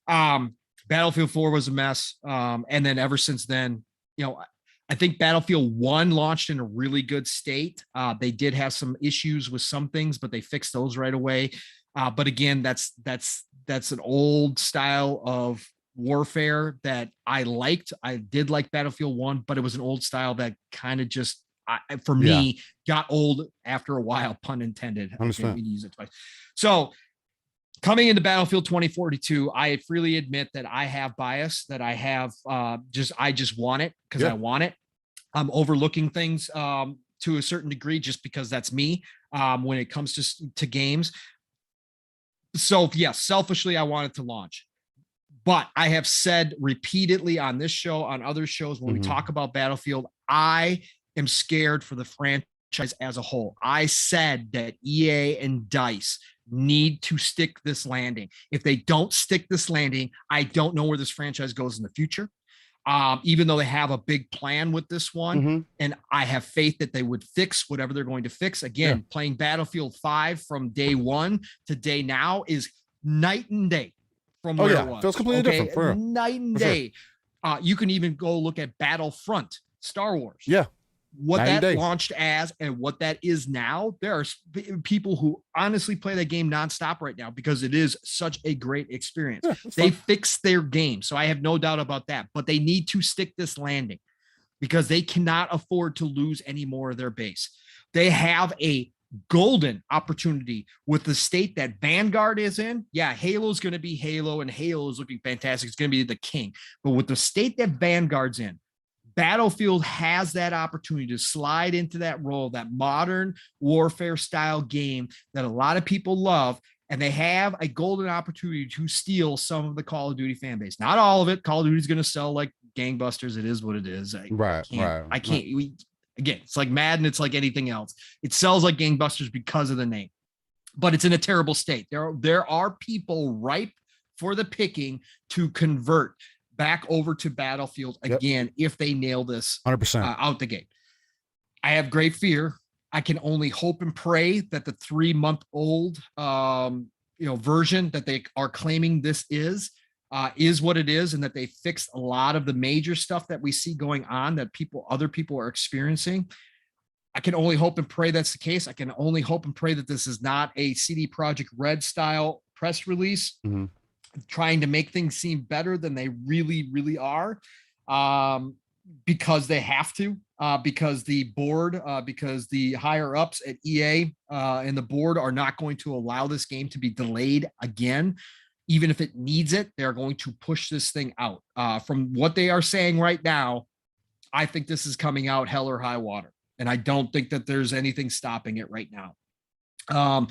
Battlefield 4 was a mess. And then ever since then, I think Battlefield 1 launched in a really good state. They did have some issues with some things, but they fixed those right away. But again, that's an old style of warfare that I liked. I did like Battlefield 1, but it was an old style that kind of just for me got old after a while, pun intended. I didn't use it twice. So coming into Battlefield 2042, I freely admit that I have bias, that I have I just want it because I want it. I'm overlooking things to a certain degree just because that's me when it comes to games. So yes, selfishly, I want it to launch. But I have said repeatedly on this show, on other shows, when we talk about Battlefield, I am scared for the franchise as a whole. I said that EA and DICE need to stick this landing. If they don't stick this landing, I don't know where this franchise goes in the future. Even though they have a big plan with this one, and I have faith that they would fix whatever they're going to fix. Again, playing Battlefield 5 from day one to day now is night and day. From where it was. Feels completely different. Night and day. You can even go look at Battlefront, Star Wars. what that day. launched as and what that is now, there are people who honestly play that game nonstop right now because it is such a great experience. Yeah, they fixed their game, so I have no doubt about that. But they need to stick this landing because they cannot afford to lose any more of their base. They have a golden opportunity with the state that Vanguard is in. Yeah, Halo's going to be Halo, and Halo is looking fantastic. It's going to be the king. But with the state that Vanguard's in, Battlefield has that opportunity to slide into that role, that modern warfare style game that a lot of people love. And they have a golden opportunity to steal some of the Call of Duty fan base. Not all of it. Call of Duty is going to sell like gangbusters. It is what it is. I can't. Again, it's like Madden. It's like anything else. It sells like gangbusters because of the name, but it's in a terrible state. There are people ripe for the picking to convert back over to Battlefield again if they nail this 100% out the gate. I have great fear. I can only hope and pray that the 3-month-old version that they are claiming this is what it is, and that they fixed a lot of the major stuff that we see going on that other people are experiencing. I can only hope and pray that's the case. I can only hope and pray that this is not a CD Projekt Red style press release trying to make things seem better than they really, really are, because they have to, because the board, because the higher ups at EA and the board are not going to allow this game to be delayed again. Even if it needs it, they're going to push this thing out. From what they are saying right now, I think this is coming out hell or high water. And I don't think that there's anything stopping it right now.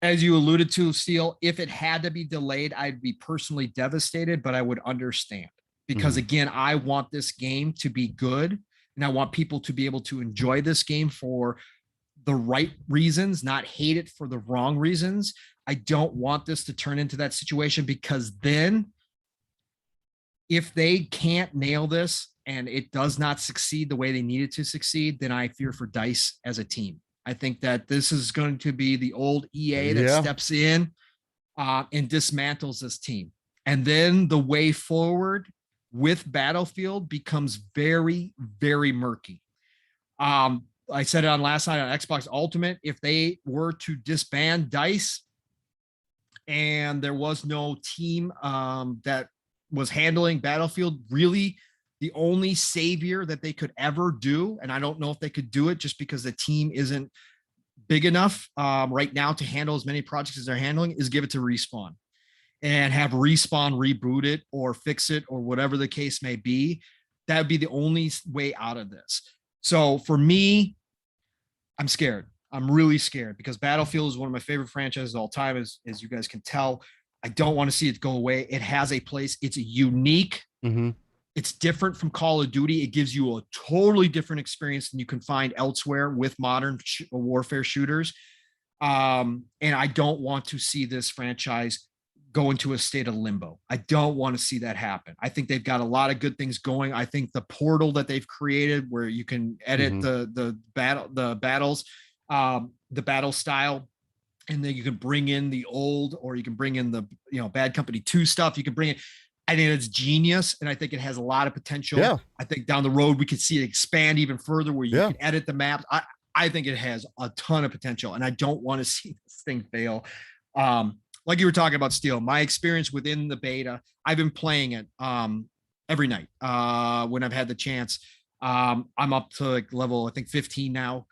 As you alluded to, Steel, if it had to be delayed, I'd be personally devastated, but I would understand. Because again, I want this game to be good, and I want people to be able to enjoy this game for the right reasons, not hate it for the wrong reasons. I don't want this to turn into that situation, because then if they can't nail this and it does not succeed the way they need it to succeed, then I fear for DICE as a team. I think that this is going to be the old EA that steps in and dismantles this team. And then the way forward with Battlefield becomes very, very murky. I said it on last night on Xbox Ultimate. If they were to disband DICE and there was no team that was handling Battlefield, really the only savior that they could ever do, and I don't know if they could do it just because the team isn't big enough right now to handle as many projects as they're handling, is give it to Respawn and have Respawn reboot it or fix it or whatever the case may be. That would be the only way out of this. So for me, I'm scared. I'm really scared, because Battlefield is one of my favorite franchises of all time, as you guys can tell. I don't want to see it go away. It has a place. It's unique. It's different from Call of Duty. It gives you a totally different experience than you can find elsewhere with modern warfare shooters. And I don't want to see this franchise go into a state of limbo. I don't want to see that happen. I think they've got a lot of good things going. I think the portal that they've created, where you can edit the battles, the battle style, and then you can bring in the old, or you can bring in the Bad Company 2 stuff. You can bring it. I think it's genius, and I think it has a lot of potential. I think down the road we could see it expand even further, where you can edit the maps. I think it has a ton of potential, and I don't want to see this thing fail. Like you were talking about, Steel, my experience within the beta, I've been playing it every night when I've had the chance. I'm up to like level, I think 15 now.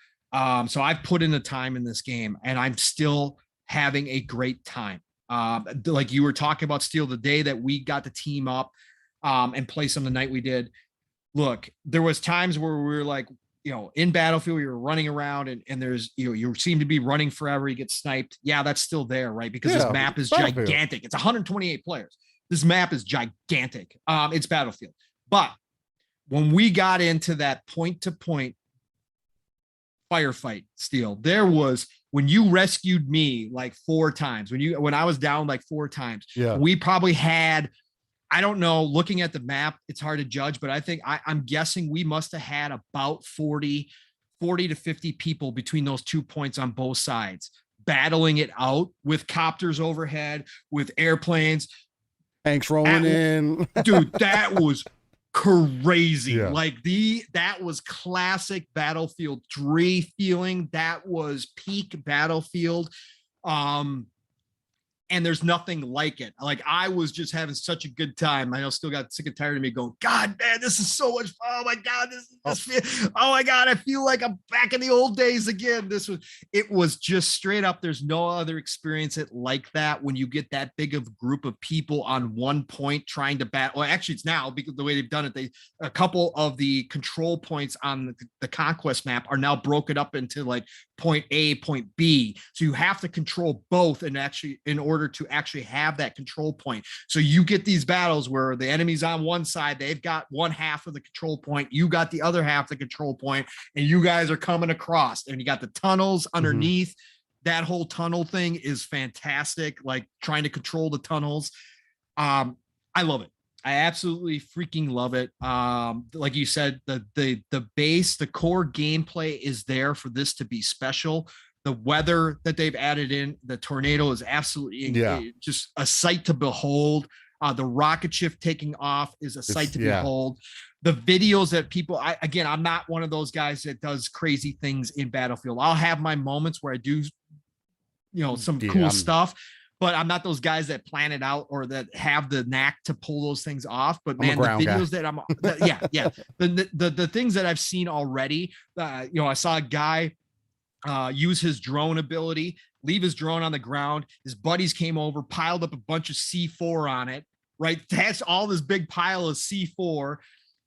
So I've put in the time in this game, and I'm still having a great time. Like you were talking about, Steel, the day that we got the team up and play some of the night we did. Look, there was times where we were like, in Battlefield, you were running around and there's, you seem to be running forever. You get sniped. Yeah, that's still there, right? Because this map is gigantic. It's 128 players. This map is gigantic. It's Battlefield. But when we got into that point-to-point firefight, Steel, there was, when you rescued me like 4 times, when I was down like 4 times, we probably had, I don't know, looking at the map, it's hard to judge, but I think I'm guessing we must have had about 40 to 50 people between those 2 points on both sides, battling it out with copters overhead, with airplanes. Tanks rolling in. Dude, that was crazy. Yeah. Like that was classic Battlefield 3 feeling. That was peak Battlefield. And there's nothing like it. Like I was just having such a good time. I still got sick and tired of me going, God, man, this is so much fun. Oh my God, oh my God, I feel like I'm back in the old days again. It was just straight up. There's no other experience like that when you get that big of a group of people on one point trying to battle. Well, actually, it's now because the way they've done it, a couple of the control points on the conquest map are now broken up into like point A, point B. So you have to control both and actually in order to actually have that control point. So you get these battles where the enemy's on one side, they've got one half of the control point, you got the other half of the control point, and you guys are coming across, and you got the tunnels underneath. Mm-hmm. That whole tunnel thing is fantastic, like trying to control the tunnels. I love it. I absolutely freaking love it. Like you said, the base, the core gameplay is there for this to be special. The weather that they've added in, the tornado is absolutely just a sight to behold. The rocket ship taking off is a sight to behold. The videos that people, I'm not one of those guys that does crazy things in Battlefield. I'll have my moments where I do, some cool stuff. But I'm not those guys that plan it out or that have the knack to pull those things off. But man, the videos the things that I've seen already, I saw a guy use his drone ability, leave his drone on the ground. His buddies came over, piled up a bunch of C4 on it, right? That's all this big pile of C4.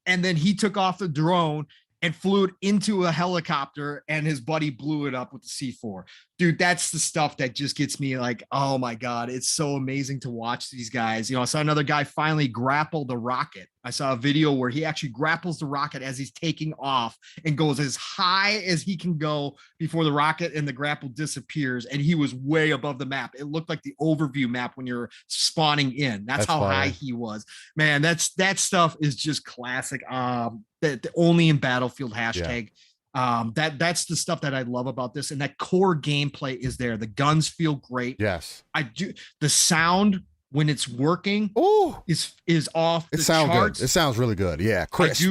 And then he took off the drone and flew it into a helicopter, and his buddy blew it up with the C4. Dude, that's the stuff that just gets me like, oh my God, it's so amazing to watch these guys. I saw another guy finally grapple the rocket. I saw a video where he actually grapples the rocket as he's taking off and goes as high as he can go before the rocket and the grapple disappears. And he was way above the map. It looked like the overview map when you're spawning in. That's how high he was. Man, that stuff is just classic. The only in Battlefield hashtag. That's the stuff that I love about this, and that core gameplay is there. The guns feel great. Yes, I do. The sound when it's working is off the sounds charts. Good. It sounds really good. Yeah, Chris.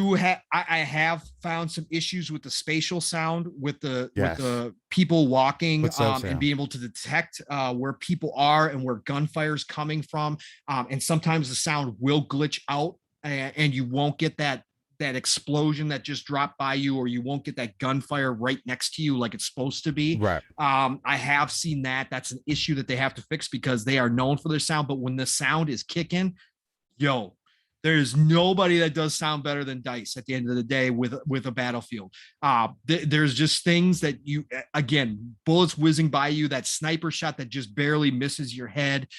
I have found some issues with the spatial sound with the people walking and being able to detect where people are and where gunfire is coming from. And sometimes the sound will glitch out and you won't get that explosion that just dropped by you, or you won't get that gunfire right next to you like it's supposed to be. Right. I have seen that. That's an issue that they have to fix because they are known for their sound. But when the sound is kicking, there's nobody that does sound better than DICE at the end of the day with a Battlefield. There's just things that bullets whizzing by you, that sniper shot that just barely misses your head.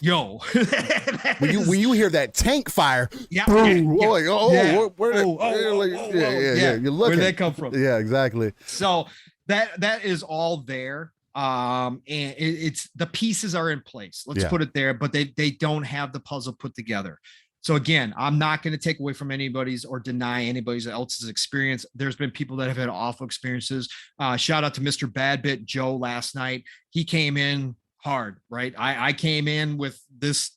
When you hear that tank fire, you're looking. Where'd that come from? Yeah, exactly. So that is all there. And it's the pieces are in place. Let's put it there, but they don't have the puzzle put together. So again, I'm not going to take away from anybody's or deny anybody else's experience. There's been people that have had awful experiences. Shout out to Mr. Badbit Joe last night. He came in hard, right? I came in with this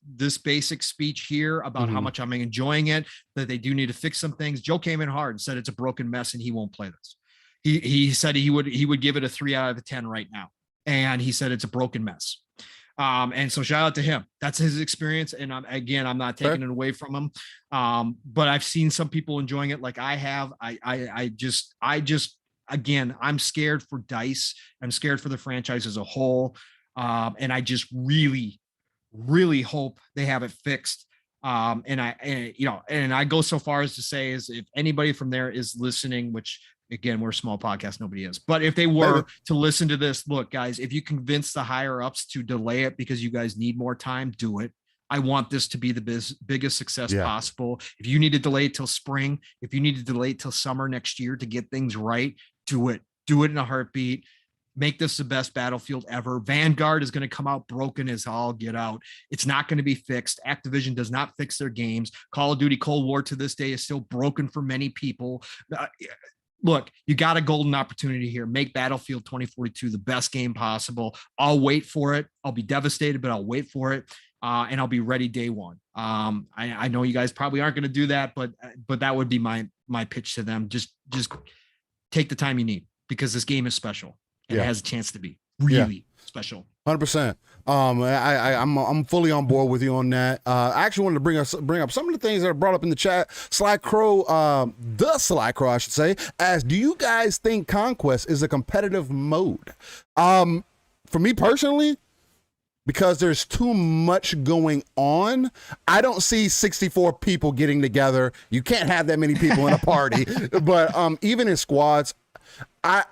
basic speech here about how much I'm enjoying it, that they do need to fix some things. Joe came in hard and said it's a broken mess and he won't play this. He said he would give it a 3 out of 10 right now. And he said it's a broken mess. And so shout out to him. That's his experience. And I'm not taking it away from him. But I've seen some people enjoying it like I have. I just again, I'm scared for DICE. I'm scared for the franchise as a whole. And I just really, really hope they have it fixed. And I go so far as to say is if anybody from there is listening, which again, we're a small podcast, nobody is, but if they were to listen to this, look, guys, if you convince the higher ups to delay it because you guys need more time, do it. I want this to be the biggest success possible. If you need to delay it till spring, if you need to delay it till summer next year to get things right, do it in a heartbeat. Make this the best Battlefield ever. Vanguard is going to come out broken as all get out. It's not going to be fixed. Activision does not fix their games. Call of Duty Cold War to this day is still broken for many people. Look, you got a golden opportunity here. Make Battlefield 2042 the best game possible. I'll wait for it. I'll be devastated, but I'll wait for it. and I'll be ready day one. I know you guys probably aren't going to do that, but that would be my pitch to them. Just take the time you need, because this game is special and it has a chance to be really special. 100%. I'm fully on board with you on that. I actually wanted to bring up some of the things that are brought up in the chat. Sly Crow, the Sly Crow, I should say, as do you guys think Conquest is a competitive mode? For me personally, because there's too much going on, I don't see 64 people getting together. You can't have that many people in a party. But even in squads, I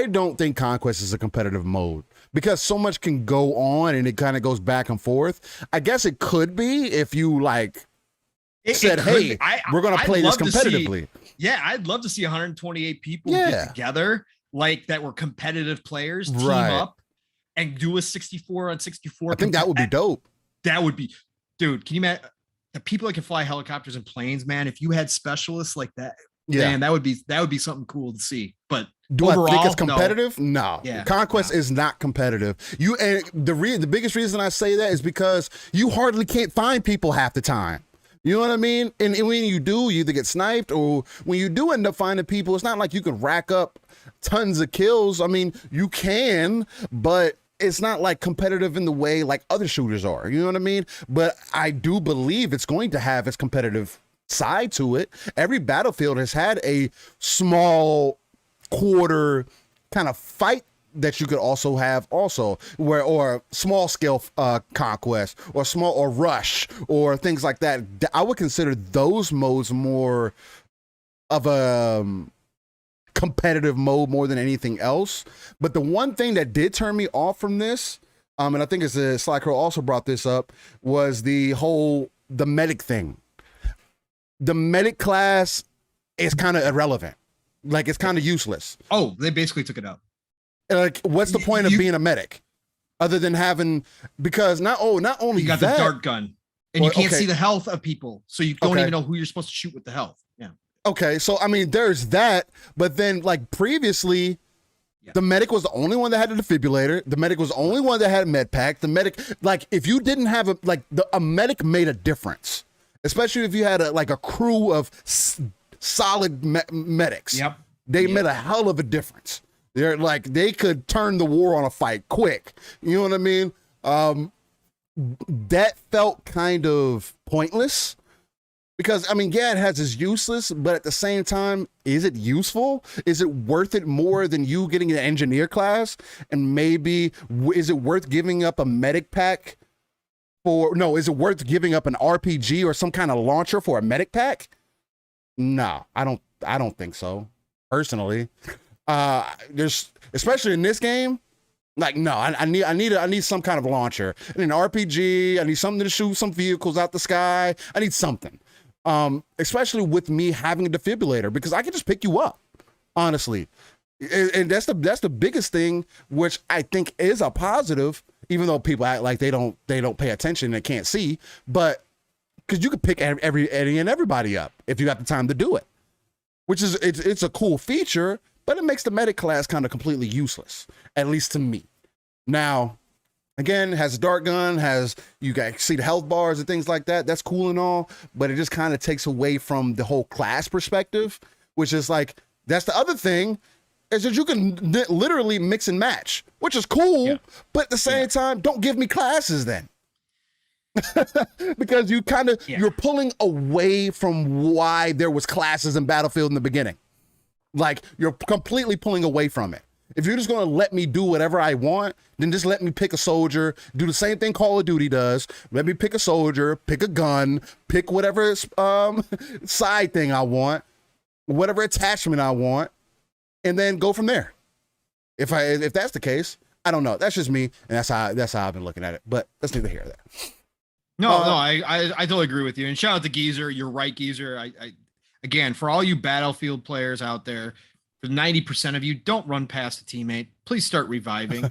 don't think Conquest is a competitive mode, because so much can go on and it kind of goes back and forth. I guess it could be if you said, hey, we're going to play this competitively. I'd love to see 128 people get together, like that were competitive players, team up and do a 64 on 64. I think that would be dope. That would be, dude, can you imagine the people that can fly helicopters and planes, man? If you had specialists like that, man, that would be something cool to see. But overall, I think it's competitive? No. Yeah, Conquest is not competitive. And the biggest reason I say that is because you hardly can't find people half the time. You know what I mean? And when you do, you either get sniped, or when you do end up finding people, it's not like you can rack up tons of kills. I mean, you can, but it's not like competitive in the way like other shooters are. You know what I mean? But I do believe it's going to have its competitive side to it. Every Battlefield has had a small quarter kind of fight that you could also have or small scale conquest or small or rush or things like that. I would consider those modes more of a competitive mode more than anything else. But the one thing that did turn me off from this, and I think it's Sly Crow also brought this up, was the medic thing. The medic class is kind of irrelevant. Like, it's kind of useless. Oh, they basically took it out. Like, what's the point of being a medic other than having, because not only you got the dart gun and you can't see the health of people, so you don't even know who you're supposed to shoot with the health. Yeah. Okay, so I mean, there's that, but then like previously, the medic was the only one that had a defibrillator. The medic was the only one that had a med pack. The medic, like, if you didn't have a medic made a difference, especially if you had a crew of solid medics. Yep. They made a hell of a difference. They're like, they could turn the war on a fight quick. You know what I mean? That felt kind of pointless. Because, I mean, it has its useless, but at the same time, is it useful? Is it worth it more than you getting an engineer class? And maybe, is it worth giving up a medic pack is it worth giving up an RPG or some kind of launcher for a medic pack? No, I don't think so, personally. Especially in this game, like, no, I need some kind of launcher. I need an RPG, I need something to shoot some vehicles out the sky. I need something. Especially with me having a defibrillator, because I can just pick you up, honestly. And that's the biggest thing, which I think is a positive, even though people act like they don't pay attention and can't see, but because you could pick everybody up if you got the time to do it, which is, it's a cool feature, but it makes the medic class kind of completely useless, at least to me. Now, again, has a dart gun, you guys see the health bars and things like that. That's cool and all, but it just kind of takes away from the whole class perspective, which is like, that's the other thing, is that you can literally mix and match, which is cool, but at the same time, don't give me classes then. Because you kind of, you're pulling away from why there was classes in Battlefield in the beginning. Like, you're completely pulling away from it. If you're just going to let me do whatever I want, then just let me pick a soldier, do the same thing Call of Duty does. Let me pick a soldier, pick a gun, pick whatever side thing I want, whatever attachment I want, and then go from there. If that's the case, I don't know. That's just me, and that's how I've been looking at it. But that's neither here nor there. No, I totally agree with you. And shout out to Geezer. You're right, Geezer. I again, for all you Battlefield players out there, for 90% of you, don't run past a teammate. Please start reviving.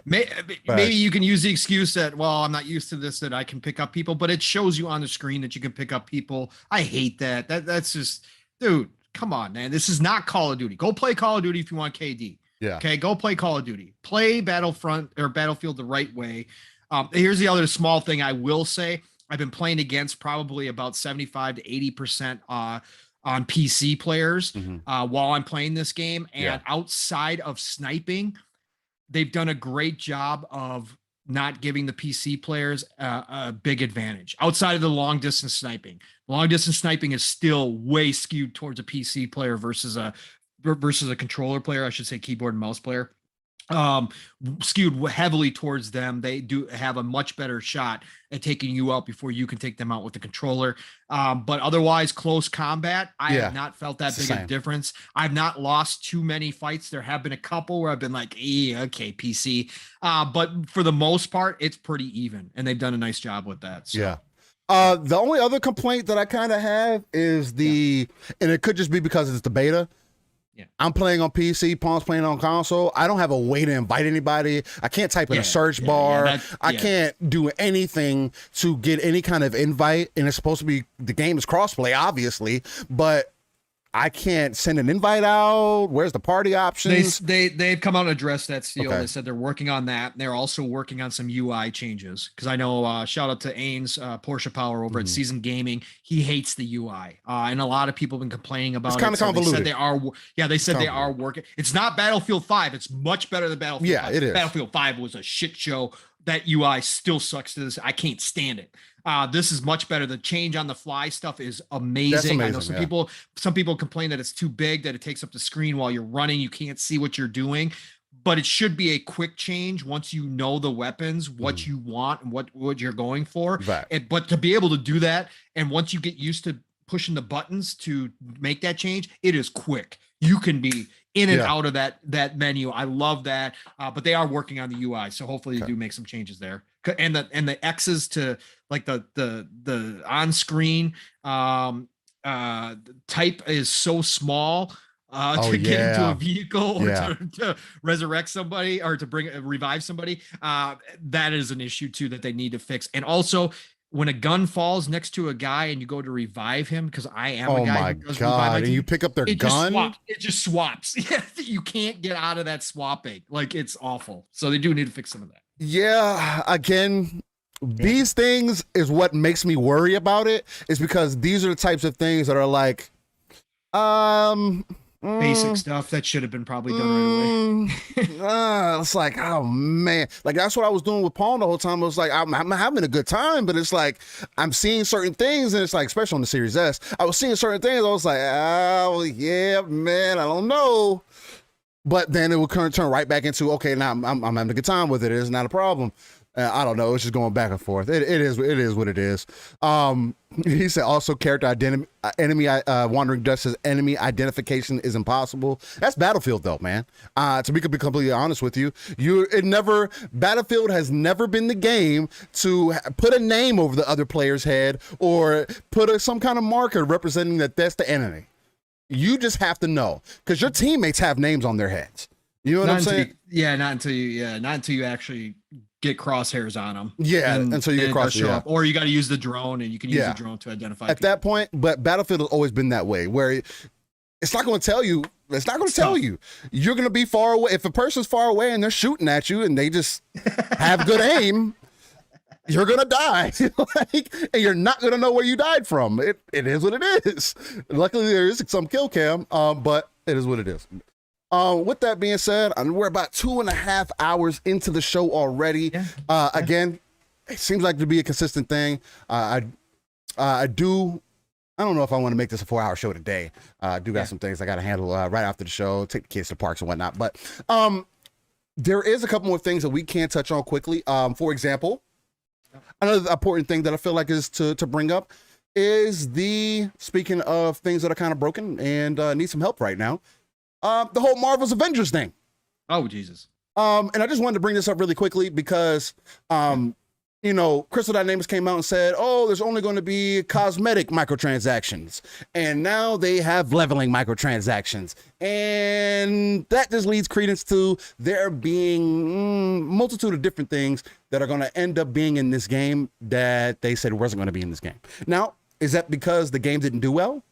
Maybe you can use the excuse that, well, I'm not used to this, that I can pick up people, but it shows you on the screen that you can pick up people. I hate that. That's just, dude, come on, man. This is not Call of Duty. Go play Call of Duty if you want KD. Yeah. Okay, go play Call of Duty. Play Battlefront or Battlefield the right way. Here's the other small thing I will say. I've been playing against probably about 75 to 80% on PC players while I'm playing this game. And outside of sniping, they've done a great job of not giving the PC players a big advantage outside of the long distance sniping. Long distance sniping is still way skewed towards a PC player versus a controller player. I should say keyboard and mouse player. Skewed heavily towards them. They do have a much better shot at taking you out before you can take them out with the controller. But otherwise, close combat, I have not felt that big of a difference. I've not lost too many fights. There have been a couple where I've been like, okay, PC. But for the most part, it's pretty even, and they've done a nice job with that. So. Yeah. The only other complaint that I kind of have is and it could just be because it's the beta. Yeah. I'm playing on PC, Pong's playing on console. I don't have a way to invite anybody. I can't type in a search bar. I can't do anything to get any kind of invite. And it's supposed to be, the game is crossplay, obviously, but I can't send an invite out. Where's the party options? They've come out and addressed that, Steel. Okay. They said they're working on that. They're also working on some UI changes, because I know shout out to Ains Porsche Power over at Season Gaming. He hates the UI, and a lot of people have been complaining about it. It's kind of convoluted. They said they are working. It's not Battlefield 5. It's much better than Battlefield 5. It is. Battlefield 5 was a shit show. That UI still sucks to this. I can't stand it. This is much better. The change on the fly stuff is amazing. I know some people complain that it's too big, that it takes up the screen while you're running. You can't see what you're doing, but it should be a quick change once you know the weapons, what you want, and what you're going for. Right. But to be able to do that, and once you get used to pushing the buttons to make that change, it is quick. You can be in and out of that menu. I love that. But they are working on the UI, so hopefully they do make some changes there. And the X's to like the on screen type is so small to get into a vehicle or to resurrect somebody or to revive somebody. That is an issue too that they need to fix. And also, when a gun falls next to a guy and you go to revive him, because I am a guy who does revive my team, and you pick up their gun? It just swaps. You can't get out of that swapping. Like, it's awful. So they do need to fix some of that. Yeah, again, these things is what makes me worry about it, is because these are the types of things that are like, basic stuff that should have been probably done right away. It's like, oh man, like that's what I was doing with Pong the whole time. I was like, I'm having a good time, but it's like I'm seeing certain things, and it's like, especially on the Series S, I was seeing certain things. I was like, oh yeah, man, I don't know. But then it would turn right back into, okay, now I'm having a good time with it. It's not a problem. I don't know. It's just going back and forth. It is what it is. He said also character identity, Wandering Dust says enemy identification is impossible. That's Battlefield though, man. To be completely honest with you, Battlefield has never been the game to put a name over the other player's head or put some kind of marker representing that that's the enemy. You just have to know, because your teammates have names on their heads. You know what I'm saying? Not until you actually get crosshairs on them. Yeah, until you get crosshairs. Or you got to use the drone, and you can use the drone to identify at people. That point. But Battlefield has always been that way, where it's not going to tell you. It's not going to tell you. You're going to be far away. If a person's far away and they're shooting at you and they just have good aim, you're going to die. And you're not going to know where you died from. It is what it is. Luckily, there is some kill cam, but it is what it is. With that being said, we're about 2.5 hours into the show already. Again, it seems like to be a consistent thing. I don't know if I want to make this a 4-hour show today. I do got some things I got to handle right after the show, take the kids to parks and whatnot. But there is a couple more things that we can touch on quickly. For example, another important thing that I feel like is to bring up is speaking of things that are kind of broken and need some help right now, the whole Marvel's Avengers thing. Oh, Jesus. And I just wanted to bring this up really quickly because, Crystal Dynamics came out and said, oh, there's only going to be cosmetic microtransactions. And now they have leveling microtransactions. And that just leads credence to there being multitude of different things that are going to end up being in this game that they said wasn't going to be in this game. Now, is that because the game didn't do well?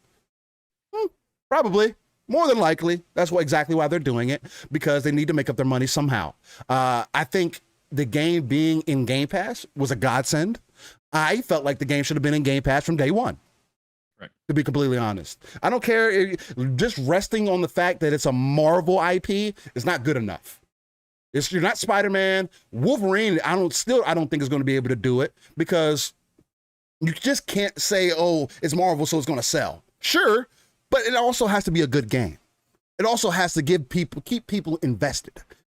Probably. More than likely, that's exactly why they're doing it, because they need to make up their money somehow. I think the game being in Game Pass was a godsend. I felt like the game should have been in Game Pass from day one. Right. To be completely honest, I don't care. Just resting on the fact that it's a Marvel IP is not good enough. You're not Spider-Man, Wolverine. I don't think is going to be able to do it because you just can't say, oh, it's Marvel, so it's going to sell. Sure, but it also has to be a good game. It also has to keep people invested.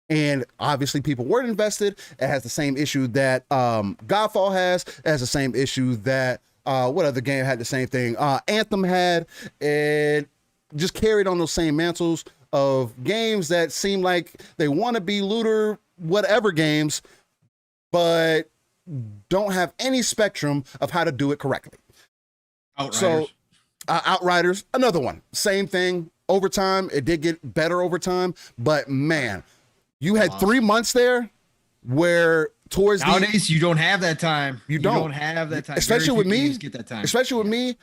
And obviously people weren't invested. It has the same issue that Godfall has. It has the same issue that what other game had the same thing? Anthem had, and just carried on those same mantles of games that seem like they want to be looter whatever games, but don't have any spectrum of how to do it correctly. Outriders. So Outriders, another one, same thing. Over time, it did get better over time, but man, you had 3 months there where towards nowadays you don't have that time. You don't have that time. Especially with me. Get that time. Especially with me.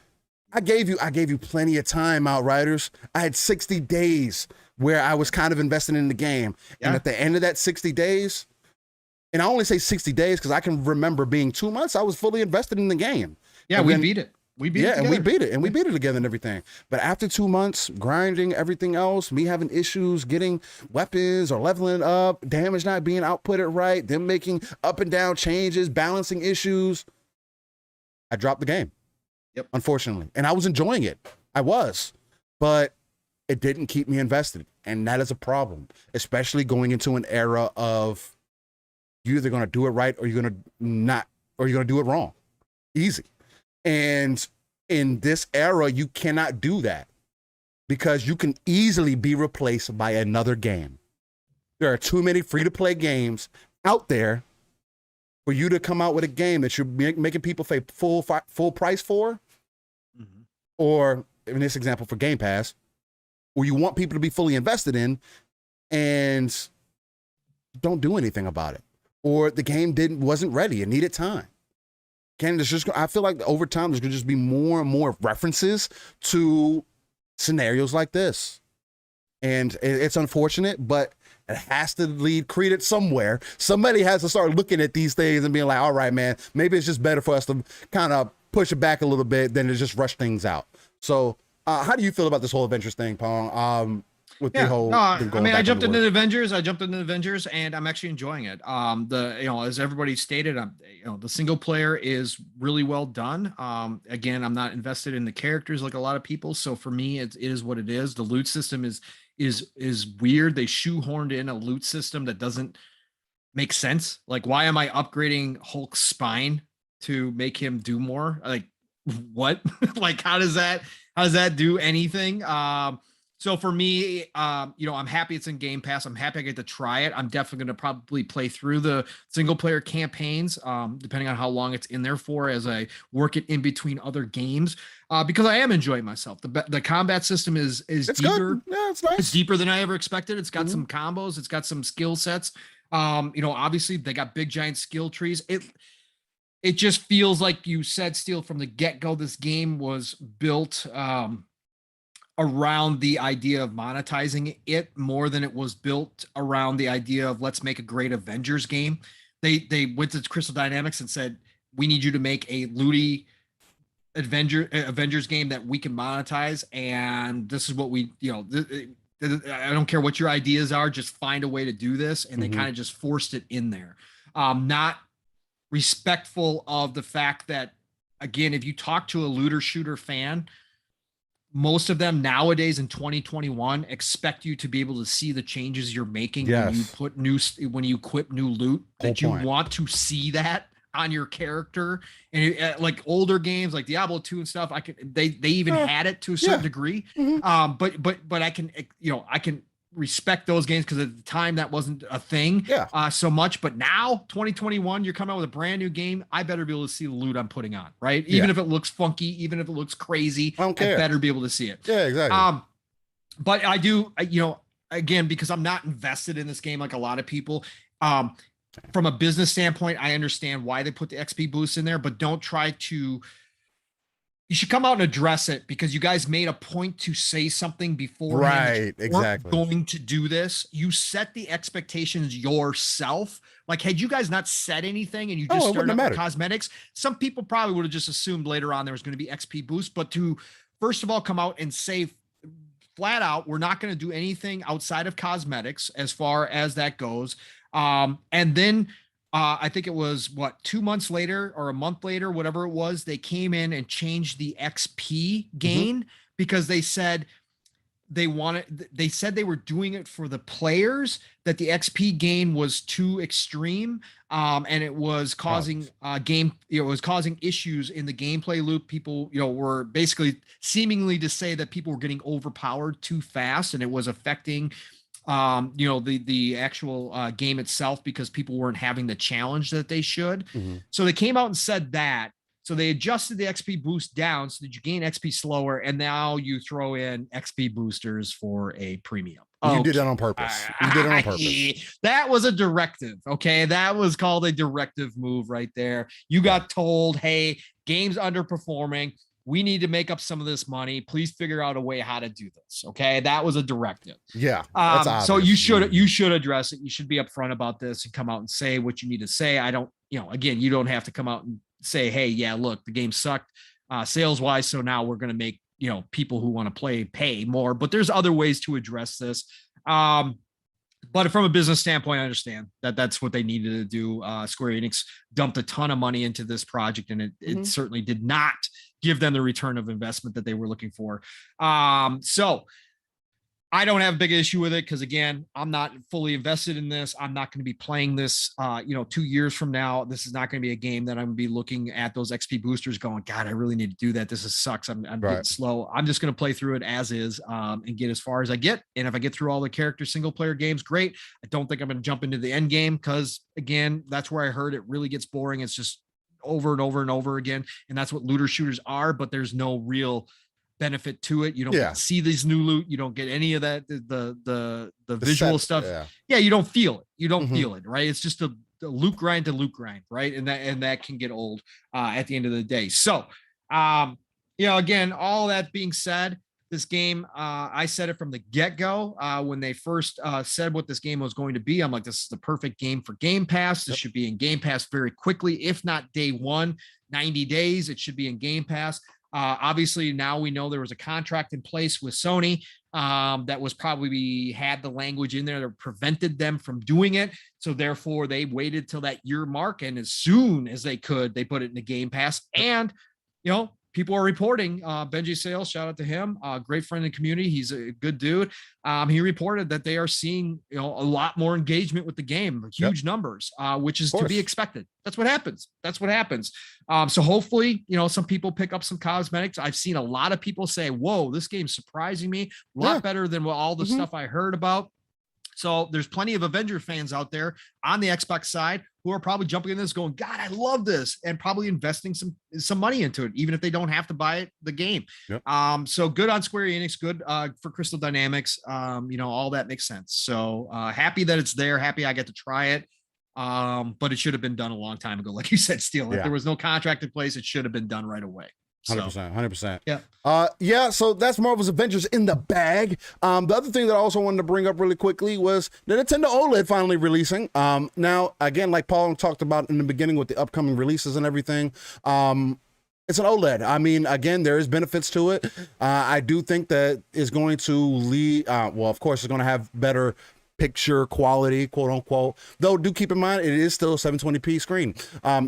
I gave you plenty of time, Outriders. I had 60 days where I was kind of invested in the game. Yeah. And at the end of that 60 days, and I only say 60 days because I can remember being 2 months, I was fully invested in the game. Yeah, we beat it. We beat it together. And we beat it. And we beat it together and everything. But after 2 months, grinding, everything else, me having issues getting weapons or leveling up, damage not being outputted right, them making up and down changes, balancing issues, I dropped the game. Yep. Unfortunately. And I was enjoying it. I was. But it didn't keep me invested. And that is a problem, especially going into an era of you're either going to do it right or you're going to not, or you're going to do it wrong. Easy. And in this era, you cannot do that because you can easily be replaced by another game. There are too many free-to-play games out there for you to come out with a game that you're making people pay full price for, or in this example for Game Pass, where you want people to be fully invested in and don't do anything about it, or the game wasn't ready and needed time. I feel like over time there's gonna just be more and more references to scenarios like this, and it's unfortunate, but it has to lead credence somewhere. Somebody has to start looking at these things and being like, all right, man, maybe it's just better for us to kind of push it back a little bit than to just rush things out. So how do you feel about this whole Avengers thing, Pong? With the whole, I mean, I jumped into the Avengers, and I'm actually enjoying it. As everybody stated, the single player is really well done. Again, I'm not invested in the characters like a lot of people, so for me, it is what it is. The loot system is weird. They shoehorned in a loot system that doesn't make sense. Like, why am I upgrading Hulk's spine to make him do more? Like, what? Like, how does that do anything? So for me, I'm happy it's in Game Pass. I'm happy I get to try it. I'm definitely going to probably play through the single player campaigns, depending on how long it's in there for, as I work it in between other games, because I am enjoying myself. The combat system is it's deeper. Good. Yeah, it's nice. It's deeper than I ever expected. It's got some combos. It's got some skill sets. Obviously they got big giant skill trees. It just feels like you said, Steel, from the get-go, this game was built around the idea of monetizing it more than it was built around the idea of let's make a great Avengers game. They went to Crystal Dynamics and said, we need you to make a looty Avengers game that we can monetize. And this is what I don't care what your ideas are, just find a way to do this. And they kind of just forced it in there. Not respectful of the fact that, again, if you talk to a looter shooter fan, most of them nowadays in 2021 expect you to be able to see the changes you're making when you equip new loot, that you want to see that on your character. And like older games like Diablo 2 and stuff, they even had it to a certain degree. But I can respect those games because at the time that wasn't a thing so much. But now 2021, you're coming out with a brand new game. I better be able to see the loot I'm putting on, right? Even if it looks funky, even if it looks crazy, I better be able to see it. Yeah, exactly. But I do, again, because I'm not invested in this game like a lot of people. From a business standpoint, I understand why they put the XP boost in there, but don't try to you should come out and address it, because you guys made a point to say something beforehand. Right, exactly. Going to do this. You set the expectations yourself. Like, had you guys not said anything and you just started up with cosmetics, some people probably would have just assumed later on there was going to be XP boost. But to first of all come out and say flat out, we're not going to do anything outside of cosmetics as far as that goes. And then I think it was 2 months later or a month later, whatever it was, they came in and changed the XP gain because they said they were doing it for the players, that the XP gain was too extreme. And it was causing causing issues in the gameplay loop. People, were basically seemingly to say that people were getting overpowered too fast, and it was affecting the actual game itself, because people weren't having the challenge that they should. So they came out and said that. So they adjusted the XP boost down so that you gain XP slower, and now you throw in XP boosters for a premium. You did that on purpose. You did it on purpose. That was a directive. Okay. That was called a directive move right there. You got told, hey, game's underperforming. We need to make up some of this money. Please figure out a way how to do this. Okay. That was a directive. Yeah. That's so you should address it. You should be upfront about this and come out and say what you need to say. I don't, again, you don't have to come out and say, hey, yeah, look, the game sucked sales wise. So now we're going to make, people who want to play pay more, but there's other ways to address this. But from a business standpoint, I understand that that's what they needed to do. Square Enix dumped a ton of money into this project, and it certainly did not give them the return of investment that they were looking for. So I don't have a big issue with it, because again, I'm not fully invested in this. I'm not going to be playing this, 2 years from now. This is not going to be a game that I'm going to be looking at those XP boosters going, God, I really need to do that. This sucks. I'm getting slow. I'm just going to play through it as is, and get as far as I get. And if I get through all the character single player games, great. I don't think I'm going to jump into the end game, because again, that's where I heard it really gets boring. It's just over and over and over again. And that's what looter shooters are, but there's no real benefit to it. You don't see these new loot. You don't get any of that. The visual stuff. Yeah. You don't feel it. You don't feel it. Right. It's just a loot grind to loot grind. Right. And that can get old at the end of the day. So, again, all that being said, this game, I said it from the get-go when they first said what this game was going to be. I'm like, this is the perfect game for Game Pass. This should be in Game Pass very quickly, if not day one, 90 days. It should be in Game Pass. Obviously, now we know there was a contract in place with Sony that was probably had the language in there that prevented them from doing it. So therefore, they waited till that year mark, and as soon as they could, they put it in the Game Pass. And people are reporting, Benji Sales, shout out to him, great friend in the community. He's a good dude. He reported that they are seeing, a lot more engagement with the game, huge numbers, which is to be expected. That's what happens. So hopefully, some people pick up some cosmetics. I've seen a lot of people say, whoa, this game's surprising me a lot better than all the stuff I heard about. So there's plenty of Avenger fans out there on the Xbox side who are probably jumping in this going, God, I love this, and probably investing some money into it, even if they don't have to buy the game. So good on Square Enix, good for Crystal Dynamics. All that makes sense. So happy that it's there. Happy I get to try it. But it should have been done a long time ago. Like you said, Steel, if there was no contract in place, it should have been done right away. 100%. Yeah. So that's Marvel's Avengers in the bag. The other thing that I also wanted to bring up really quickly was the Nintendo OLED finally releasing. Now, again, like Paul talked about in the beginning with the upcoming releases and everything, it's an OLED. I mean, again, there is benefits to it. I do think that is going to lead, of course, it's going to have better picture quality, quote unquote, though do keep in mind it is still a 720p screen.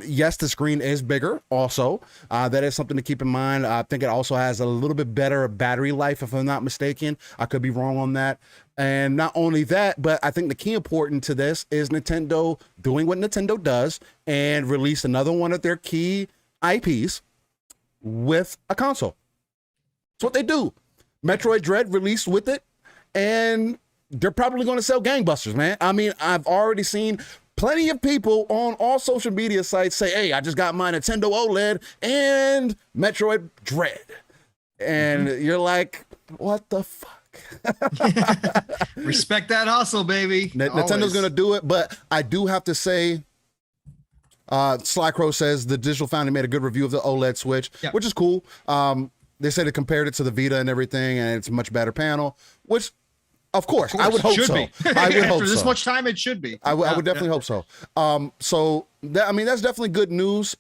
Yes, the screen is bigger also. That is something to keep in mind. I think it also has a little bit better battery life, if I'm not mistaken. I could be wrong on that. And not only that, but I think the key important to this is Nintendo doing what Nintendo does and release another one of their key IPs with a console. That's what they do. Metroid Dread released with it, and they're probably going to sell gangbusters, man. I mean, I've already seen plenty of people on all social media sites say, hey, I just got my Nintendo OLED and Metroid Dread. And you're like, what the fuck? Respect that hustle, baby. Nintendo's going to do it, but I do have to say, Sly Crow says the Digital Foundry made a good review of the OLED Switch, which is cool. They said it compared it to the Vita and everything, and it's a much better panel, which, of course, I would hope so. I would hope After this much time, it should be. I would definitely hope so. So that's definitely good news.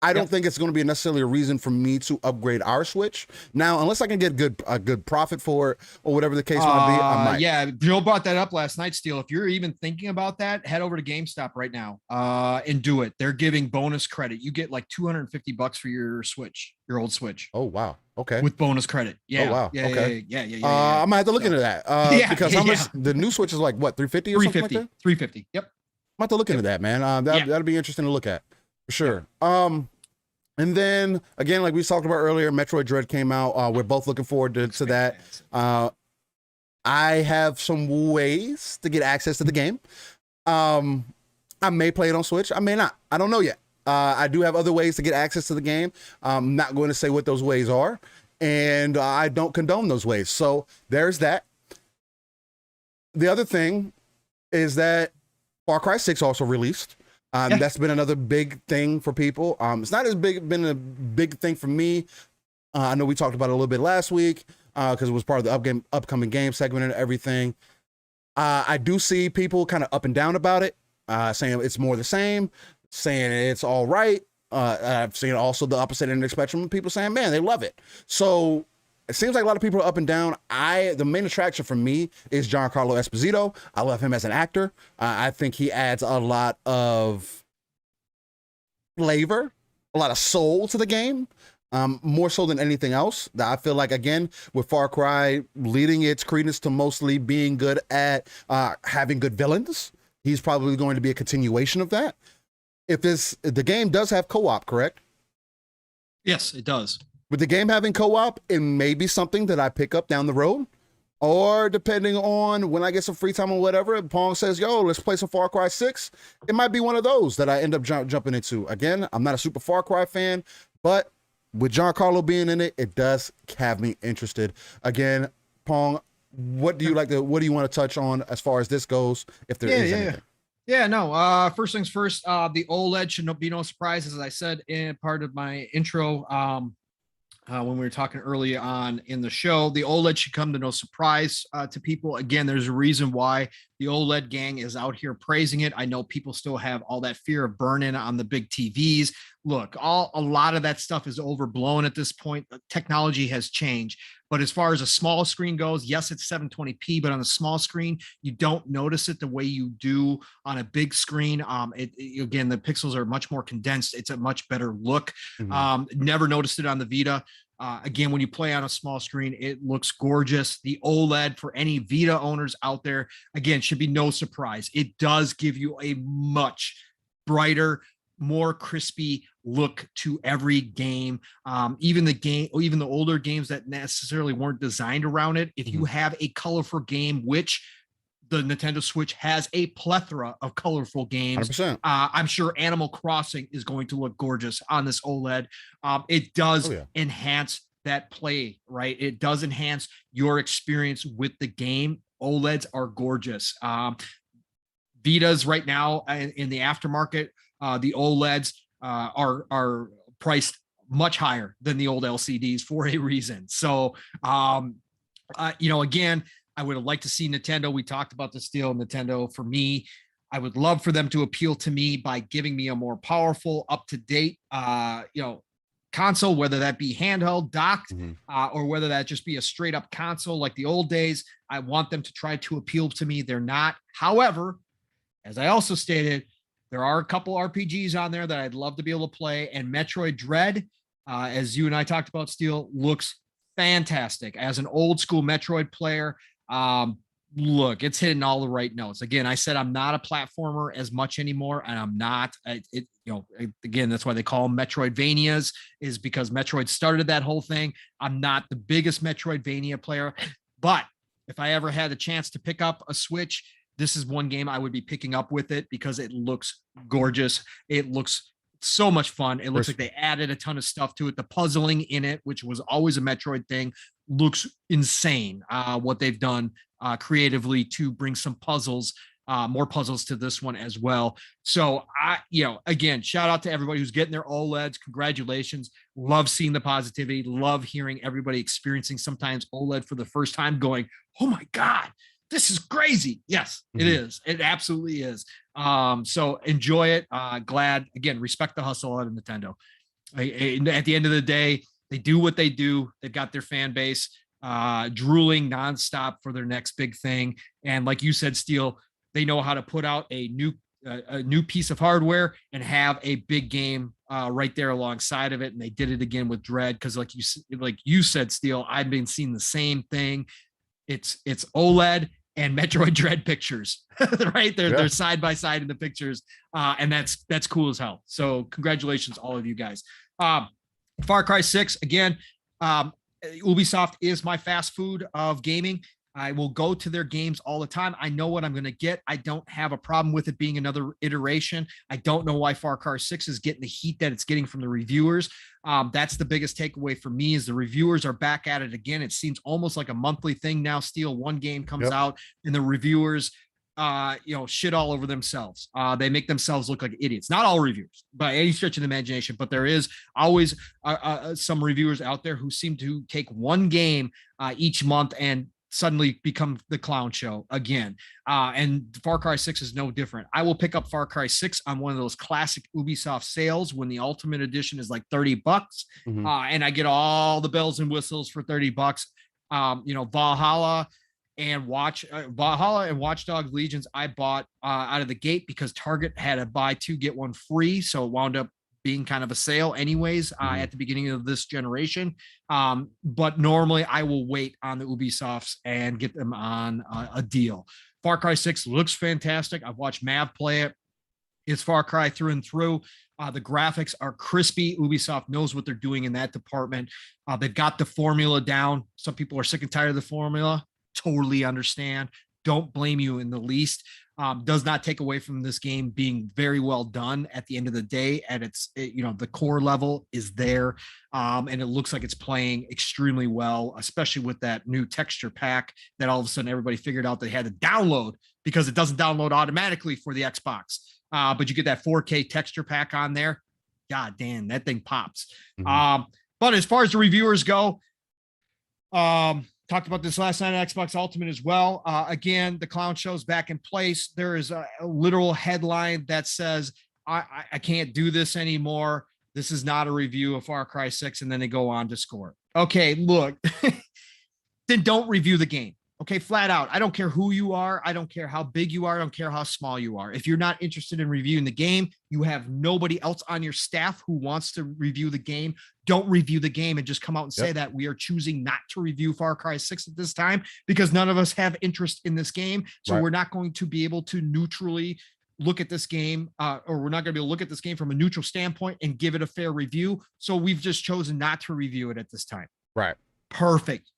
I don't think it's going to be necessarily a reason for me to upgrade our Switch now, unless I can get a good profit for it or whatever the case might be. I might. Yeah, Joe brought that up last night, Steel. If you're even thinking about that, head over to GameStop right now and do it. They're giving bonus credit. You get like $250 for your Switch, your old Switch. Oh wow, okay. With bonus credit. Yeah. Oh wow. Yeah, okay. Yeah. I might have to look into that. Because how much the new Switch is like? What, 350 or something like that? 350. Yep. I might have to look into that, man. That'd be interesting to look at for sure. And then again, like we talked about earlier, Metroid Dread came out. We're both looking forward to that. I have some ways to get access to the game. I may play it on Switch. I may not. I don't know yet. I do have other ways to get access to the game. I'm not going to say what those ways are, and I don't condone those ways. So there's that. The other thing is that Far Cry 6 also released. That's been another big thing for people. It's not been a big thing for me. I know we talked about it a little bit last week because it was part of the upcoming game segment and everything. I do see people kind of up and down about it, saying it's more the same, saying it's all right. I've seen also the opposite end of the spectrum, people saying, man, they love it. So it seems like a lot of people are up and down. The main attraction for me is Giancarlo Esposito. I love him as an actor. I think he adds a lot of flavor, a lot of soul to the game, more so than anything else. I feel like, again, with Far Cry leading its credence to mostly being good at having good villains, he's probably going to be a continuation of that. If the game does have co-op, correct? Yes, it does. With the game having co-op, it may be something that I pick up down the road, or depending on when I get some free time or whatever, Pong says, yo, let's play some Far Cry 6. It might be one of those that I end up jumping into. Again, I'm not a super Far Cry fan, but with Giancarlo being in it, it does have me interested. Again, Pong, what do you want to touch on as far as this goes, if there is anything? Yeah, no. First things first, the OLED should be no surprise, as I said in part of my intro. When we were talking early on in the show, the OLED should come to no surprise to people. Again, there's a reason why the OLED gang is out here praising it. I know people still have all that fear of burn-in on the big TVs. Look, a lot of that stuff is overblown at this point. Technology has changed. But as far as a small screen goes, yes, it's 720p, but on a small screen, you don't notice it the way you do on a big screen. Again, the pixels are much more condensed. It's a much better look. Never noticed it on the Vita. Again, when you play on a small screen, it looks gorgeous. The OLED, for any Vita owners out there, again, should be no surprise. It does give you a much brighter, more crispy look to every game. Even the older games that necessarily weren't designed around it. If you have a colorful game, which the Nintendo Switch has a plethora of colorful games. 100%. I'm sure Animal Crossing is going to look gorgeous on this OLED. It does enhance that play, right? It does enhance your experience with the game. OLEDs are gorgeous. Vitas right now in the aftermarket, the OLEDs are priced much higher than the old LCDs for a reason. So, again, I would have liked to see Nintendo. We talked about this deal. Nintendo, for me, I would love for them to appeal to me by giving me a more powerful, up-to-date, console, whether that be handheld, docked, or whether that just be a straight-up console like the old days. I want them to try to appeal to me. They're not. However, as I also stated, there are a couple RPGs on there that I'd love to be able to play, and Metroid Dread, as you and I talked about, Steel, looks fantastic. As an old school Metroid player, look, it's hitting all the right notes. Again, I said I'm not a platformer as much anymore, and I'm not. Again, that's why they call them Metroidvanias, is because Metroid started that whole thing. I'm not the biggest Metroidvania player, but if I ever had a chance to pick up a Switch, this is one game I would be picking up with it because it looks gorgeous. It looks so much fun. It looks like they added a ton of stuff to it. The puzzling in it, which was always a Metroid thing, looks insane. What they've done creatively to bring some puzzles more puzzles to this one as well. So again, shout out to everybody who's getting their OLEDs. Congratulations. Love seeing the positivity. Love hearing everybody experiencing sometimes OLED for the first time going, oh my God, this is crazy. Yes, it is. It absolutely is. So enjoy it. Glad, again, respect the hustle out of Nintendo. At the end of the day, they do what they do. They've got their fan base drooling nonstop for their next big thing. And like you said, Steel, they know how to put out a new piece of hardware and have a big game right there alongside of it. And they did it again with Dread, because like you said, Steel, I've been seeing the same thing. It's OLED and Metroid Dread pictures, right? They're side by side in the pictures, and that's cool as hell. So congratulations, all of you guys. Far Cry 6 again. Ubisoft is my fast food of gaming. I will go to their games all the time. I know what I'm going to get. I don't have a problem with it being another iteration. I don't know why Far Cry 6 is getting the heat that it's getting from the reviewers. That's the biggest takeaway for me, is the reviewers are back at it again. It seems almost like a monthly thing now. Steel, one game comes out and the reviewers shit all over themselves. They make themselves look like idiots. Not all reviewers by any stretch of the imagination, but there is always some reviewers out there who seem to take one game each month and suddenly become the clown show again. And Far Cry 6 is no different. I will pick up Far Cry 6 on one of those classic Ubisoft sales when the Ultimate Edition is like $30, and I get all the bells and whistles for $30. Valhalla and Watch Dogs Legions I bought out of the gate because Target had a buy two get one free, so it wound up being kind of a sale anyways at the beginning of this generation. But normally I will wait on the Ubisofts and get them on a deal. Far Cry 6 looks fantastic. I've watched Mav play it. It's Far Cry through and through. The graphics are crispy. Ubisoft knows what they're doing in that department. They've got the formula down. Some people are sick and tired of the formula. Totally understand. Don't blame you in the least. Does not take away from this game being very well done at the end of the day. And the core level is there. And it looks like it's playing extremely well, especially with that new texture pack that all of a sudden everybody figured out they had to download, because it doesn't download automatically for the Xbox. But you get that 4K texture pack on there. God damn, that thing pops. But as far as the reviewers go, talked about this last night at Xbox Ultimate as well. Again, the clown show's back in place. There is a literal headline that says, I can't do this anymore. This is not a review of Far Cry 6. And then they go on to score. Okay, look, then don't review the game. Okay, flat out. I don't care who you are. I don't care how big you are. I don't care how small you are. If you're not interested in reviewing the game, you have nobody else on your staff who wants to review the game. Don't review the game and just come out and say that we are choosing not to review Far Cry 6 at this time because none of us have interest in this game. So we're not going to be able to neutrally look at this game, or we're not going to be able to look at this game from a neutral standpoint and give it a fair review. So we've just chosen not to review it at this time. Right. Perfect.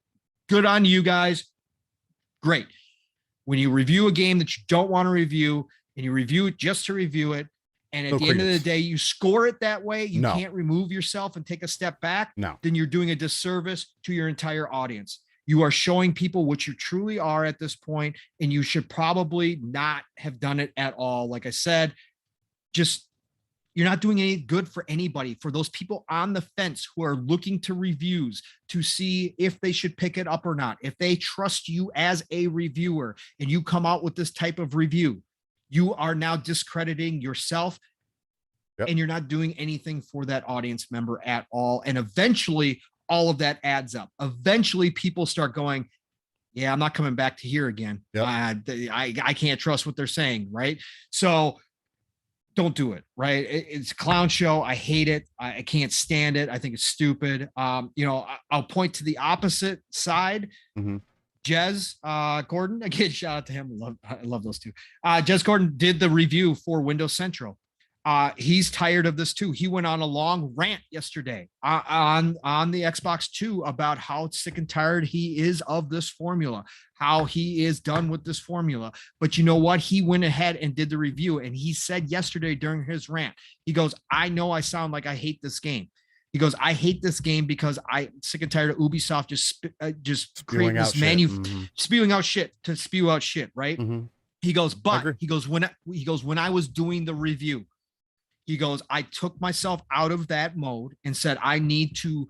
Good on you guys. Great. When you review a game that you don't want to review and you review it just to review it, and at the end of the day, you score it that way, you can't remove yourself and take a step back, then you're doing a disservice to your entire audience. You are showing people what you truly are at this point, and you should probably not have done it at all. Like I said, you're not doing any good for anybody, for those people on the fence who are looking to reviews to see if they should pick it up or not. If they trust you as a reviewer and you come out with this type of review, you are now discrediting yourself and you're not doing anything for that audience member at all. And eventually all of that adds up. Eventually people start going, yeah, I'm not coming back to here again. I can't trust what they're saying. Right. So don't do it. Right. It's a clown show. I hate it. I can't stand it. I think it's stupid. I'll point to the opposite side. Jez Gordon, again, shout out to him. I love those two. Jez Gordon did the review for Windows Central. He's tired of this too. He went on a long rant yesterday on the Xbox 2 about how sick and tired he is of this formula, how he is done with this formula. But you know what? He went ahead and did the review, and he said yesterday during his rant, he goes, I know I sound like I hate this game. He goes, I hate this game because I'm sick and tired of Ubisoft just creating this spewing out shit to spew out shit, right? He goes, I agree. but he goes, when I was doing the review, he goes, I took myself out of that mode and said, I need to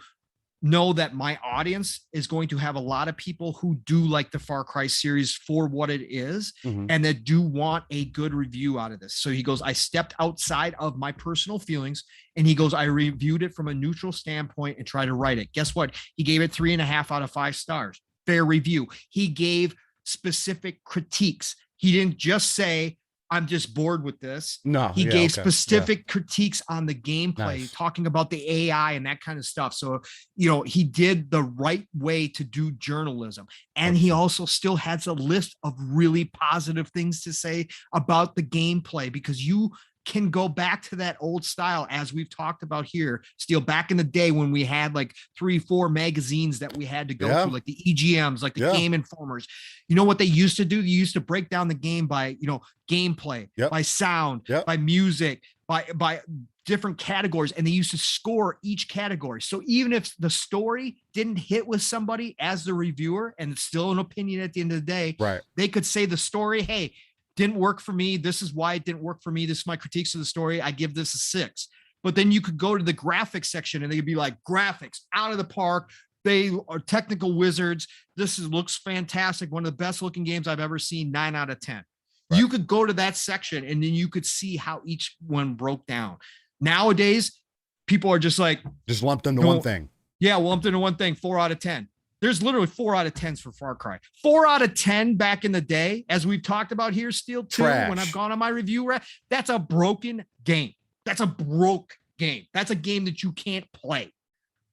know that my audience is going to have a lot of people who do like the Far Cry series for what it is Mhm. and that do want a good review out of this. So he goes, I stepped outside of my personal feelings and he goes, I reviewed it from a neutral standpoint and tried to write it. Guess what? He gave it 3.5 out of 5 stars. Fair review. He gave specific critiques. He didn't just say, I'm just bored with this. No, He yeah, gave okay, specific critiques on the gameplay, Nice. talking about the AI and that kind of stuff. So, you know, he did the right way to do journalism. And he also still has a list of really positive things to say about the gameplay, because you can go back to that old style, as we've talked about here, Steel, back in the day when we had like 3-4 magazines that we had to go through, like the EGMs, like the Game Informers. You know what they used to do? They used to break down the game by, you know, gameplay, by sound, by music, by different categories, and they used to score each category. So even if the story didn't hit with somebody as the reviewer, and it's still an opinion at the end of the day, they could say the story, hey, didn't work for me. This is why it didn't work for me. This is my critiques of the story. I give this a 6. But then you could go to the graphics section and they'd be like, graphics out of the park. They are technical wizards. This looks fantastic. One of the best looking games I've ever seen. 9 out of 10. You could go to that section and then you could see how each one broke down. Nowadays, people are just like, just lumped into one thing. Yeah, lumped into one thing. 4 out of 10. There's literally 4 out of 10s for Far Cry. 4 out of 10 back in the day, as we've talked about here, Steel, too, when I've gone on my review, that's a broken game. That's a broke game. That's a game that you can't play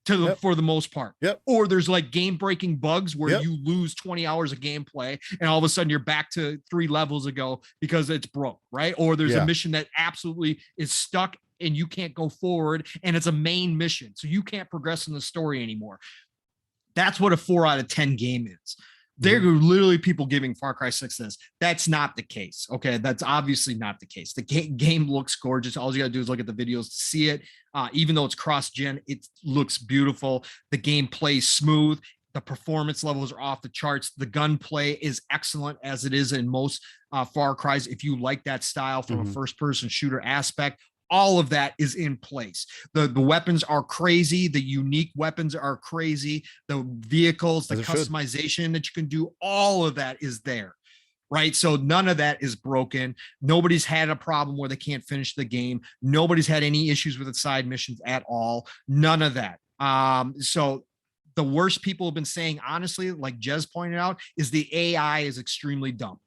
for the most part. Or there's like game-breaking bugs where you lose 20 hours of gameplay and all of a sudden you're back to 3 levels ago because it's broke, right? Or there's a mission that absolutely is stuck and you can't go forward and it's a main mission, so you can't progress in the story anymore. That's what a 4 out of 10 game is. There are literally people giving Far Cry 6 this. That's not the case. Okay. That's obviously not the case. The game looks gorgeous. All you got to do is look at the videos to see it. Even though it's cross-gen, it looks beautiful. The game plays smooth. The performance levels are off the charts. The gunplay is excellent, as it is in most Far Cries. If you like that style from a first-person shooter aspect, all of that is in place. The weapons are crazy. The unique weapons are crazy. The vehicles, the customization that you can do, all of that is there, right? So none of that is broken. Nobody's had a problem where they can't finish the game. Nobody's had any issues with the side missions at all. None of that. So the worst people have been saying, honestly, like Jez pointed out, is the AI is extremely dumb.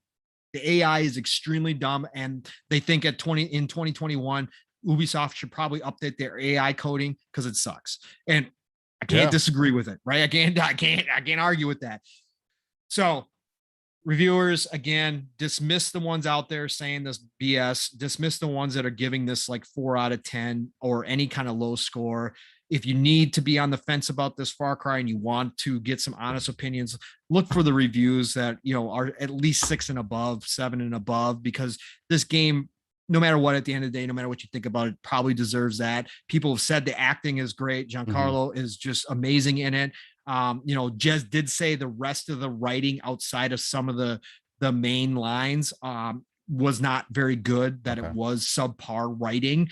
The AI is extremely dumb, and they think in 2021, Ubisoft should probably update their AI coding because it sucks. And I can't disagree with it, right? I can't argue with that. So reviewers, again, dismiss the ones out there saying this BS, dismiss the ones that are giving this like 4 out of 10 or any kind of low score. If you need to be on the fence about this Far Cry and you want to get some honest opinions, look for the reviews that, you know, are at least 6 and above, 7 and above, because this game, no matter what, at the end of the day, no matter what you think about it, probably deserves that. People have said the acting is great. Giancarlo is just amazing in it. You know, Jez did say the rest of the writing outside of some of the main lines was not very good, that it was subpar writing.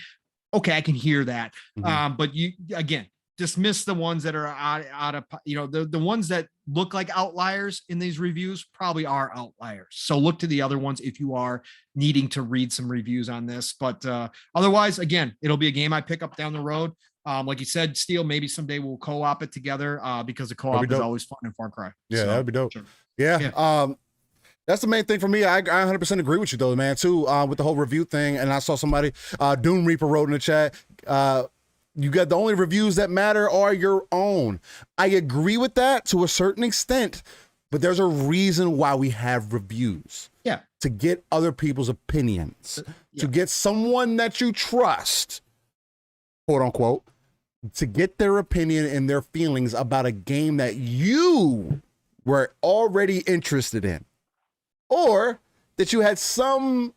Okay, I can hear that. But you, again, dismiss the ones that are out of, you know, the ones that look like outliers in these reviews probably are outliers. So look to the other ones if you are needing to read some reviews on this. But otherwise, again, it'll be a game I pick up down the road. Like you said, Steel, maybe someday we'll co-op it together because the co-op is always fun in Far Cry. Yeah, so, that'd be dope. Sure. Yeah. That's the main thing for me. I 100% agree with you though, man, too, with the whole review thing. And I saw somebody, Doom Reaper wrote in the chat, you got the only reviews that matter are your own. I agree with that to a certain extent, but there's a reason why we have reviews. Yeah. To get other people's opinions, to get someone that you trust, quote unquote, to get their opinion and their feelings about a game that you were already interested in, or that you had some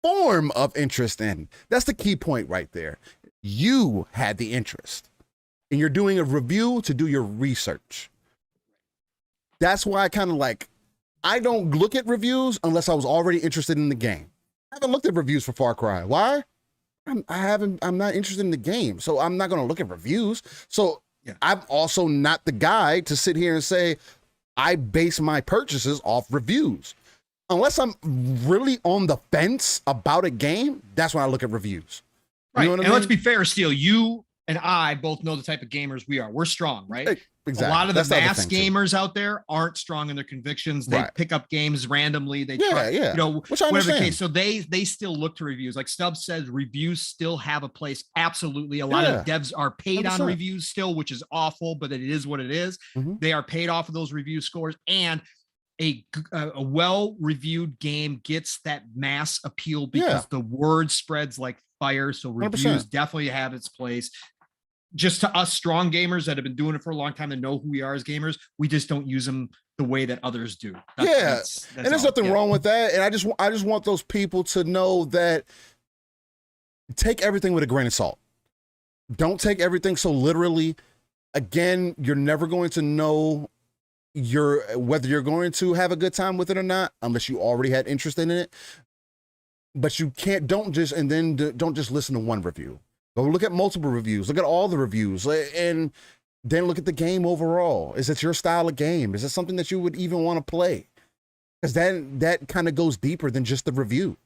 form of interest in. That's the key point right there. You had the interest, and you're doing a review to do your research. That's why I kind of like I don't look at reviews unless I was already interested in the game. I haven't looked at reviews for Far Cry. Why? I'm not interested in the game, so I'm not going to look at reviews. So Yeah. I'm also not the guy to sit here and say I base my purchases off reviews. Unless I'm really on the fence about a game, that's when I look at reviews. Right. You know what I And mean? let's be fair, Steele, you and I both know the type of gamers we are. We're strong, right? Exactly. A lot of the That's other mass thing, too. gamers out there aren't strong in their convictions. They Right. pick up games randomly. They Yeah, try, yeah. you know, Which I whatever the understand. case. So they still look to reviews. Like Stubbs says, reviews still have a place. Absolutely. A lot of devs are paid 100%. on reviews still, which is awful, but it is what it is. Mhm. They are paid off of those review scores, and a well-reviewed game gets that mass appeal because the word spreads like fire. So reviews 100%. definitely have its place. Just to us strong gamers that have been doing it for a long time and know who we are as gamers, we just don't use them the way that others do. That's and there's nothing wrong with that. And I just want those people to know that take everything with a grain of salt. Don't take everything so literally. Again, you're never going to know whether you're going to have a good time with it or not unless you already had interest in it. But you don't just listen to one review. Go look at multiple reviews. Look at all the reviews, and then look at the game overall. Is it your style of game? Is it something that you would even want to play? Because that kind of goes deeper than just the review.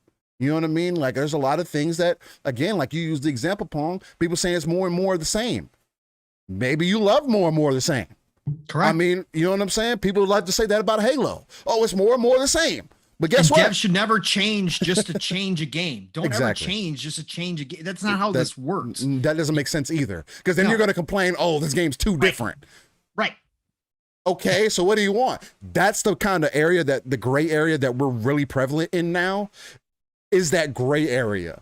You know what I mean? Like there's a lot of things that, again, like you used the example, Pong, people saying it's more and more of the same. Maybe you love more and more of the same. Correct. I mean, you know what I'm saying? People like to say that about Halo. Oh, it's more and more of the same. But guess what? Devs should never change just to change a game. Don't ever change just to change a game. That's not how this works. That doesn't make sense either. Because then you're going to complain, oh, this game's too different. Right. Okay, so what do you want? That's the kind of area the gray area that we're really prevalent in now, is that gray area.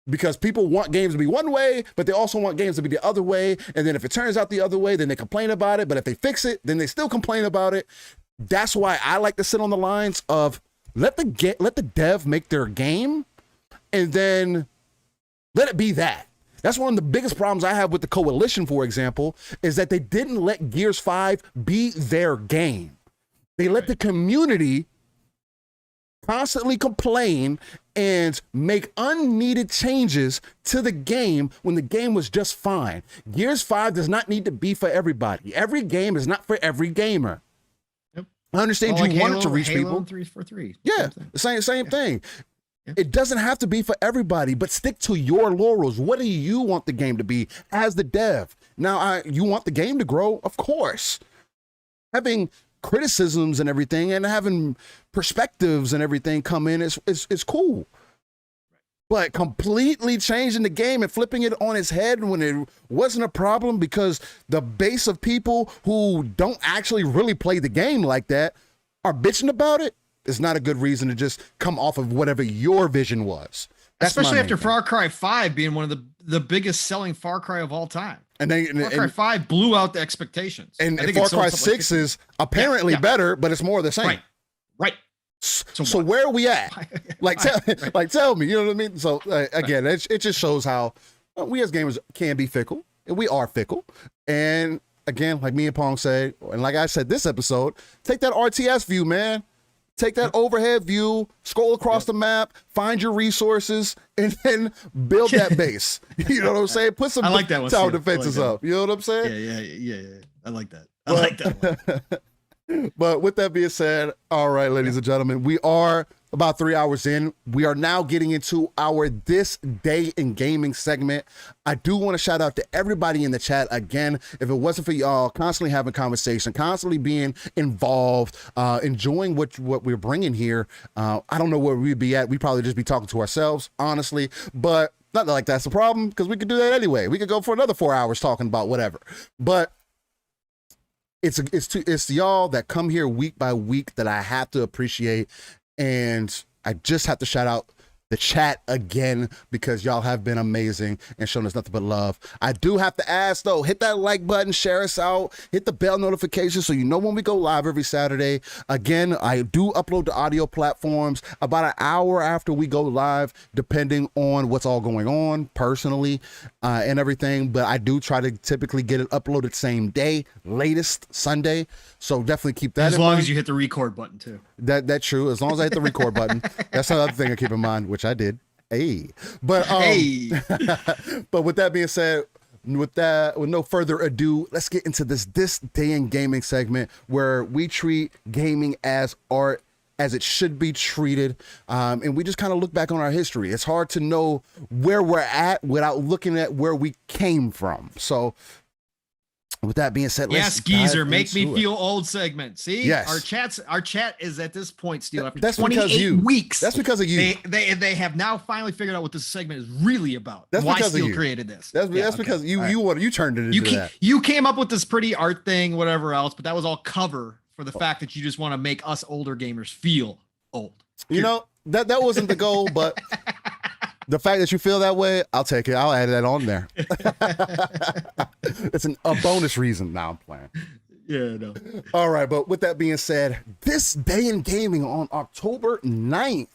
Because people want games to be one way, but they also want games to be the other way. And then if it turns out the other way, then they complain about it. But if they fix it, then they still complain about it. That's why I like to sit on the lines of let the dev make their game, and then let it be that. That's one of the biggest problems I have with the Coalition, for example, is that they didn't let Gears 5 be their game. They let the community constantly complain and make unneeded changes to the game when the game was just fine. Gears 5 does not need to be for everybody. Every game is not for every gamer. I understand you want it to reach people. 343. Yeah, same thing. Yeah. It doesn't have to be for everybody, but stick to your laurels. What do you want the game to be as the dev? Now, you want the game to grow, of course. Having criticisms and everything and having perspectives and everything come in is cool. But completely changing the game and flipping it on its head when it wasn't a problem because the base of people who don't actually really play the game like that are bitching about it is not a good reason to just come off of whatever your vision was. Especially after Far Cry 5 being one of the biggest selling Far Cry of all time. And Far Cry 5 blew out the expectations. And Far Cry 6 is apparently better, but it's more of the same. Right. So where are we at? Tell me, you know what I mean? So again, it just shows how we as gamers can be fickle, and we are fickle. And again, like me and Pong say, and like I said this episode, take that RTS view, man. Take that overhead view, scroll across the map, find your resources, and then build that base. You know what I'm saying? Put some tower defenses up. You know what I'm saying? Yeah. I like that. I like that one. But with that being said, all right, ladies and gentlemen, we are about 3 hours in. We are now getting into our This Day in Gaming segment. I do want to shout out to everybody in the chat. Again, if it wasn't for y'all constantly having conversation, constantly being involved, enjoying what we're bringing here, I don't know where we'd be at. We'd probably just be talking to ourselves, honestly. But not like that's the problem, because we could do that anyway. We could go for another 4 hours talking about whatever. But it's y'all that come here week by week that I have to appreciate, and I just have to shout out the chat again, because y'all have been amazing and shown us nothing but love. I do have to ask though, hit that like button, share us out, hit the bell notification so you know when we go live every Saturday. Again, I do upload to audio platforms about an hour after we go live, depending on what's all going on personally and everything. But I do try to typically get it uploaded same day, latest Sunday. So definitely keep that as long as you hit the record button too. That's true. As long as I hit the record button. That's another thing I keep in mind, which I did. Hey. But but with that being said, with no further ado, let's get into this day in gaming segment where we treat gaming as art, as it should be treated. And we just kind of look back on our history. It's hard to know where we're at without looking at where we came from. So with that being said, yes, geezer, make me feel old segment. See, yes. Our chat is at this point, Steel, after that's 28 weeks. That's because of you. They have now finally figured out what this segment is really about. That's why because Steel created this. That's because you turned it into that. You came up with this pretty art thing, whatever else, but that was all cover for the fact that you just want to make us older gamers feel old. You know, that wasn't the goal, but the fact that you feel that way, I'll take it. I'll add that on there. It's a bonus reason. Now I'm playing. Yeah, no. All right, but with that being said, this day in gaming on October 9th,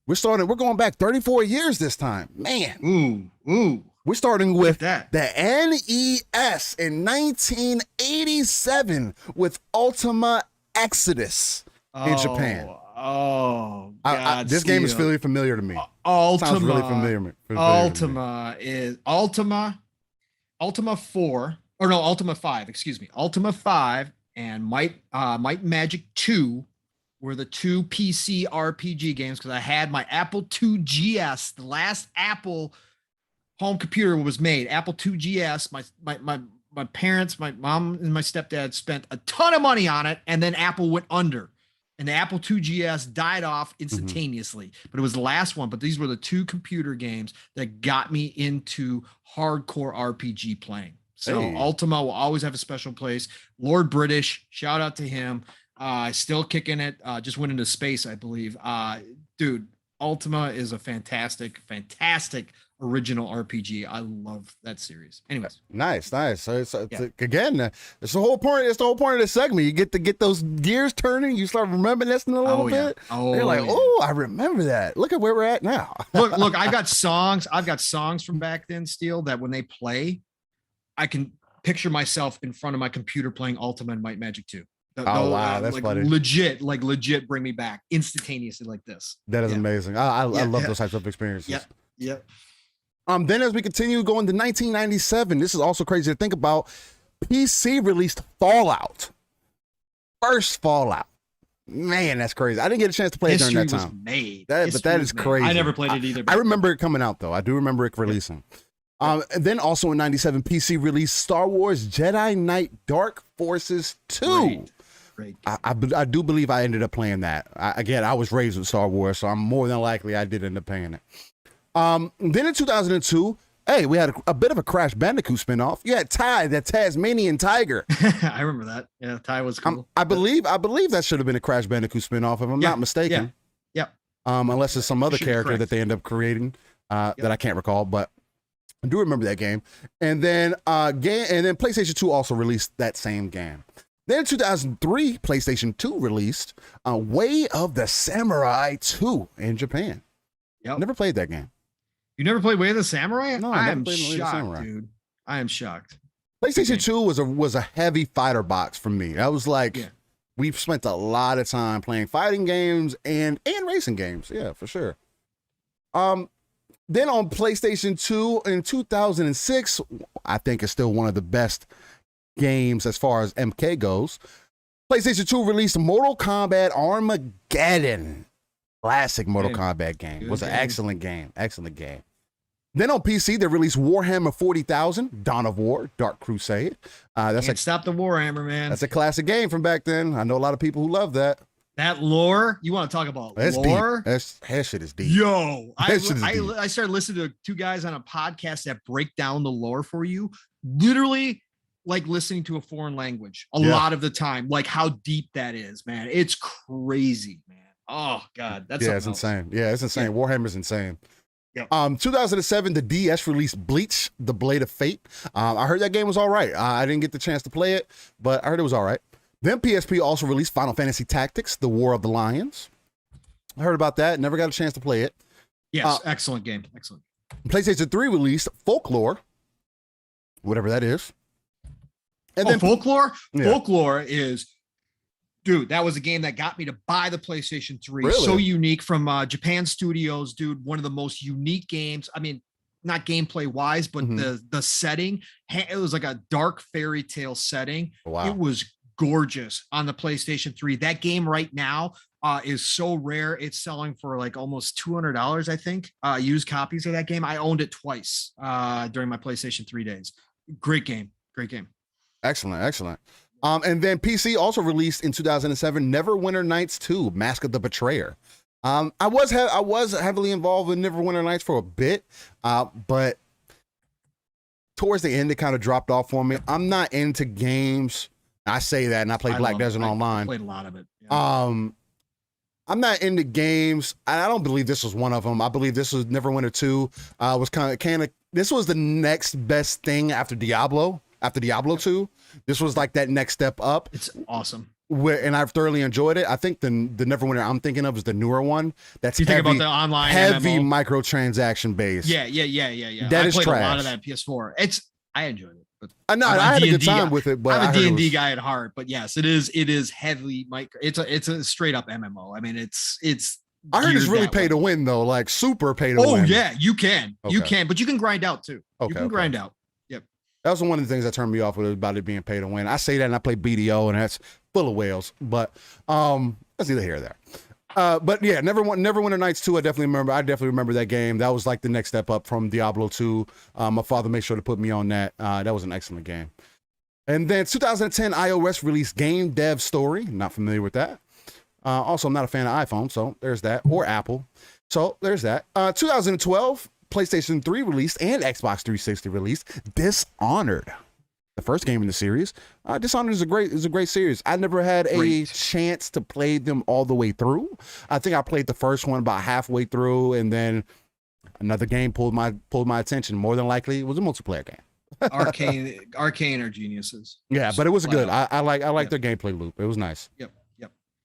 we're going back 34 years this time. Man. Ooh. We're starting with that. The NES in 1987 with Ultima Exodus in Japan. Oh, God, this game is really familiar to me. Ultima. Sounds really familiar. Ultima is Ultima 4, or no, Ultima 5, excuse me. Ultima 5 and Might Magic 2 were the two PC RPG games, because I had my Apple II GS, the last Apple home computer was made. Apple II GS. My parents, my mom and my stepdad spent a ton of money on it, and then Apple went under. And the Apple II GS died off instantaneously, but it was the last one. But these were the two computer games that got me into hardcore RPG playing. So Ultima will always have a special place. Lord British, shout out to him. Still kicking it. Just went into space, I believe. Dude, Ultima is a fantastic original RPG. I love that series. Anyways, nice. So again, it's the whole point. It's the whole point of this segment. You get to get those gears turning. You start reminiscing a little bit. You're like, I remember that. Look at where we're at now. look. I've got songs from back then, Steel, that when they play, I can picture myself in front of my computer playing Ultima and Might Magic 2. Wow, that's like funny. Legit bring me back instantaneously like this. That is amazing. I love those types of experiences. Yep. Then as we continue going to 1997, this is also crazy to think about. PC released Fallout. First Fallout. Man, that's crazy. I didn't get a chance to play it during that time. But that is crazy. I never played it either. I remember it coming out though. I do remember it releasing. And then also in 97, PC released Star Wars Jedi Knight Dark Forces 2. Great. I do believe I ended up playing that. I was raised with Star Wars, so I'm more than likely I did end up playing it. Then in 2002, we had a bit of a Crash Bandicoot spinoff. You had Ty, the Tasmanian Tiger. I remember that. Yeah, Ty was cool. I believe that should have been a Crash Bandicoot spinoff, if I'm not mistaken. Yeah. Unless it's some other character that they end up creating that I can't recall, but I do remember that game. And then PlayStation 2 also released that same game. Then in 2003, PlayStation 2 released Way of the Samurai 2 in Japan. Yep. Never played that game. You never played Way of the Samurai? No, I am shocked, dude. I am shocked. PlayStation 2 was a heavy fighter box for me. That was like, we've spent a lot of time playing fighting games and racing games. Yeah, for sure. Then on PlayStation 2 in 2006, I think it's still one of the best games as far as MK goes. PlayStation 2 released Mortal Kombat Armageddon. Classic Mortal Kombat game. It was an excellent game. Then on PC, they released Warhammer 40,000, Dawn of War, Dark Crusade. Stop the Warhammer, man. That's a classic game from back then. I know a lot of people who love that. That lore, you want to talk about lore? That shit is deep. Yo, I started listening to two guys on a podcast that break down the lore for you. Literally, like listening to a foreign language a lot of the time. Like how deep that is, man. It's crazy, man. Oh God, that's Yeah, it's something else. insane. Yeah, it's insane. Yeah. Warhammer's insane. Yep. 2007, the DS released Bleach: The Blade of Fate. I heard that game was all right. I didn't get the chance to play it, but I heard it was all right. Then PSP also released Final Fantasy Tactics: The War of the Lions. I heard about that. Never got a chance to play it. Yes, excellent game. Excellent. PlayStation 3 released Folklore, whatever that is. And then Folklore? Yeah. Folklore is, dude, that was a game that got me to buy the PlayStation 3. Really? So unique, from Japan Studios, dude. One of the most unique games. I mean, not gameplay wise, but the setting. It was like a dark fairy tale setting. Wow. It was gorgeous on the PlayStation 3. That game right now is so rare. It's selling for like almost $200, I think. Used copies of that game. I owned it twice during my PlayStation 3 days. Great game. Great game. Excellent, excellent. And then PC also released in 2007 Neverwinter Nights 2: Mask of the Betrayer. I was heavily involved with Neverwinter Nights for a bit, but towards the end it kind of dropped off for me. I'm not into games. I say that, and I play Black Desert Online. I played a lot of it. Yeah. I'm not into games. I don't believe this was one of them. I believe this was Neverwinter 2. Was kind of this was the next best thing after Diablo. After Diablo 2, this was like that next step up. It's awesome. And I've thoroughly enjoyed it. I think the Neverwinter I'm thinking of is the newer one. That's think about the online heavy MMO? microtransaction base. Yeah. That I is played trash. a lot of that PS4. I enjoyed it. But I know I had a good time with it, but I'm a D&D guy at heart. But yes, it is heavily micro. It's a straight up MMO. I mean, it's. I heard it's really pay to win though, like super pay to win. Oh yeah, you can, Okay. but you can grind out too. Okay, you can grind out. Yep. That was one of the things that turned me off with it, about it being pay to win. I say that and I play BDO and that's full of whales, but that's either here or there. But yeah, Neverwinter Nights 2, I definitely remember that game. That was like the next step up from Diablo 2. My father made sure to put me on that. That was an excellent game. And then 2010 iOS released Game Dev Story. Not familiar with that. Also, I'm not a fan of iPhone, so there's that, or Apple. So there's that. 2012, PlayStation 3 released and Xbox 360 released Dishonored, the first game in the series. Dishonored is a great series. I never had a chance to play them all the way through. I think I played the first one about halfway through, and then another game pulled my attention. More than likely, it was a multiplayer game. Arcane are geniuses. Yeah, but it was good. I like their gameplay loop. It was nice. Yep.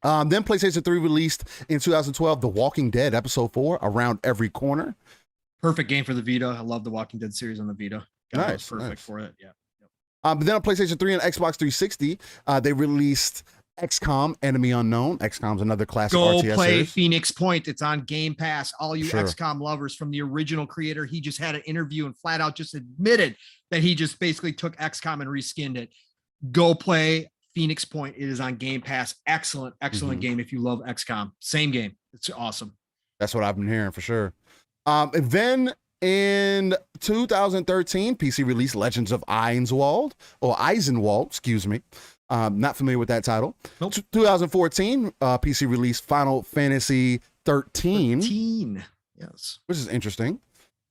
Then PlayStation 3 released in 2012 The Walking Dead Episode 4, Around Every Corner. Perfect game for the Vita. I love the Walking Dead series on the Vita. Nice. Perfect for it. Yeah. But then on PlayStation 3 and Xbox 360, they released XCOM Enemy Unknown. XCOM's another classic RTS Go play series. Phoenix Point. It's on Game Pass. All you Sure. XCOM lovers, from the original creator, he just had an interview and flat out just admitted that he just basically took XCOM and reskinned it. Go play Phoenix Point. It is on Game Pass. Excellent game if you love XCOM. Same game. It's awesome. That's what I've been hearing for sure. And then in 2013, PC released Legends of Eisenwald, excuse me. Not familiar with that title. Nope. 2014, PC released Final Fantasy 13. Yes. Which is interesting.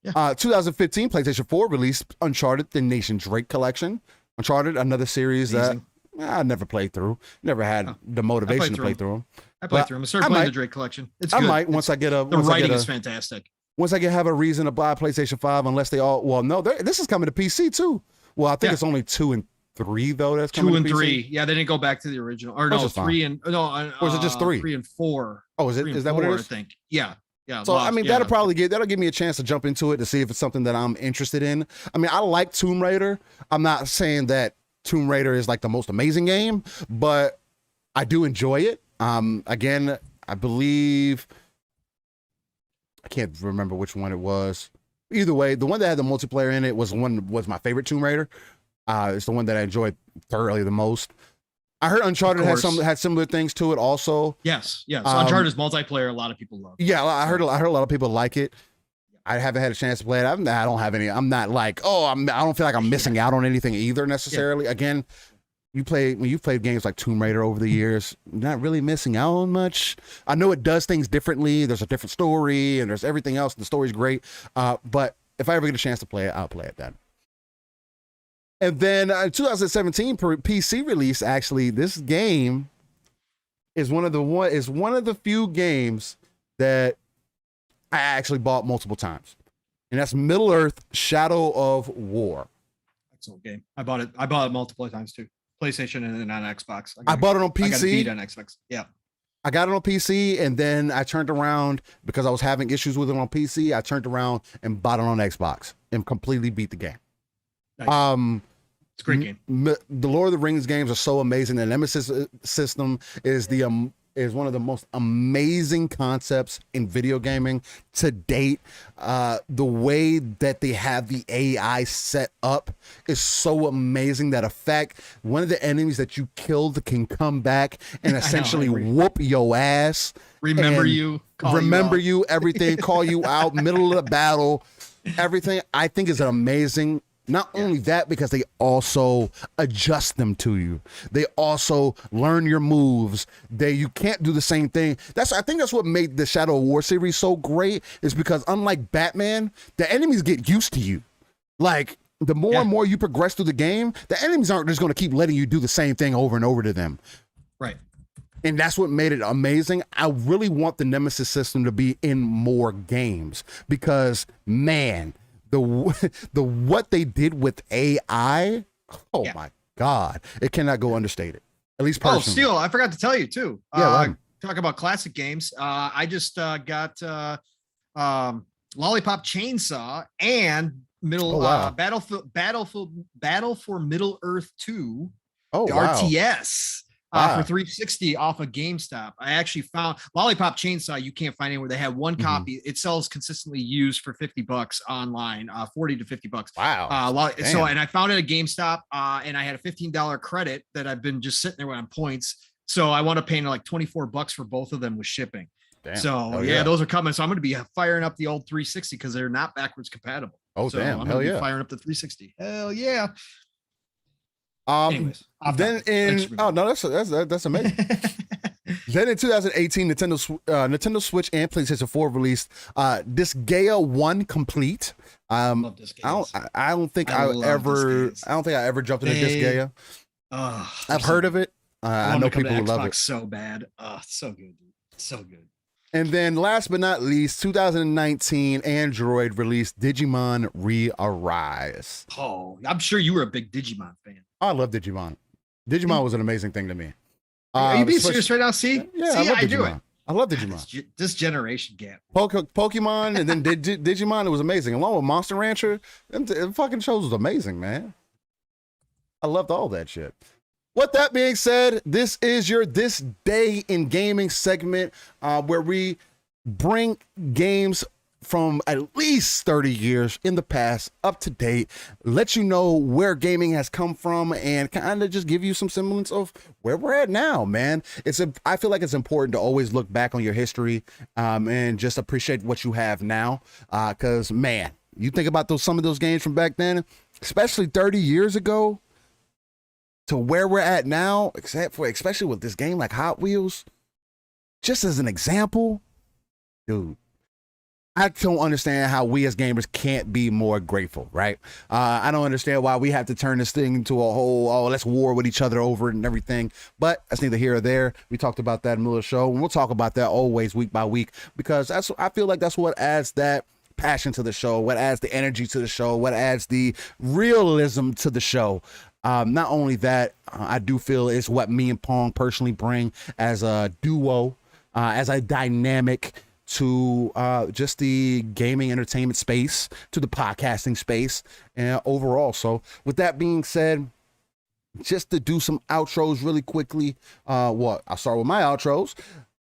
Yeah. 2015, PlayStation 4 released Uncharted: The Nathan Drake Collection. Uncharted, another series Amazing. that I never played through. Never had the motivation to play through them. I played through them. I started playing the Drake Collection. It's good. I might once I get a. The writing is fantastic. Once I have a reason to buy a PlayStation 5, unless they all. Well, no, this is coming to PC too. Well, I think it's only 2 and 3 though. That's coming 2 and to PC. 3. Yeah, they didn't go back to the original. Or no, 3 and no. Or is it just 3? 3 and 4. Oh, is it? Is that what it is? I think. Yeah. Yeah. So I mean, that'll give me a chance to jump into it to see if it's something that I'm interested in. I mean, I like Tomb Raider. I'm not saying that Tomb Raider is like the most amazing game, but I do enjoy it. Again, I believe I can't remember which one it was. Either way, the one that had the multiplayer in it was my favorite Tomb Raider. It's the one that I enjoyed thoroughly the most. I heard Uncharted had similar things to it also. Yes. So Uncharted's multiplayer, a lot of people love. Yeah, I heard a lot of people like it. I haven't had a chance to play it. I don't have any. I'm not like, I don't feel like I'm missing out on anything either necessarily. Yeah. Again, when you've played games like Tomb Raider over the years, you're not really missing out on much. I know it does things differently. There's a different story and there's everything else. The story's great. But if I ever get a chance to play it, I'll play it then. And then 2017 PC release, actually, this game is one of the few games that I actually bought multiple times, and that's Middle Earth: Shadow of War. Excellent game. I bought it multiple times too. PlayStation and then on Xbox. I bought it on PC. I got it beat on Xbox. Yeah. I got it on PC, and then I turned around because I was having issues with it on PC. I turned around and bought it on Xbox and completely beat the game. Nice. It's a great game. The Lord of the Rings games are so amazing. The Nemesis system is one of the most amazing concepts in video gaming to date. The way that they have the AI set up is so amazing that one of the enemies that you killed can come back and essentially whoop your ass. Remember you, everything, call you out, middle of the battle, everything. I think is an amazing. Not only that, because they also adjust them to you. They also learn your moves. You can't do the same thing. I think that's what made the Shadow of War series so great, is because unlike Batman, the enemies get used to you. Like, the more and more you progress through the game, the enemies aren't just going to keep letting you do the same thing over and over to them. Right. And that's what made it amazing. I really want the Nemesis system to be in more games because, man, the what they did with AI, my God, it cannot go understated. At least personally. Oh, Steel, I forgot to tell you too. Talk about classic games. I just got Lollipop Chainsaw and Battle for Middle Earth 2, RTS. For 360 off of GameStop. I actually found Lollipop Chainsaw. You can't find anywhere. They have one copy. It sells consistently used for $50 online, 40 to $50. Wow. And I found it at GameStop, and I had a $15 credit that I've been just sitting there on points. So I want to pay like $24 for both of them with shipping. Damn. So those are coming. So I'm going to be firing up the old 360 because they're not backwards compatible. Oh, so damn. I'm going to be firing up the 360. Hell yeah. Anyways, that's amazing. Then in 2018, Nintendo Switch and PlayStation 4 released Disgaea 1 Complete. I don't think I ever jumped into Disgaea. I've heard of it. I know people who love it so bad. So good, dude. So good. And then last but not least, 2019 Android released Digimon Re-Arise. Oh, I'm sure you were a big Digimon fan. I love Digimon. Digimon was an amazing thing to me. Are you being serious right now? See? Yeah, See, I do it. I love Digimon. This generation gap. Pokemon and then Digimon, it was amazing. Along with Monster Rancher, them fucking shows was amazing, man. I loved all that shit. With that being said, this is your This Day in Gaming segment where we bring games from at least 30 years in the past up to date, let you know where gaming has come from, and kind of just give you some semblance of where we're at now, man. I feel like it's important to always look back on your history and just appreciate what you have now, because, man, you think about some of those games from back then, especially 30 years ago, to where we're at now, especially with this game like Hot Wheels, just as an example, dude, I don't understand how we as gamers can't be more grateful, right? I don't understand why we have to turn this thing into a whole, let's war with each other over it and everything, but that's neither here or there. We talked about that in the middle of the show, and we'll talk about that always week by week, because I feel like that's what adds that passion to the show, what adds the energy to the show, what adds the realism to the show. Not only that, I do feel it's what me and Pong personally bring as a duo, as a dynamic to just the gaming entertainment space, to the podcasting space, and overall. So with that being said, just to do some outros really quickly, I'll start with my outros.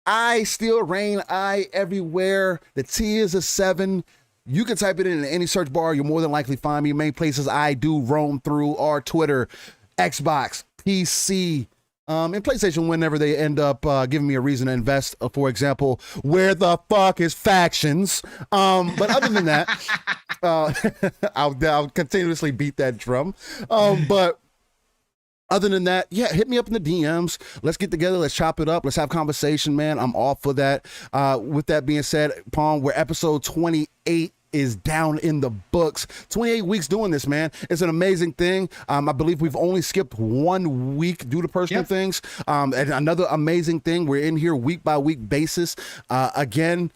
I still reign, I everywhere. The T is a 7. You can type it in any search bar. You'll more than likely find me. Main places I do roam through are Twitter, Xbox, PC, and PlayStation whenever they end up giving me a reason to invest. For example, where the fuck is Factions? But other than that, I'll continuously beat that drum. But other than that, hit me up in the DMs. Let's get together. Let's chop it up. Let's have conversation, man. I'm all for that. With that being said, Pong, we're episode 28 is down in the books. 28 weeks doing this, man. It's an amazing thing. I believe we've only skipped 1 week due to personal things. And another amazing thing, we're in here week by week basis. Again,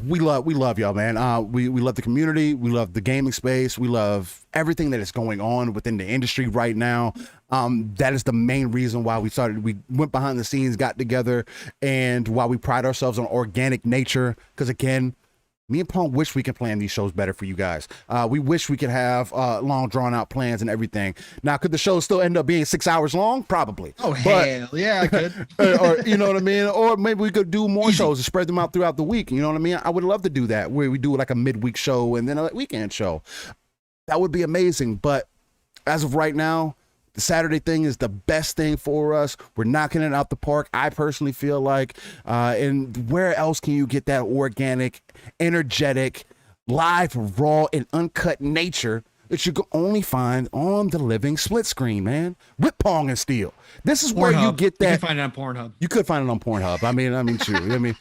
we love y'all, man. We love the community. We love the gaming space. We love everything that is going on within the industry right now. That is the main reason why we went behind the scenes, got together, and why we pride ourselves on organic nature. Because again, me and Pong wish we could plan these shows better for you guys. We wish we could have long drawn out plans and everything. Now, could the show still end up being 6 hours long? Probably. Oh, hell yeah, I could. or you know what I mean? Or maybe we could do more shows and spread them out throughout the week. You know what I mean? I would love to do that, where we do like a midweek show and then a weekend show. That would be amazing. But as of right now, the Saturday thing is the best thing for us. We're knocking it out the park, I personally feel like. And where else can you get that organic, energetic, live, raw, and uncut nature that you can only find on the Living Split Screen, man? With Pong and Steel. This is where you get that. You can find it on Pornhub. You could find it on Pornhub. I mean, true. I mean,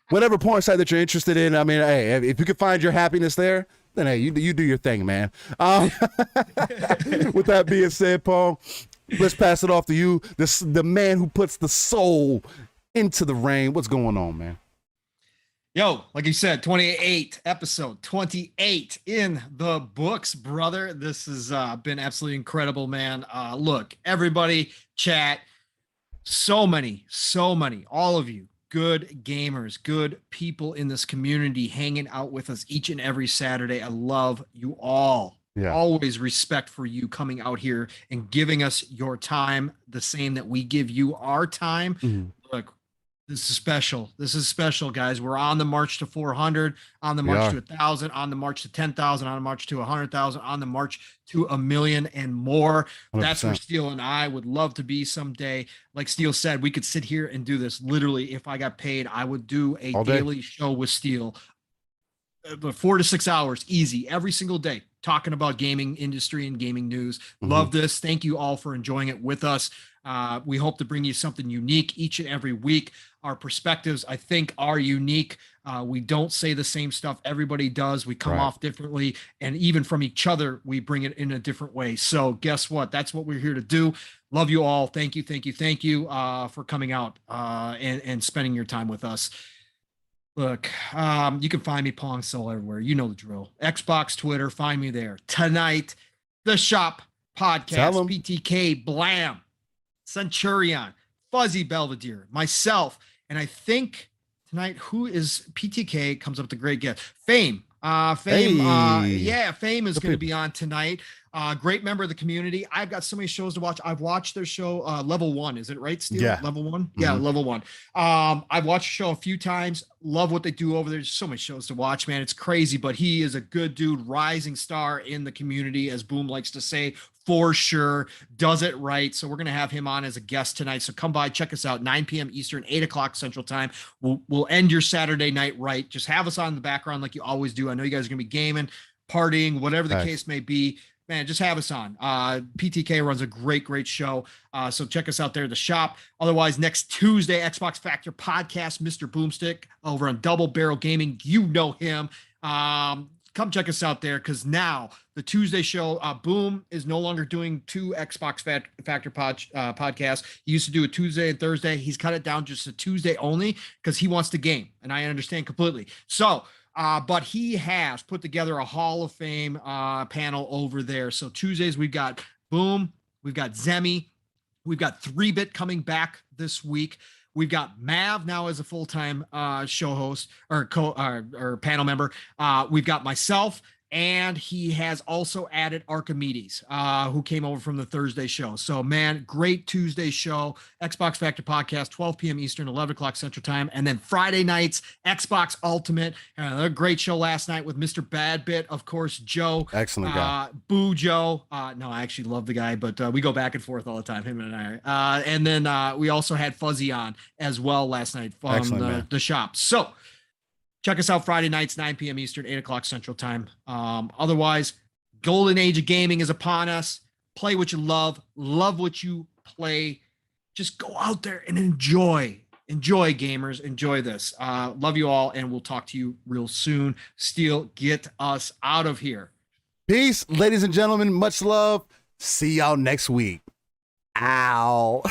whatever porn site that you're interested in, I mean, hey, if you could find your happiness there, then hey, you do your thing, man. With that being said, Paul, let's pass it off to you. The man who puts the soul into the rain. What's going on, man? Yo, like you said, 28, episode 28 in the books, brother. This has been absolutely incredible, man. Look, everybody, chat, so many, all of you. Good gamers, good people in this community hanging out with us each and every Saturday. I love you all. Yeah. Always respect for you coming out here and giving us your time, the same that we give you our time. Mm-hmm. Look, this is special. This is special, guys. We're on the march to 400, on the march to 1,000, on the march to 10,000, on the march to 100,000, on the march to 1 million and more. 100%. That's where Steel and I would love to be someday. Like Steel said, we could sit here and do this. Literally, if I got paid, I would do a daily show with Steel. 4 to 6 hours, easy, every single day, talking about gaming industry and gaming news. Mm-hmm. Love this. Thank you all for enjoying it with us. We hope to bring you something unique each and every week. Our perspectives, I think, are unique. We don't say the same stuff everybody does. We come off differently, and even from each other, we bring it in a different way. So guess what? That's what we're here to do. Love you all. Thank you for coming out and spending your time with us. Look, you can find me Pong Soul everywhere. You know the drill. Xbox, Twitter, find me there. Tonight, the Shop Podcast, PTK, Blam, Centurion, Fuzzy Belvedere, myself, and I think tonight, who is PTK comes up with a great guest. Fame. Fame is going to be on tonight. Great member of the community. I've got so many shows to watch. I've watched their show, Level 1. Is it right, Steve? Yeah. Level 1? Mm-hmm. Yeah, Level 1. I've watched the show a few times. Love what they do over there. There's so many shows to watch, man. It's crazy, but he is a good dude, rising star in the community, as Boom likes to say, for sure. Does it right. So we're going to have him on as a guest tonight. So come by, check us out, 9 p.m. Eastern, 8 o'clock Central Time. We'll end your Saturday night right. Just have us on in the background like you always do. I know you guys are going to be gaming, partying, whatever the case may be. Man, just have us on. PTK runs a great show. So check us out there at the shop. Otherwise, next Tuesday, Xbox Factor Podcast, Mr. Boomstick over on Double Barrel Gaming. You know him. Come check us out there, because now the Tuesday show, Boom is no longer doing 2 Xbox Factor podcasts. He used to do a Tuesday and Thursday. He's cut it down just to Tuesday only because he wants to game, and I understand completely. So, but he has put together a Hall of Fame panel over there. So Tuesdays, we've got Boom, we've got Zemi, we've got 3-Bit coming back this week. We've got Mav now as a full-time show host or panel member. We've got myself, and he has also added Archimedes, who came over from the Thursday show. So, man, great Tuesday show. Xbox Factor Podcast, 12 p.m. Eastern, 11 o'clock Central Time. And then Friday nights, Xbox Ultimate. A great show last night with Mr. Badbit, of course, Joe. Excellent guy. Boo Joe. No, I actually love the guy, but we go back and forth all the time, him and I. And then we also had Fuzzy on as well last night from the shop. So, check us out Friday nights, 9 p.m. Eastern, 8 o'clock Central Time. Otherwise, golden age of gaming is upon us. Play what you love what you play. Just go out there and enjoy Enjoy, gamers. Enjoy this. Love you all, and we'll talk to you real soon. Steel, get us out of here. Peace, ladies and gentlemen. Much love. See y'all next week. Ow.